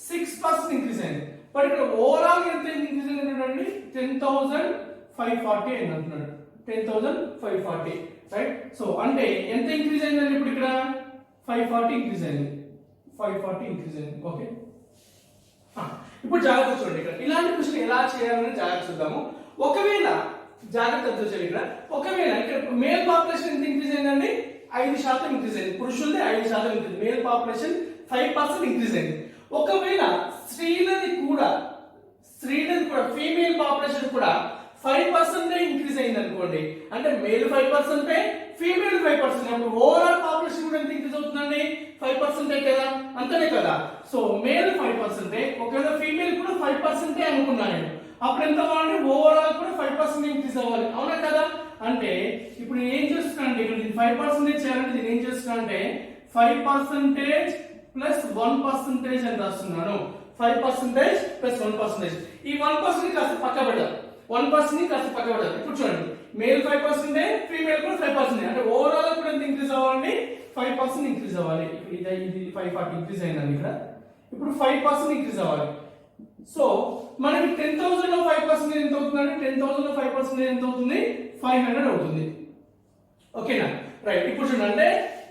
6% ఇంక్రీజ్ అయింది. బట్ ఇక్కడ ఓవరాల్ ఎంత ఇంక్రీజ్ అయింది, 10,540 అయింది అంటున్నాడు. 10,540, రైట్. సో అంటే ఎంత ఇంక్రీజ్ అయిందండి, ఇప్పుడు ఇక్కడ 540 ఇంక్రీజ్ అయింది, 540 ఇంక్రీజ్ అయింది, ఓకే. ఇప్పుడు జాగ్రత్త చూడండి, ఇక్కడ ఇలాంటి క్వశ్చన్ ఎలా చేయాలని జాగ్రత్త చూద్దాము. ఒకవేళ జాగ్రత్త చూడండి, ఒకవేళ ఇక్కడ మేల్ పాపులేషన్ ఎంత ఇంక్రీజ్ అయిందండి, 5% ఇంక్రీజ్ అయింది. పురుషులది 5% ఇంక్రీజ్, మేల్ పాపులేషన్ 5% ఇంక్రీజ్ అయింది. ఒకవేళ స్త్రీలది కూడా ఫీమేల్ పాపులేషన్ కూడా 5% ఇంక్రీజ్ అయింది అనుకోండి, అంటే మేల్ 5%, ఫీమేల్ 5%, అప్పుడు ఓవరాల్ పాపులేషన్ కూడా ఎంత ఇంక్రీజ్ అవుతుందండి, 5% కదా, అంతనే కదా. సో మేల్ 5%, ఒకవేళ ఫీమేల్ కూడా 5% అనుకున్నాను, అప్పుడు ఎంత అవ్వాలి, ఓవరాల్ కూడా 5% ఇంక్రీజ్ అవ్వాలి, అవునా కదా. అంటే ఇప్పుడు ఏం చేస్తున్నానంటే, ఇక్కడ 5% చేయాలంటే దీన్ని ఏం చేస్తున్నా అంటే 5% + 1% అని రాస్తున్నాను. 5% + 1%. ఈ 1% కాస్త పక్క పెట్టాలి, 1% కాస్త పక్క పెట్టాలి. ఇప్పుడు చూడండి, మేల్ 5%, ఫీమేల్ కూడా 5%, అంటే ఓవరాల్ కూడా ఎంత ఇంక్రీజ్ అవ్వాలి, 5% ఇంక్రీజ్ అవ్వాలి. ఇది 540 ఇంక్రీజ్ అయిందండి ఇక్కడ, ఇప్పుడు 5% ఇంక్రీజ్ అవ్వాలి. సో మనకి 10,000 లో 5% ఎంత అవుతుందంటే 10,000 లో 5% ఎంత అవుతుంది, 500 అవుతుంది, ఓకేనా, రైట్. ఇప్పుడు చూడండి, అంటే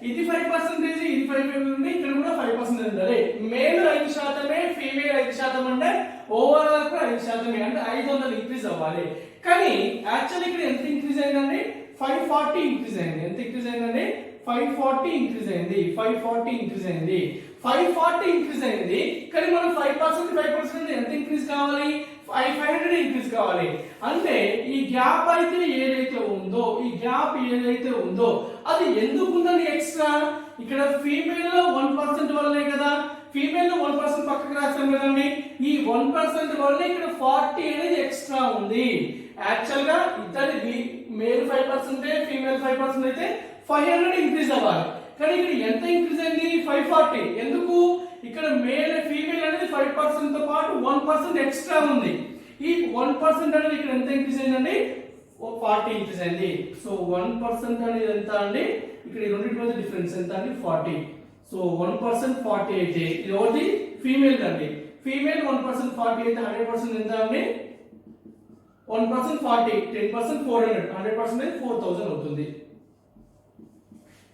ఇది 5%, ఇది 5% ఉంది, ఇక్కడ కూడా 5% ఉంది. మేల్ 5%, ఫీమేల్ 5% అంటే ఓవరాల్ కూడా 5%, అంటే 500 ఇంక్రీజ్ అవ్వాలి. కానీ యాక్చువల్లీ ఇక్కడ ఎంత ఇంక్రీజ్ అయిందండి, 540 ఇంక్రీజ్ అయింది. ఎంత ఇంక్రీజ్ అయిందండి, 540 ఇంక్రీజ్ అయింది. 540 ఇంక్రీజ్ అయింది. 540 ఇంక్రీజ్ అయింది. కానీ మనం 5% ఎంత ఇంక్రీజ్ కావాలి, 500 ఇంక్రీజ్ కావాలి. అంటే ఈ గ్యాప్ అయితే ఏదైతే ఉందో అది ఎందుకు ఉందని ఎక్స్ట్రా, ఇక్కడ ఫీమేల్ లో 1% వల్లే కదా, ఫీమేల్ లో 1% పక్కకు రాస్తాం కదండి, ఈ 1% వల్ల ఇక్కడ 40 అనేది ఎక్స్ట్రా ఉంది. యాక్చువల్ గా ఇద్దరి మేల్ 5%, ఫీమేల్ 5% అయితే 500 ఇంక్రీజ్ అవ్వాలి. కానీ ఇక్కడ ఎంత ఇంక్రీజ్ అయింది, 540. ఎందుకు, ఇక్కడ మేల్ ఫీమేల్ అనేది 5% తో పాటు 1% ఎక్స్ట్రా ఉంది. ఈ 1% అనేది ఇక్కడ ఎంత ఇంక్రీజ్ అయిందండి, 40 ఇంక్రీజ్ అయింది. సో 1% అనేది ఎంత అండి, ఇక్కడ ఈ రెండింటి మధ్య డిఫరెన్స్ ఎంత అండి, 40. సో 1% 40 అయితే ఇది ఒకటి ఫీమేల్ అండి. ఫీమేల్ 1% 40 అయితే 100% ఎంత అండి, 1% 40, 10% 400, 100% 4000 అవుతుంది.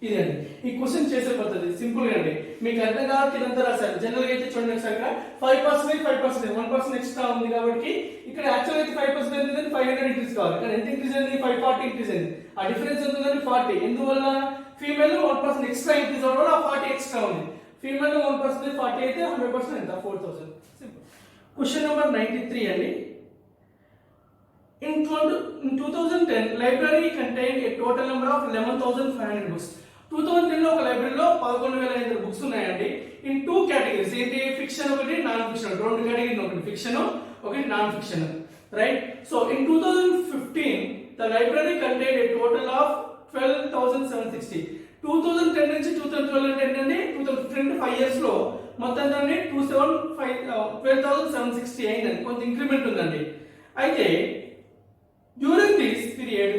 ఇదండి ఈ క్వశ్చన్ చేసే పద్ధతి, సింపుల్ గా అండి. మీకు అర్థం కాదు కింద రాశారు. జనరల్ గా అయితే చూడండి ఒకసారి 5% 1% ఎక్స్ట్రా ఉంది కాబట్టి ఇక్కడ యాక్చువల్ అయితే 5% అయితే 500 ఇంక్రీజ్ కావాలి. కానీ ఎంత ఇంక్రీజ్ అయింది, 540 ఇంక్రీజ్ అయింది. ఆ డిఫరెన్స్ ఎంత ఉందండి, 40. ఎందువల్ల, ఫీమేల్ 1% ఎక్స్ట్రా ఇంక్రీజ్ అవ్వడం వల్ల ఆ 40 ఎక్స్ట్రా ఉంది. ఫీమేల్ 1% 40 అయితే 100% ఎంత, 4000. సింపుల్. క్వశ్చన్ నెంబర్ 93 అండి. In 2010, library contained a total number of 11,500 books. 2010 లో ఒక లైబ్రరీలో 11,500 బుక్స్ ఉన్నాయండి. ఇన్ 2 కేటగిరీస్, ఏంటి, ఫిక్షన్ ఒకటి, నాన్ ఫిక్షన్. రెండు కేటగిరీలు, ఒకటి ఫిక్షన్ ఒకటి non fiction, right. So in 2015 the library contained a total of 12,760. 2010 నుంచి 2012 అంటే ఏంటండి, 2015 5 ఇయర్స్ లో మొత్తం దాన్ని 12,760 అయిందండి. కొంత ఇంక్రిమెంట్ ఉందండి. అయితే during this period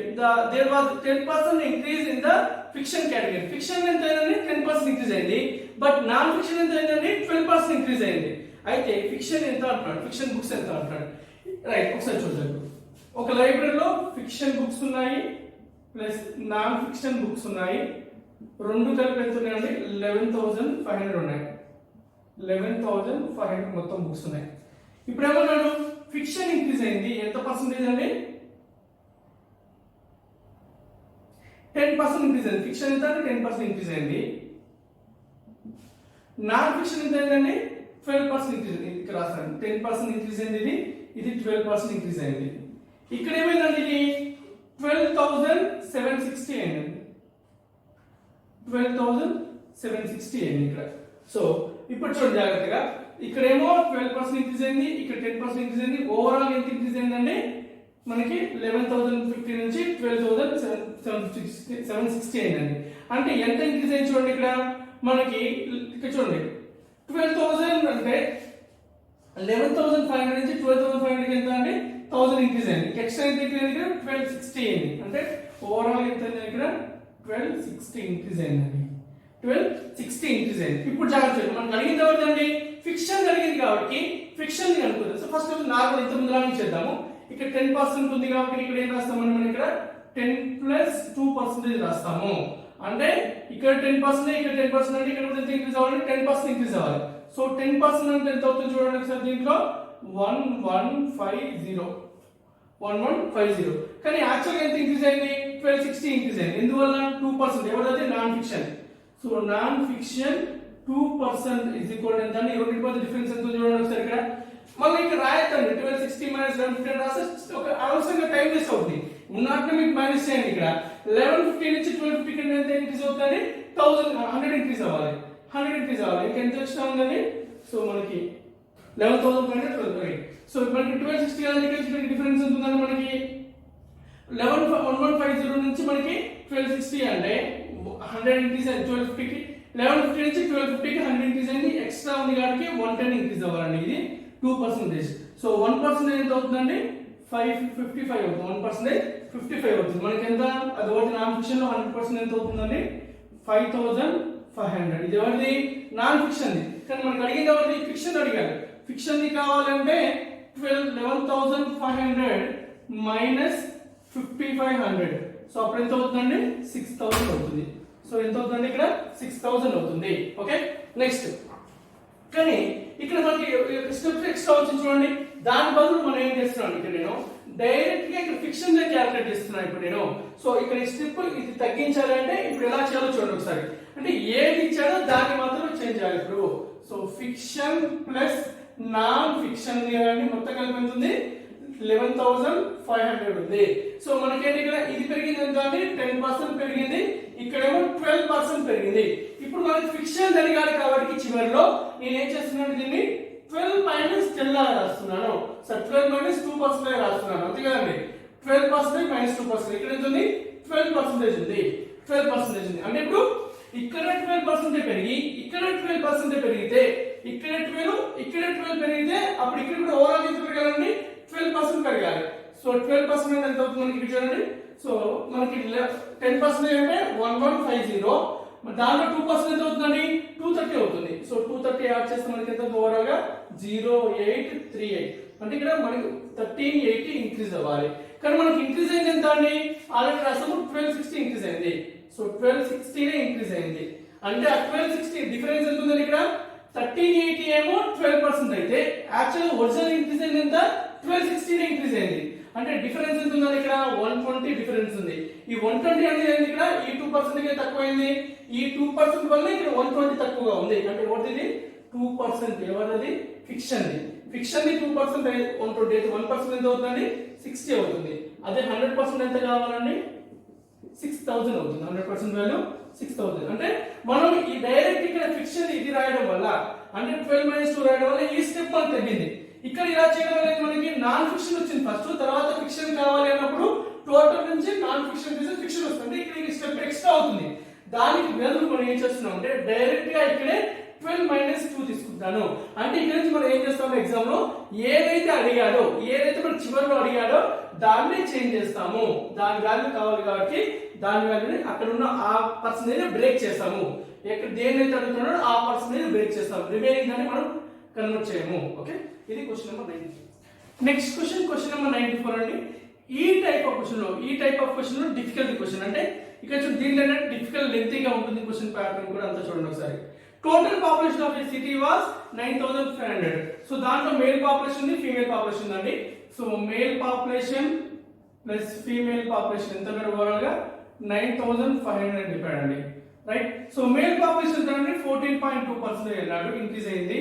there was 10% increase in the fiction category. fiction ఎంత అయిందండి, 10% ఇంక్రీజ్ అయింది. బట్ నాన్ ఫిక్షన్ ఎంత అయిందండి, 12% ఇంక్రీజ్ అయింది. అయితే ఫిక్షన్ ఎంత అంటున్నాడు, ఫిక్షన్ బుక్స్ ఎంత అంటున్నాడు, రైట్. ఒకసారి చూద్దాం. ఒక లైబ్రరీలో ఫిక్షన్ బుక్స్ ఉన్నాయి ప్లస్ నాన్ ఫిక్షన్ బుక్స్ ఉన్నాయి. రెండు కలిపి ఎంత ఉన్నాయండి, 11,500 ఉన్నాయి. 11,500 మొత్తం బుక్స్ ఉన్నాయి. ఇప్పుడు ఏమన్నాడు, ఫిక్షన్ ఇంక్రీజ్ అయింది. ఎంత పర్సెంటేజ్ అండి, 10% ఇంక్రీజ్ అయింది. ఫిక్షన్ ఎంత అంటే 10% ఇంక్రీజ్ అయింది. నాన్ ఫిక్షన్ ఎంత అయిందండి, 12% ఇంక్రీజ్ అయింది. ఇక్కడ రాస్తాను 10% ఇంక్రీజ్ అయింది. ఇది 12% ఇంక్రీజ్ అయింది. ఇక్కడ ఏమైందండి, ఇది 12,760 అయింది. 12,760 అయింది ఇక్కడ. సో ఇప్పుడు చూడండి జాగ్రత్తగా, ఇక్కడేమో 12% ఇంక్రీజ్ అయింది, ఇక్కడ 10% ఇంక్రీజ్ అయింది. ఓవరాల్ ఎంత ఇంక్రీజ్ అయిందండి, మనకి 11,050 నుంచి 12,760 అయిందండి. అంటే ఎంత ఇంక్రీజ్ అయింది చూడండి. ఇక్కడ మనకి ఇక్కడ చూడండి 12,000 అంటే 11,500 నుంచి 12,500 ఎంత అండి, 1000 ఇంక్రీజ్ అయింది. ఎక్స్ట్రా ఎంత ఇంక్రీజ్ అయింది, ఇక్కడ 1260 అయింది. అంటే ఓవరాల్ ఎంత అయింది, ఇక్కడ 1260 ఇంక్రీజ్ అయిందండి. 1260 ఇంక్రీజ్ అయింది. ఇప్పుడు జాగ్రత్త, మనకు అడిగింది ఎవరిదండి, ఫిక్షన్ అడిగింది కాబట్టి ఫిక్షన్ ని అనుకుందాం. సో ఫస్ట్ నార్మల్ ఇంత ముందులాగా చేద్దాము. ఇక్కడ 10% ఉంది కాబట్టి ఇక్కడ ఏం రాస్తామండి, మనం ఇక్కడ 10 + 2% రాస్తాము. అంటే ఇక్కడ 10%, ఇక్కడ 10% అంటే ఇక్కడ ఎంత ఇంక్రీజ్ అవ్వాలి, 10% ఇంక్రీజ్ అవ్వాలి. సో 10% అంటే ఎంత అవుతుంది చూడండి ఒకసారి. దీంట్లో 1150. కానీ యాక్చువల్ ఎంత ఇంక్రీజ్ అయింది, 1260 ఇంక్రీజ్ అయింది. ఎందువల్ల, 2%. ఎవరైతే non fiction. So non fiction 2% is equal ఎంత అంటే, రెండింటి మధ్య డిఫరెన్స్ ఎంత చూడండి ఒకసారి. ఇక్కడ మళ్ళీ ఇక్కడ రాయొద్దండి, 1260 - 1150 రాస్తే ఒక అవసరంగా టైం వేస్ట్ అవుతుంది. ఉన్నట్టు మీకు మైనస్ చేయండి. ఇక్కడ 1150 నుంచి 1250 ఎంత ఇంక్రీజ్ అవుతుంది, 100 ఇంక్రీజ్ అవ్వాలి. 100 ఇంక్రీజ్ అవ్వాలి. ఇంకా ఎంత వచ్చినా ఉందండి, సో మనకి 11,500. సో మనకి 1260 డిఫరెన్స్ ఉంటుందండి. మనకి 1150 నుంచి మనకి 1260 అంటే 100 ఇంక్రీజ్ అయింది. 1250కి 1150 నుంచి 1250కి 100 ఇంక్రీజ్ అయింది. ఎక్స్ట్రా ఉంది కాబట్టి 110 ఇంక్రీజ్ అవ్వాలండి. ఇది 2%. సో 1% ఎంత అవుతుందండి, 555 అవుతుంది. 1% 55 అవుతుంది. మనకి ఎంత, అది ఒకటి నాన్ ఫిక్షన్ లో 100% ఎంత అవుతుందండి, 5,500. ఇది ఎవరిది, నాన్ ఫిక్షన్. కానీ మనకు అడిగింది ఎవరిది, ఫిక్షన్ అడిగారు. ఫిక్షన్ ది కావాలంటే 11,500 - 5,500. సో అప్పుడు ఎంత అవుతుందండి, 6,000 అవుతుంది. సో ఎంత అవుతుందండి, ఇక్కడ 6,000 అవుతుంది. Okay, next. కానీ ఇక్కడ మనకి స్టెప్ ఎక్స్ట్రా వచ్చింది చూడండి. దాని బదులు మనం ఏం చేస్తున్నాం, ఇక్కడ నేను డైరెక్ట్ గా ఇక్కడ ఫిక్షన్ దే క్యాలిక్యులేట్ చేస్తున్నాను ఇప్పుడు నేను. సో ఇక్కడ ఈ స్టెప్ ఇది తగ్గించాలంటే ఇప్పుడు ఎలా చేయాలో చూడండి ఒకసారి. అంటే ఏది ఇచ్చాడో దాన్ని మాత్రం చేంజ్ చేయాలి ఇప్పుడు. So fiction plus non fiction మొత్తం కలిపి ఎంత ఉంది, 11,500 ఉంది. సో మనకేంటి ఇక్కడ ఇది పెరిగింది ఎంత అంటే 10% పెరిగింది. ఇక్కడేమో 12% పెరిగింది. ఇప్పుడు మనకి ఫిక్షన్ అడిగాడు కాబట్టి చివరిలో నేను ఏం చేస్తున్నాను, దీన్ని 12 - 10 లాగా రాస్తున్నాను. సో 12 - 2% రాస్తున్నాను, అంతే కదండి. 12% - 2%. ఇక్కడ ఎంత ఉంది, 12% ఉంది. 12% ఉంది. అంటే ఇప్పుడు ఇక్కడ 12% పెరిగి ఇక్కడ 12% పెరిగితే ఇక్కడ 12 పెరిగితే అప్పుడు ఇక్కడ కూడా ఓవరాల్ ఎంత పెరగాలండి 12% పెరగాలి. సో 12% ఎంత అవుతుంది మనకి చూడండి. సో మనకి 10% అంటే 1150, దాంట్లో 2% ఎంత అవుతుందండి 230 అవుతుంది. సో 230 యాడ్ చేస్తే మనకి ఎంత ఓవరాల్ గా 0838 అంటే ఇక్కడ మనకి 1380 ఇంక్రీజ్ అవ్వాలి. కానీ మనకి ఇంక్రీజ్ అయింది ఎంత అండి ఆల్రెడీ రాసాము 1260 ఇంక్రీజ్ అయింది. సో 1260 ఇంక్రీజ్ అయింది అంటే ఆ 1260 డిఫరెన్స్ ఎంత ఉందండి ఇక్కడ 1380 ఏమో 12% అయితే యాక్చువల్ ఒరిజినల్ ఇంక్రీజ్ అయింది ఎంత 1260 ఇంక్రీజ్ అయింది. అంటే డిఫరెన్స్ ఎంత ఉందండి ఇక్కడ 120 డిఫరెన్స్ ఉంది. ఈ 120 అనేది ఇక్కడ ఈ 2% కి తక్కువైంది. ఈ 2% వల్ల ఇక్కడ 120 తక్కువగా ఉంది. అంటే వాట్ ఇది 2% ఎవరిది ఫిక్షన్ ది 2% 120 అయితే 1% ఎంత అవుతుందండి 60 అవుతుంది. అదే 100% ఎంత కావాలండి 6000 అవుతుంది. 100% వాల్యూ 6000 అంటే మనం ఈ డైరెక్ట్ ఇక్కడ ఫిక్షన్ ఇది రాయడం వల్ల అంటే 12 - 2 రాయడం వల్ల ఈ స్టెప్ మనకు తగ్గింది. ఇక్కడ ఇలా చేయడం వల్ల మనకి నాన్ ఫిక్షన్ వచ్చింది ఫస్ట్, తర్వాత ఫిక్షన్ కావాలి అన్నప్పుడు టోటల్ నుంచి నాన్ ఫిక్షన్ తీసి ఫిక్షన్ వస్తుంది. ఇక్కడ ఈ స్టెప్ ఎక్స్ట్రా అవుతుంది. దానికి బదులు మనం ఏం చేస్తున్నాం అంటే డైరెక్ట్ గా ఇక్కడే 12 - 2 తీసుకుంటాను. అంటే ఇక్కడ నుంచి మనం ఏం చేస్తాము ఎగ్జామ్ లో ఏదైతే అడిగాడో ఏదైతే మనం చివరిలో అడిగాడో దాన్ని చేంజ్ చేస్తాము. దాని వాల్యూ కావాలి కాబట్టి దాని వాల్యూని అక్కడ ఉన్న ఆ పర్సెంటేజ్ బ్రేక్ చేస్తాము. ఎక్కడ దేన్నైతే అడుగుతున్నాడో ఆ పర్సెంటేజ్ బ్రేక్ చేస్తాము. రిమైనింగ్ దాన్ని మనం కన్వర్ట్ చేయము. ఓకే, ఇది question number 93. Next question number 94 అండి. ఈ టైప్ ఆఫ్ క్వశ్చన్ లో డిఫికల్ట్ క్వశ్చన్ అంటే ఇక్కడ దీంట్లో డిఫికల్ట్ లెంతీగా ఉంటుంది క్వశ్చన్ ప్యాటర్న్ కూడా అంతా చూడండి ఒకసారి. Total population of A city was 9500. So దాంట్లో మేల్ పాపులేషన్ ఉంది, ఫీమేల్ పాపులేషన్ ఉందండి. So male population plus female population ఎంత ఓవరాల్ గా 9500 డిపెండ్ అండి. రైట్. సో మేల్ పాపులేషన్ ఎంత అండి 14.2% అన్నాడు, ఇంక్రీజ్ అయింది.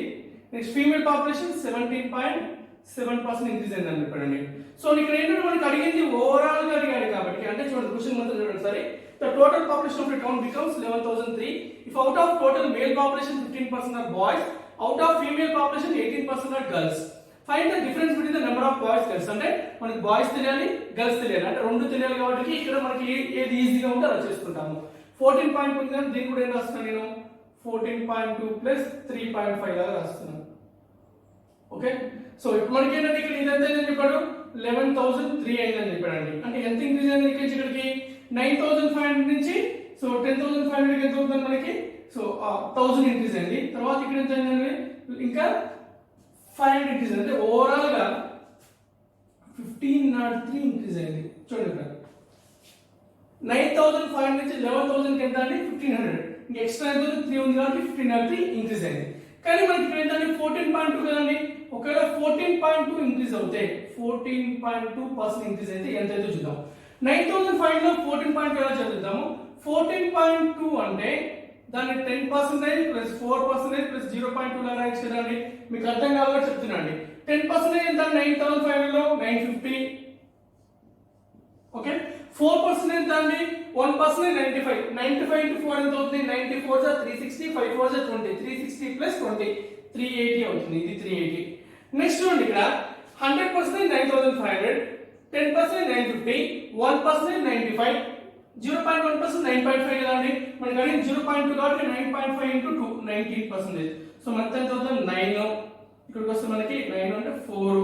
నెక్స్ట్ ఫీమేల్ పాపులేషన్ 17.7% ఇంక్రీజ్ అయింది అని చెప్పండి. సో ఇక్కడ ఏంటంటే మనకి అడిగింది ఓవరాల్ గా అడిగాడు కాబట్టి అంటే చూడండి క్వశ్చన్ మొత్తం చూడండి సరే. The total population of the town becomes 11,003 if out of total male population 15% are boys, out of female population 18% are girls. Find the difference between the number of boys girls. అంటే మనకి boys తెలియాలి girls తెలియాలి అంటే రెండు తెలియాలి కాబట్టి ఇక్కడ మనకి ఏది ఈజీగా ఉంటే అలా చేసుకుంటాము. 14.2 దీని కూడా ఏం రాస్తున్నాను నేను 14.2 ప్లస్ 3.5 లాగా రాస్తున్నాను. ఓకే, సో ఇప్పుడు మనకి ఏంటంటే ఇక్కడ ఇదంతా ఏం చెప్పాడు 11,003 అయిందని చెప్పాడండి. అంటే ఎంత ఇంక్రీజ్ అయింది ఇక్కడికి 9,500 నుంచి సో 10,500 ఎంత అవుతుంది మనకి సో 1000 ఇంక్రీజ్ అయింది. తర్వాత ఇక్కడ ఎంత అయిందండి ఇంకా 500 ఇంక్రీజ్ అయింది. అంటే ఓవరాల్ గా 1503 ఇంక్రీజ్ అయింది. చూడండి ఇక్కడ 9,500 నుంచి 11,000 కి ఎంత అండి 1500 ఇంకా ఎక్స్ట్రా ఎంత 3 ఉంది కాబట్టి 1503 ఇంక్రీజ్ అయింది. కానీ మనకి ఇక్కడ ఏంటంటే 14.2 కదండి. ఒకవేళ 14.2 ఇంక్రీజ్ అవుతే 14.2% ఇంక్రీజ్ అయితే ఎంత అయితే చూద్దాం. 9,500 లో 14.2 ఎలా చదువుతాము 14.2 అంటే దాన్ని 10% ప్లస్ 4% ప్లస్ 0.2 లా రాయొచ్చు కదండి. మీకు అర్థం కావాలని చెప్తున్నానండి. 10% ఎంత 9,500 లో 950. ఓకే, 4% ఎంత అండి 1% 95. 95 into 4 ఎంత అవుతుంది 94 * 360 5 4 * 20 360 plus 20 380 అవుతుంది. ఇది 380. నెక్స్ట్ చూడండి ఇక్కడ 100% 9,500, 10% 950, 1% 95, 0.1% 9.5 కదా అండి. మనకి అడిగిన 0.2 కాబట్టి 9.5 into 2 19%. సో మొత్తం ఎంత అవుతుంది 9. ఇక్కడికి వస్తే మనకి 9 అంటే 4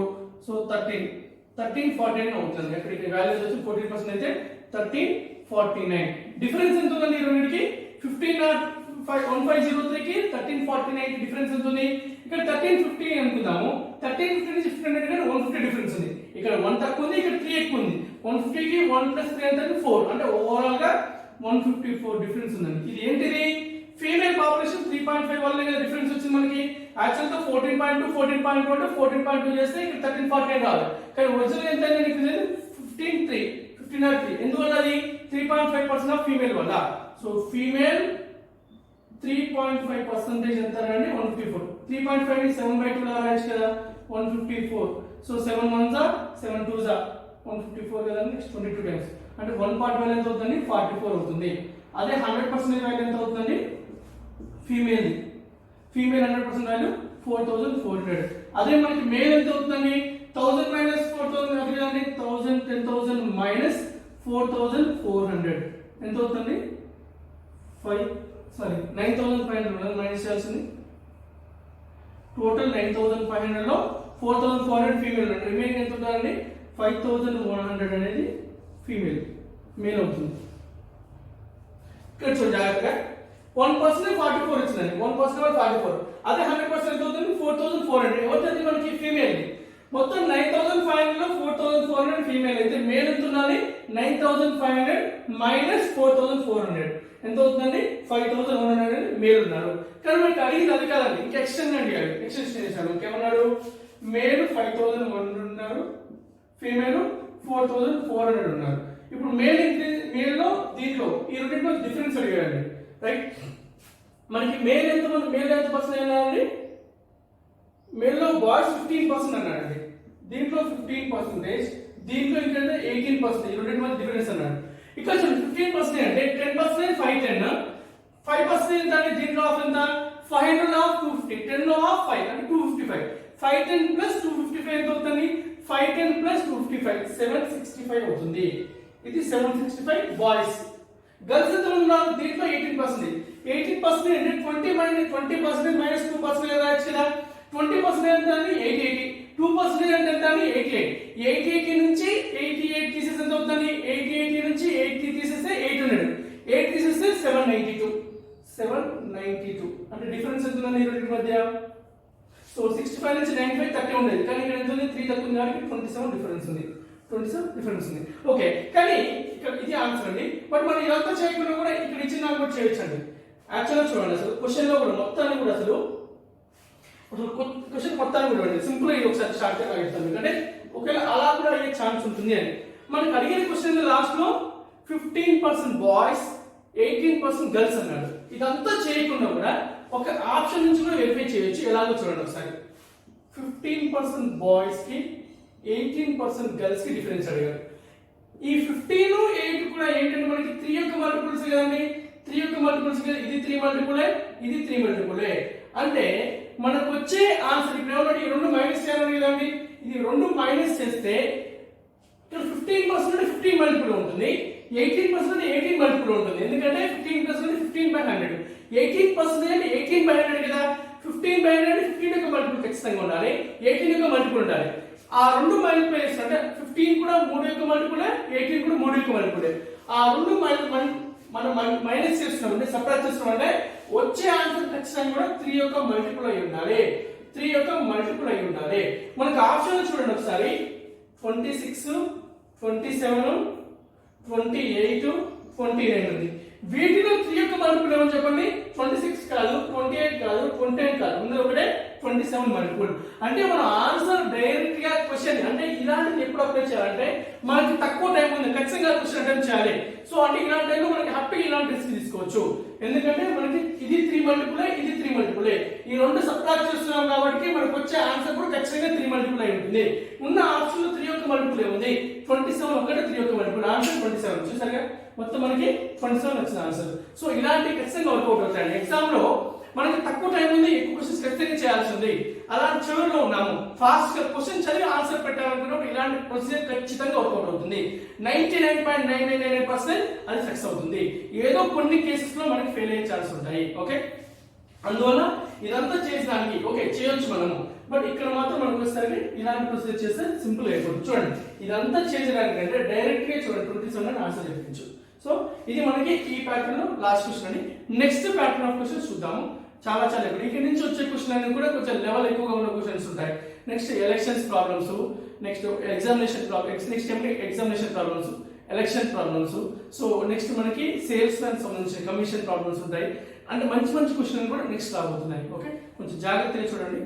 సో 1349 అవుతుంది. అక్కడికి వాల్యూ వచ్చి 14% అయితే 1349. డిఫరెన్స్ ఎంత ఉందండి ఈ రెండిటికి 1503 కి 1349 డిఫరెన్స్ ఎంత ఉంది. ఇక్కడ 1350 అనుకుందాము. 1350 నుంచి 1500 కి 150 డిఫరెన్స్ ఉంది. ఇక్కడ 1 తక్కువ ఉంది, ఇక్కడ 3 ఎక్కువ ఉంది. 150 కి 1 + 3 ఎంత 4 అంటే ఓవరాల్ గా 154 డిఫరెన్స్ ఉందండి. ఇది ఏంటిది ఫీమేల్ పాపులేషన్ 3.5 వల్ల డిఫరెన్స్ వచ్చింది మనకి. యాక్చువల్ గా 14.2 14.2 అంటే 14.2 చేస్తే ఇక్కడ 1349 రావాలి. కానీ ఒరిజినల్ ఎంత అయింది 1503 ఎందువల్ల అది 3.5% ఆఫ్ ఫీమేల్ వల్ల. సో ఫీమేల్ 3.5% ఎంత అండి 154. 3.5 ని 7/2 లా రాయొచ్చు కదా 154. సో 7 1s 7 2s 154 కదా. నెక్స్ట్ 22 టైమ్స్ అంటే 1 పార్ట్ వాల్యూ ఎంత అవుతుంది 44 అవుతుంది. అదే 100% వాల్యూ ఎంత అవుతుంది ఫీమేల్ 100% వాల్యూ 4400. అదే మనకి మేల్ ఎంత అవుతుందండి 1000 - 4000 అది కదండి 1000 10,000 - 4400 ఎంత అవుతుంది 9,500 మైనస్ చేయాల్సింది టోటల్ 9500 లో 4400 ఫీమేల్ ఉన్నారు. రిమైనింగ్ ఎంత ఉంటుందండి 5100 అనేది ఫీమేల్, మేల్ అవుతుంది. ఇక్కడ చూడండి జాగ్రత్తగా 1% 44 వచ్చిందండి, 1% 44. అదే 100% ఎంత అవుతుంది 4400. ఎవరిది మనకి ఫీమేల్. మొత్తం 9500 లో 4400 ఫీమేల్ అయితే మేల్ ఎంత ఉండాలి 9500 మైనస్ 4400 ఎంత అవుతుందండి 5100 అనేది మేల్ ఉన్నారు. కానీ మనకి అడిగింది అది కాదండి, ఇంకా ఎక్స్టెన్షన్ అడిగాడు. ఎక్స్టెన్షన్ చేశాడు. ఇంకేమన్నాడు మేల్ 5100 ఉన్నారు, ఫీమేల్ 4400 ఉన్నారు. ఇప్పుడు మేల్ లో దీంట్లో ఈ రెండింటిలో డిఫరెన్స్ అడిగాడండి, రైట్. మనకి మేల్ ఎంత పర్సెంట్ అన్నాడండి, మేల్ లో బాయ్స్ 15% అన్నాడండి, దీంట్లో 15%, దీంట్లో ఏంటంటే 18%. రెండింటి మధ్య డిఫరెన్స్ అన్నాడు. ఇక్కడ చూడండి 15% అంటే 10% 510, 5% అంటే దీంట్లో ఆఫ్ ఎంత 500 ఆఫ్ 250, 10 ఆఫ్ 5 అంటే 255, 510 ప్లస్ 255 ఎంత అవుతుంది 510 ప్లస్ 255 765 అవుతుంది. ఇది 765 బాయ్స్. గర్ల్స్ ఎంత ఉన్నారు దీంట్లో 18%, 18% అంటే 20% మైనస్ 2% కదా కదా 20% ఎంత అని 880, 2% అంటే ఎంత అని 88, 880 నుంచి 88 తీసేస్తే ఎంత అవుతుంది 880 నుంచి 80 తీసేస్తే 800, 8 తీసేస్తే 792 అంటే డిఫరెన్స్ ఎంత ఉంది ఈ రెండింటి మధ్య. సో 65 నుంచి 95 30 ఉండేది, కానీ ఇక్కడ ఎంత ఉంది 3 తక్కువ ఉంది కాబట్టి 27 డిఫరెన్స్ ఉంది, 27 డిఫరెన్స్ ఉంది. ఓకే, కానీ ఇక్కడ ఇది ఆన్సర్ అండి. బట్ మనం ఇదంతా చేయకుండా కూడా ఇక్కడ ఇచ్చిన దాన్ని కూడా చేయొచ్చండి. యాక్చువల్గా చూడండి అసలు క్వశ్చన్ లో కూడా మొత్తాన్ని కూడా అసలు క్వశ్చన్ మొత్తాన్ని కూడా చూడండి సింపుల్ ఇది ఒకసారి స్టార్ట్ చేస్తాను, ఎందుకంటే ఒకవేళ అలా కూడా అయ్యే ఛాన్స్ ఉంటుంది అని. మనకి అడిగిన క్వశ్చన్ లాస్ట్ లో 15% బాయ్స్ 18% గర్ల్స్ అన్నాడు. ఇదంతా చేయకుండా కూడా ఒక ఆప్షన్ నుంచి కూడా వెరిఫై చేయొచ్చు. ఎలాగో చూడండి ఒకసారి. 15% బాయ్స్ కి 18% గర్ల్స్ కి డిఫరెన్స్ అడిగారు. ఈ 15 8 కూడా ఏంటంటే మనకి 3 యొక్క మల్టిపుల్స్ కదండి, 3 యొక్క మల్టిపుల్స్ కదా, ఇది 3 మల్టిపులే, ఇది 3 మల్టిపులే. అంటే మనకు వచ్చే ఆన్సర్ ఇప్పుడు ఏమంటే ఈ రెండు మైనస్ చేయాలి కదండి, ఇది రెండు మైనస్ చేస్తే ఇక్కడ 15% అంటే 15 మల్టిపుల్ ఉంటుంది, 18% అంటే 18 మల్టిపుల్ ఉంటుంది. ఎందుకంటే 15% 15/100, 18% అంటే 18/100 కదా. 15/100 అంటే 15 యొక్క మల్టిపుల్ ఖచ్చితంగా ఉండాలి, 18 యొక్క మల్టిపుల్ ఉండాలి. ఆ రెండు మల్టిప్లైస్ అంటే 15 కూడా 3 యొక్క మల్టిపులే, 18 కూడా 3 యొక్క మల్టిపులే. ఆ రెండు మనం మైనస్ చేస్తున్నాం అంటే సబ్ట్రాక్ట్ చేస్తున్నాం అంటే వచ్చే ఆన్సర్ ఖచ్చితంగా కూడా 3 యొక్క మల్టిపుల్ అయి ఉండాలి, 3 యొక్క మల్టిపుల్ అయి ఉండాలి. మనకు ఆప్షన్ చూడండి ఒకసారి 26 27 28 29 ఉంది. వీటిలో 3 యొక్క మల్టిపుల్ ఏమని చెప్పండి 26 కాదు, 28 కాదు, 29 కాదు, ఇందులో ఒకటే 27 మల్టిపుల్. అంటే మన ఆన్సర్ డైరెక్ట్ గా క్వశ్చన్ అంటే ఇలాంటిది ఎప్పుడు అప్లై చేయాలంటే మనకి తక్కువ టైం ఉంది, ఖచ్చితంగా క్వశ్చన్ అటెంప్ట్ చేయాలి. సో అంటే ఇలాంటి టైంలో మనకి హ్యాపీగా ఇలాంటి రిస్క్ తీసుకోవచ్చు. ఎందుకంటే మనకి ఇది 3 మల్టిపులే, ఇది 3 మల్టిపులే, ఈ రెండు సబ్ట్రాక్ట్ చేస్తున్నాం కాబట్టి మనకు వచ్చే ఆన్సర్ కూడా ఖచ్చితంగా 3 మల్టిపుల్ అయి ఉంటుంది. ఉన్న ఆప్షన్ లో 3 యొక్క మల్టిపుల్ ఉంది, 27 ఒకటే 3 యొక్క మల్టిపుల్, ఆన్సర్ 27. చూసారుగా మొత్తం మనకి 27 వచ్చిన ఆన్సర్. సో ఇలాంటి ఖచ్చితంగా వర్కౌట్ అవుతాయండి. ఎగ్జామ్ లో మనకి తక్కువ టైం ఉంది, ఎక్కువ క్వశ్చన్స్ ఖచ్చితంగా చేయాల్సి ఉంది, అలాంటి చివరిలో ఉన్నాము, ఫాస్ట్ గా క్వశ్చన్ చదివి ఆన్సర్ పెట్టాలనుకున్నప్పుడు ఇలాంటి ప్రొసీజర్ ఖచ్చితంగా వర్కౌట్ అవుతుంది. 99.999% అది సక్సెస్ అవుతుంది. ఏదో కొన్ని కేసెస్ లో మనకి ఫెయిల్ అయ్యే ఛాన్స్ ఉంటాయి. ఓకే, అందువల్ల ఇదంతా చేసడానికి ఓకే చేయొచ్చు మనము, బట్ ఇక్కడ మాత్రం మనకు వచ్చేసరికి ఇలాంటి ప్రొసీజర్ చేస్తే సింపుల్ అయిపోతుంది. చూడండి ఇదంతా చేసేదానికంటే డైరెక్ట్ గా చూడండి 27 ఆన్సర్ చెప్పించు. సో ఇది మనకి ఈ ప్యాటర్న్ లో లాస్ట్ క్వశ్చన్ అండి. నెక్స్ట్ ప్యాటర్న్ ఆఫ్ క్వశ్చన్స్ చూద్దాము. చాలా ఇప్పుడు ఇక్కడ నుంచి వచ్చే క్వశ్చన్ అనేది కూడా కొంచెం లెవెల్ ఎక్కువగా ఉన్న క్వశ్చన్స్ ఉంటాయి. Next elections problems, next examination problems, next examination problems, election problems. So next మనకి సేల్స్ మ్యాన్ సంబంధించిన కమిషన్ ప్రాబ్లమ్స్ ఉంటాయి. అంటే మంచి క్వశ్చన్ కూడా నెక్స్ట్ రాబోతున్నాయి. ఓకే, కొంచెం జాగ్రత్తగా చూడండి.